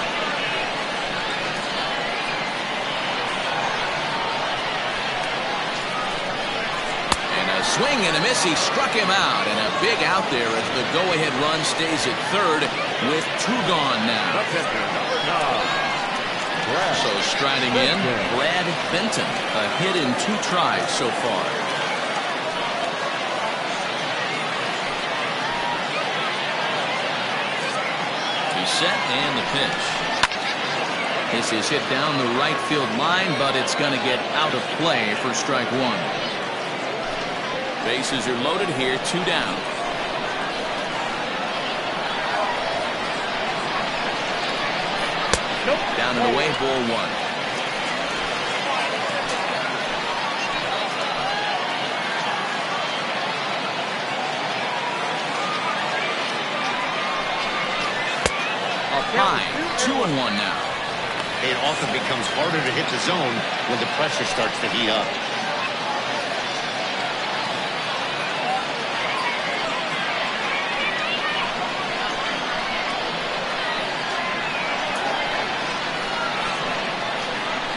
Swing and a miss. He struck him out, and a big out there as the go-ahead run stays at third with two gone now. So striding in, Brad Benton, a hit in 2 tries so far. He's set and the pitch. This is hit down the right field line, but it's going to get out of play for strike one. Bases are loaded here, 2 down. Down and away, ball one. Up high, 2-1 now. It often becomes harder to hit the zone when the pressure starts to heat up.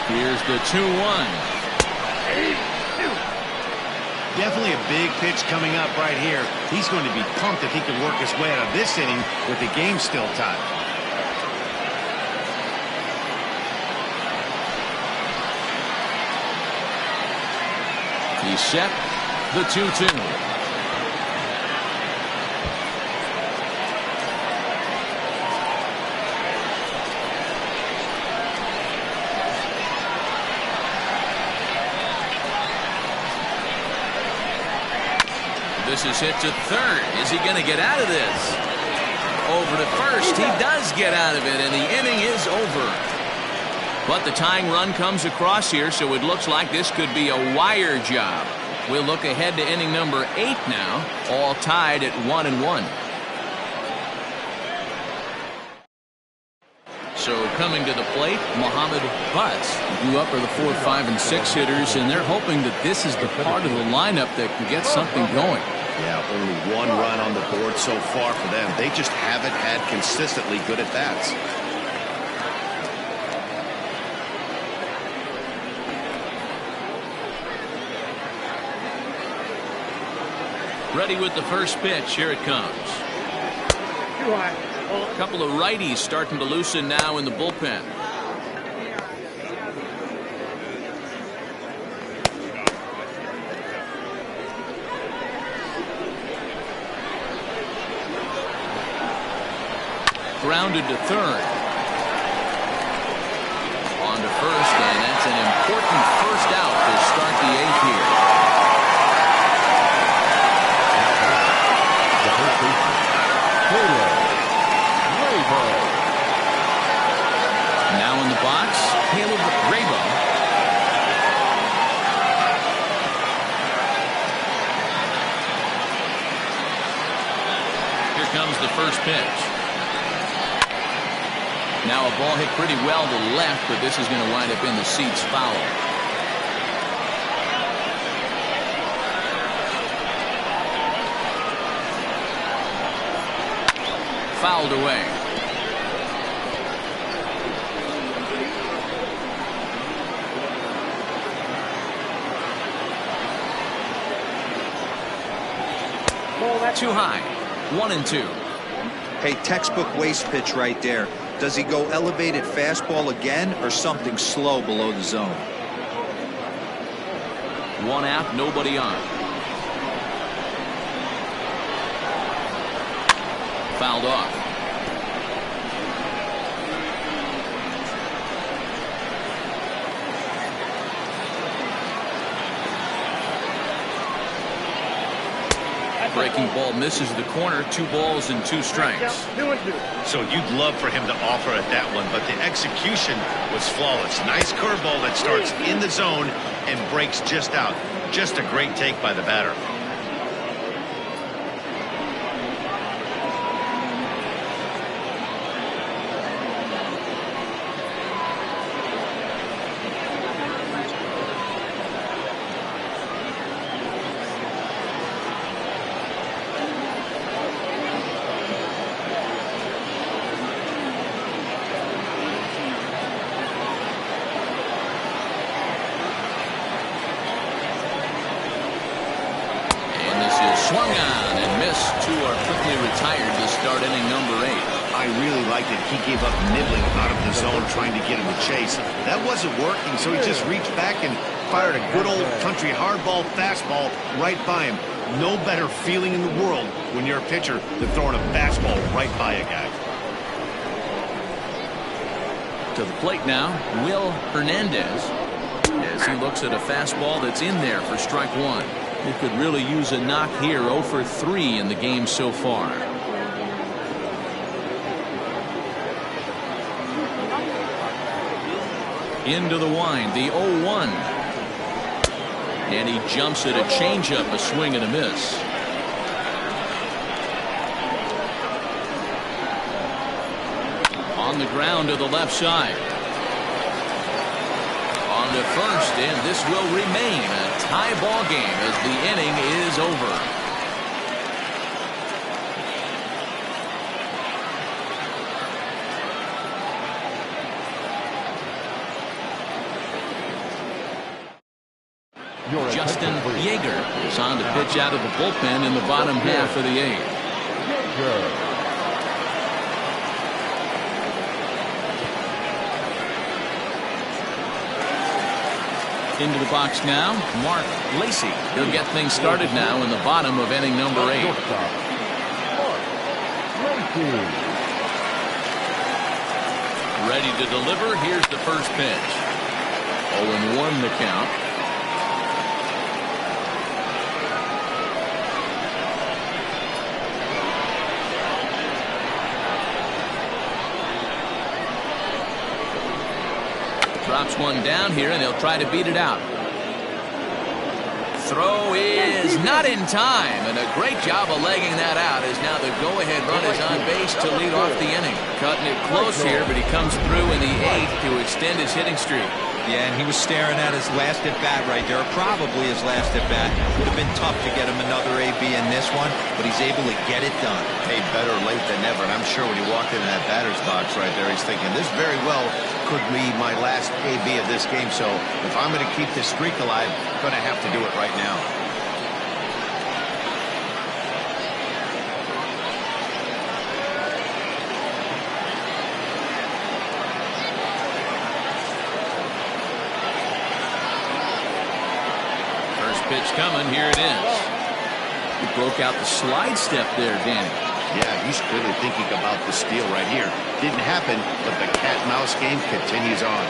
Here's the 2-1. Definitely a big pitch coming up right here. He's going to be pumped if he can work his way out of this inning with the game still tied. He's set. The 2-2. This is hit to third. Is he going to get out of this? Over to first. He does get out of it, and the inning is over. But the tying run comes across here, so it looks like this could be a wire job. We'll look ahead to inning number 8 now, all tied at 1-1. So coming to the plate, Mohamed Butts. You up are the 4, 5, and 6 hitters, and they're hoping that this is the part of the lineup that can get something going. Yeah, only 1 run on the board so far for them. They just haven't had consistently good at bats. Ready with the first pitch. Here it comes. A couple of righties starting to loosen now in the bullpen. Grounded to third. On to first, and that's an important first out to start the 8th here. Now in the box, Caleb Rabo. Here comes the first pitch. Now a ball hit pretty well to the left, but this is going to wind up in the seats foul. Fouled away. Too high. 1-2. Hey, textbook waste pitch right there. Does he go elevated fastball again or something slow below the zone? 1 out, nobody on. Fouled off. Breaking ball misses the corner. 2 balls and 2 strikes. So you'd love for him to offer at that one, but the execution was flawless. Nice curveball that starts in the zone and breaks just out. Just a great take by the batter. Swung on and missed. 2 are quickly retired to start inning number 8. I really liked it. He gave up nibbling out of the zone trying to get him to chase. That wasn't working, so he just reached back and fired a good old country hardball fastball right by him. No better feeling in the world when you're a pitcher than throwing a fastball right by a guy. To the plate now, Will Hernandez, as he looks at a fastball that's in there for strike 1. He could really use a knock here. 0 for 3 in the game so far. Into the wind, the 0-1. And he jumps at a changeup, a swing and a miss. On the ground to the left side. On to first, and this will remain a tie ball game as the inning is over. Justin Yeager is on to pitch out of the bullpen in the bottom half of the 8th. Into the box now, Mark Lacey. He'll get things started now in the bottom of inning number 8. Ready to deliver. Here's the first pitch. 0-1 the count. Drops one down here, and they'll try to beat it out. throw is not in time, and a great job of legging that out as now the go-ahead run is on base to lead off the inning. Cutting it close here, but he comes through in the 8th to extend his hitting streak. Yeah, and he was staring at his last at-bat right there, probably his last at-bat. Would have been tough to get him another AB in this one, but he's able to get it done. Hey, better late than never, and I'm sure when he walked into that batter's box right there, he's thinking, this very well could be my last AB of this game, so if I'm going to keep this streak alive, I'm going to have to do it right now. Pitch coming. Here it is. He broke out the slide step there, Danny. Yeah, he's clearly thinking about the steal right here. Didn't happen, but the cat-mouse game continues on.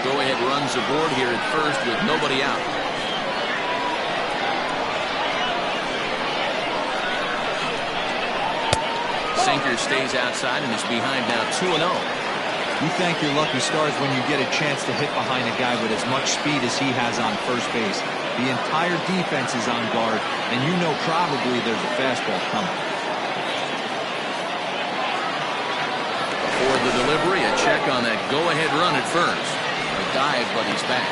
Go-ahead runs aboard here at first with nobody out. Sinker stays outside and is behind now 2-0. You thank your lucky stars when you get a chance to hit behind a guy with as much speed as he has on first base. The entire defense is on guard, and you know probably there's a fastball coming. For the delivery, a check on that go-ahead run at first. A dive, but he's back.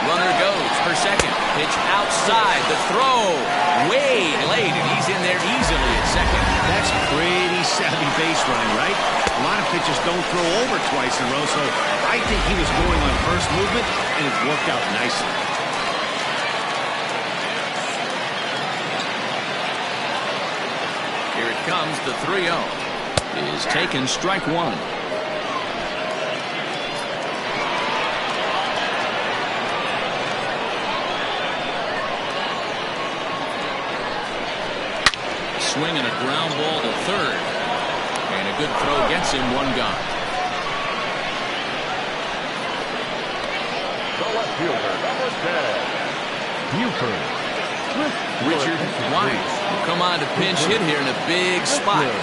Runner goes for second. Pitch outside. The throw way late, and he's in there easily at second. That's pretty savvy base running, right? A lot of pitchers don't throw over twice in a row, so I think he was going on first movement, and it worked out nicely. Here it comes, the 3-0. Is taken, strike one. Swing and a ground ball to third. And a good throw gets him, one gone. The left fielder, number 10, Buford. Richard White will come on to pinch hit here in a big spot.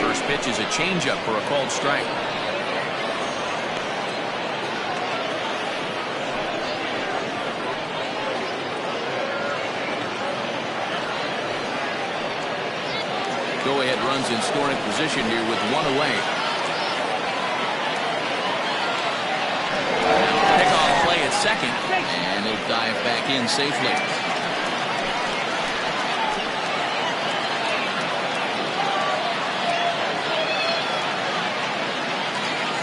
First pitch is a changeup for a called strike. Go-ahead runs in scoring position here with one away. Now pick-off play at second, and he'll dive back in safely.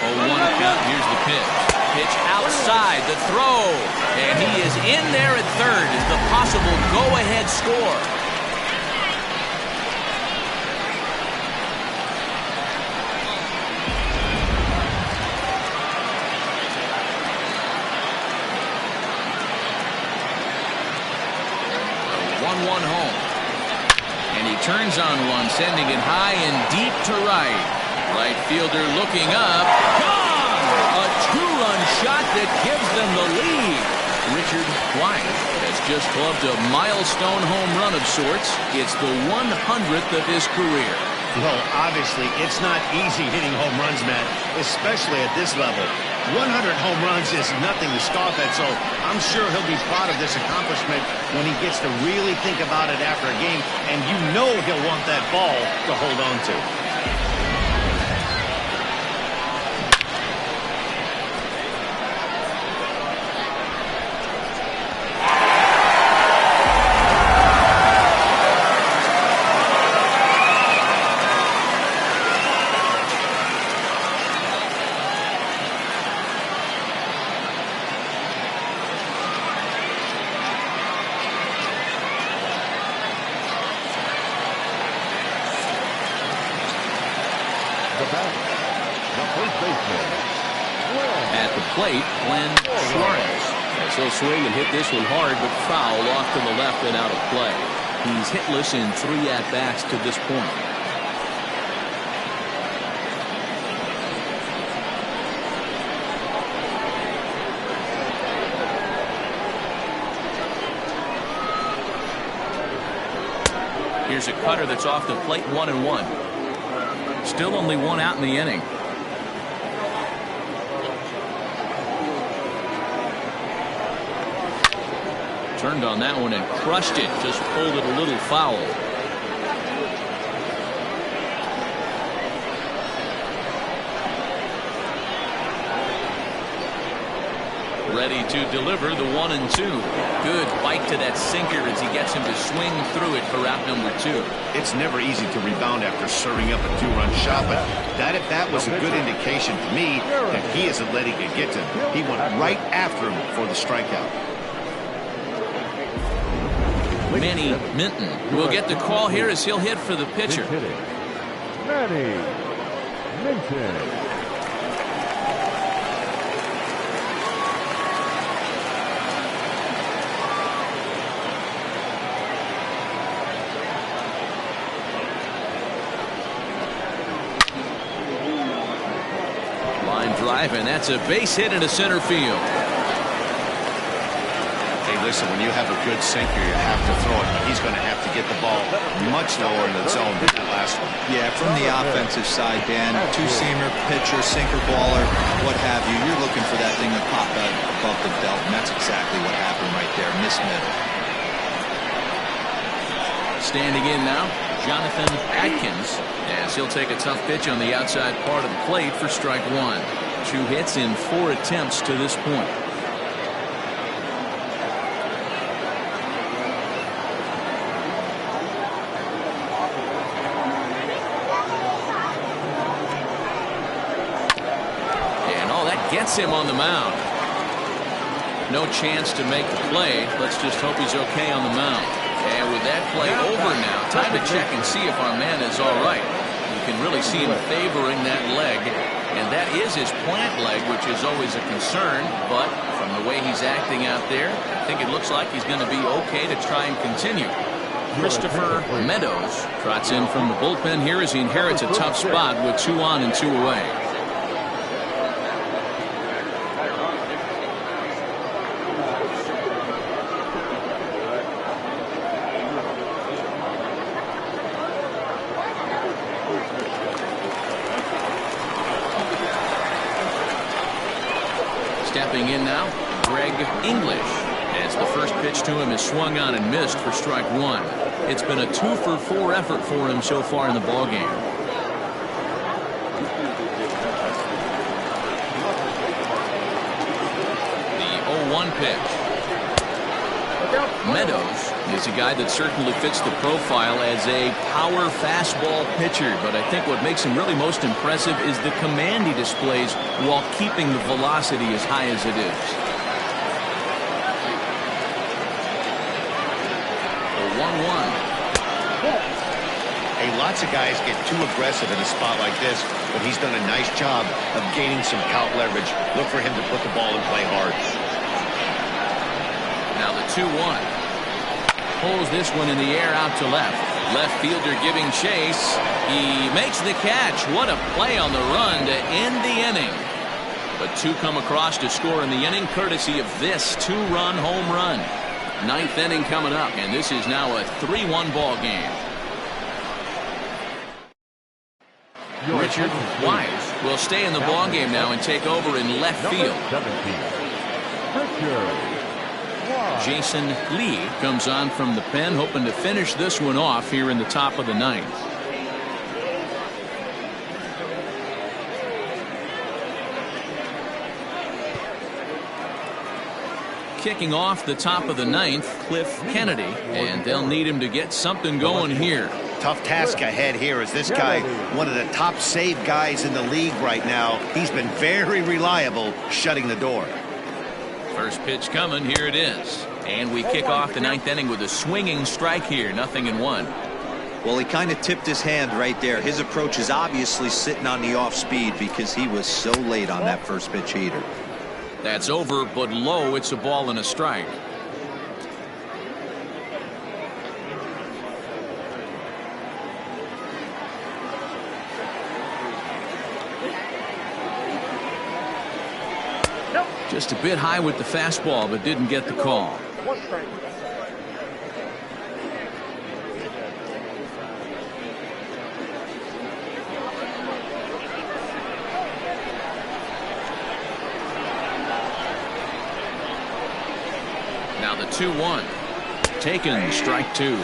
0-1 count. Here's the pitch. Pitch outside, the throw, and he is in there at third as the possible go-ahead score. A 1-1 home. And he turns on one, sending it high and deep to right. Right fielder looking up. Gone! A two-run shot that gives them the lead. Richard White has just clubbed a milestone home run of sorts. It's the 100th of his career. Well, obviously, it's not easy hitting home runs, Matt, especially at this level. 100 home runs is nothing to scoff at, so I'm sure he'll be proud of this accomplishment when he gets to really think about it after a game, and you know he'll want that ball to hold on to. At the plate, Glenn Suarez. He'll swing and hit this one hard, but foul off to the left and out of play. He's hitless in 3 at-bats to this point. Here's a cutter that's off the plate, 1-1. Still only one out in the inning. Turned on that one and crushed it. Just pulled it a little foul. Ready to deliver the 1-2. Good bite to that sinker as he gets him to swing through it for out number 2. It's never easy to rebound after serving up a 2-run shot, but that was a good indication to me that he isn't letting it get to him. He went right after him for the strikeout. Manny Minton will get the call here as he'll hit for the pitcher. Manny Minton. Line drive, and that's a base hit into center field. Listen, when you have a good sinker, you have to throw it, but he's going to have to get the ball much lower in the zone than that last one. Yeah, from the offensive side, Dan, two-seamer, pitcher, sinker baller, what have you. You're looking for that thing to pop out above the belt, and that's exactly what happened right there. Miss middle. Standing in now, Jonathan Atkins, as he'll take a tough pitch on the outside part of the plate for strike 1. 2 hits in 4 attempts to this point. Gets him on the mound. No chance to make the play. Let's just hope he's okay on the mound. And with that play over now, time to check and see if our man is all right. You can really see him favoring that leg, and that is his plant leg, which is always a concern. But from the way he's acting out there, I think it looks like he's going to be okay to try and continue. Christopher Meadows trots in from the bullpen here as he inherits a tough spot with 2 on and 2 away. Stepping in now, Greg English, as the first pitch to him is swung on and missed for strike 1. It's been a 2-for-4 effort for him so far in the ballgame. The 0-1 pitch. Meadows is a guy that certainly fits the profile as a power fastball pitcher, but I think what makes him really most impressive is the command he displays while keeping the velocity as high as it is. The 1-1. Hey, lots of guys get too aggressive in a spot like this, but he's done a nice job of gaining some count leverage. Look for him to put the ball in play hard. Now the 2-1. Pulls this one in the air out to left. Left fielder giving chase. He makes the catch. What a play on the run to end the inning. But 2 come across to score in the inning courtesy of this 2-run home run. 9th inning coming up, and this is now a 3-1 ball game. Richard Wise will stay in the ball game now and take over in left field. Jason Lee comes on from the pen, hoping to finish this one off here in the top of the 9th. Kicking off the top of the 9th, Cliff Kennedy, and they'll need him to get something going here. Tough task ahead here as this guy, one of the top save guys in the league right now. He's been very reliable shutting the door. First pitch coming, here it is. And we kick off the 9th inning with a swinging strike here, 0-1. Well, he kind of tipped his hand right there. His approach is obviously sitting on the off speed because he was so late on that first pitch heater. That's over, but low. It's a ball and a strike. Just a bit high with the fastball, but didn't get the call. 2-1. Taken, strike 2.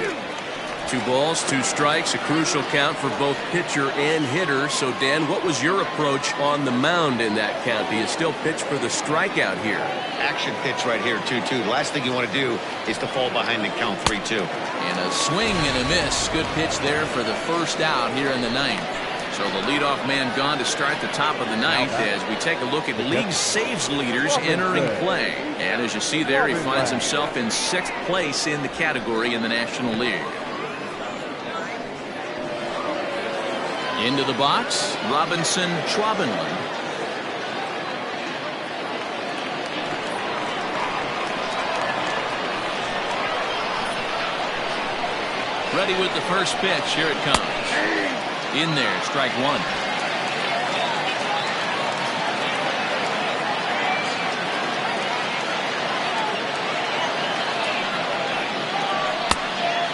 2 balls, 2 strikes, a crucial count for both pitcher and hitter. So, Dan, what was your approach on the mound in that count? Do you still pitch for the strikeout here? Action pitch right here, 2-2. The last thing you want to do is to fall behind and count 3-2. And a swing and a miss. Good pitch there for the first out here in the 9th. So the leadoff man gone to start the top of the 9th as we take a look at league saves leaders entering play. And as you see there, he finds himself in 6th place in the category in the National League. Into the box, Robinson Schwabenland. Ready with the first pitch. Here it comes. In there, strike 1.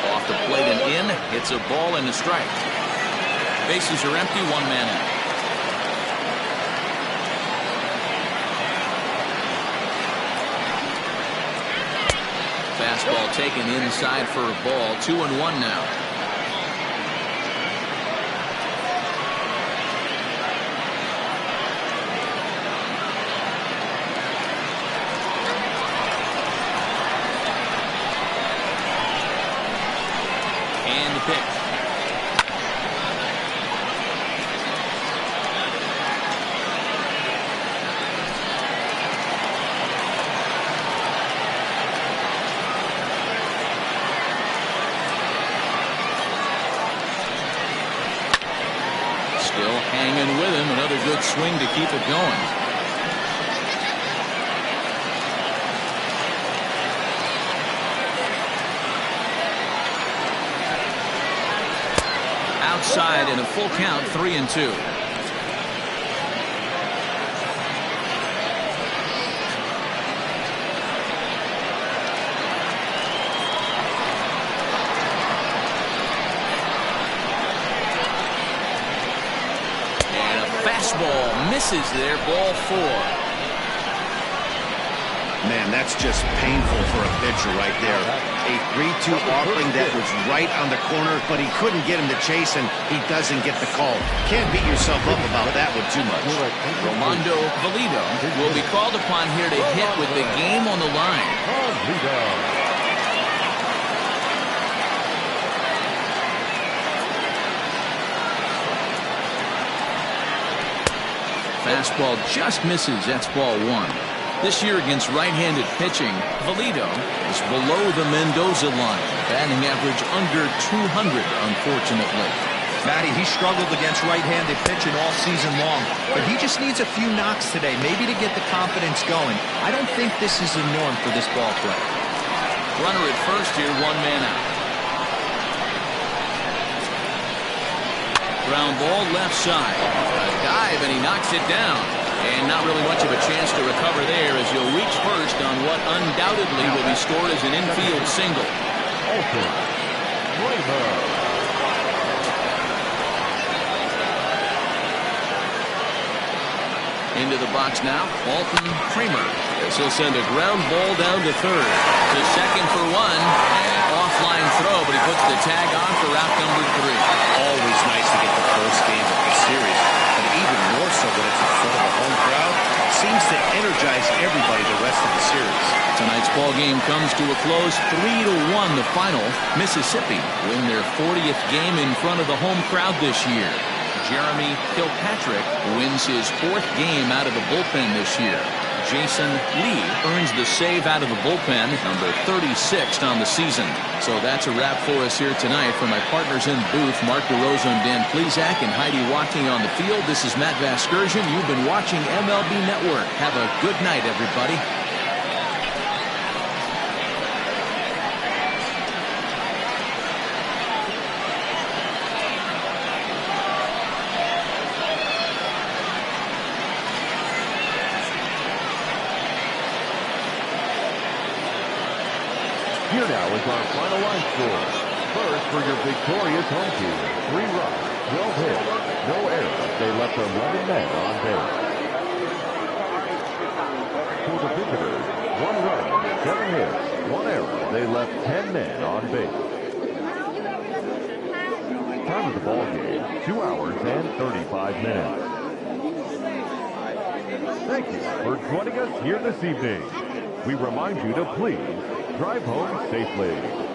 Off the plate and in. It's a ball and a strike. Bases are empty, 1 man out. Fastball taken inside for a ball. 2-1 now. And the pitch. Still hanging with him. Another good swing to keep it going. Outside in a full count, 3-2. Fastball misses there, ball 4. Man, that's just painful for a pitcher right there. A 3-2 offering that was right on the corner, but he couldn't get him to chase, and he doesn't get the call. Can't beat yourself up about that one too much. Romando Valido will be called upon here to hit with the game on the line. Fastball just misses. That's ball 1. This year against right-handed pitching, Valido is below the Mendoza line. Batting average under 200, unfortunately. Matty, he struggled against right-handed pitching all season long, but he just needs a few knocks today, maybe to get the confidence going. I don't think this is the norm for this ball player. Runner at first here, 1 man out. Ground ball left side. A dive, and he knocks it down. And not really much of a chance to recover there as he'll reach first on what undoubtedly will be scored as an infield single. Into the box now, Alton Kramer. As he'll send a ground ball down to third. To second for 1. And offline throw, but he puts the tag on for out number 3. Always nice to get the first game of the series, but even more so when it's in front of a home crowd. Seems to energize everybody the rest of the series. Tonight's ball game comes to a close, 3-1 the final. Mississippi win their 40th game in front of the home crowd this year. Jeremy Kilpatrick wins his 4th game out of the bullpen this year. Jason Lee earns the save out of the bullpen, number 36th on the season. So that's a wrap for us here tonight. For my partners in the booth, Mark DeRosa and Dan Plesac, and Heidi Watney on the field, this is Matt Vasgersian. You've been watching MLB Network. Have a good night, everybody. Here now is our final line score. First for your victorious home team, 3 runs, 12 hits, no errors. They left 11 men on base. For the visitors, 1 run, 7 hits, 1 error. They left 10 men on base. Time of the ball game, 2 hours and 35 minutes. Thank you for joining us here this evening. We remind you to please drive home safely.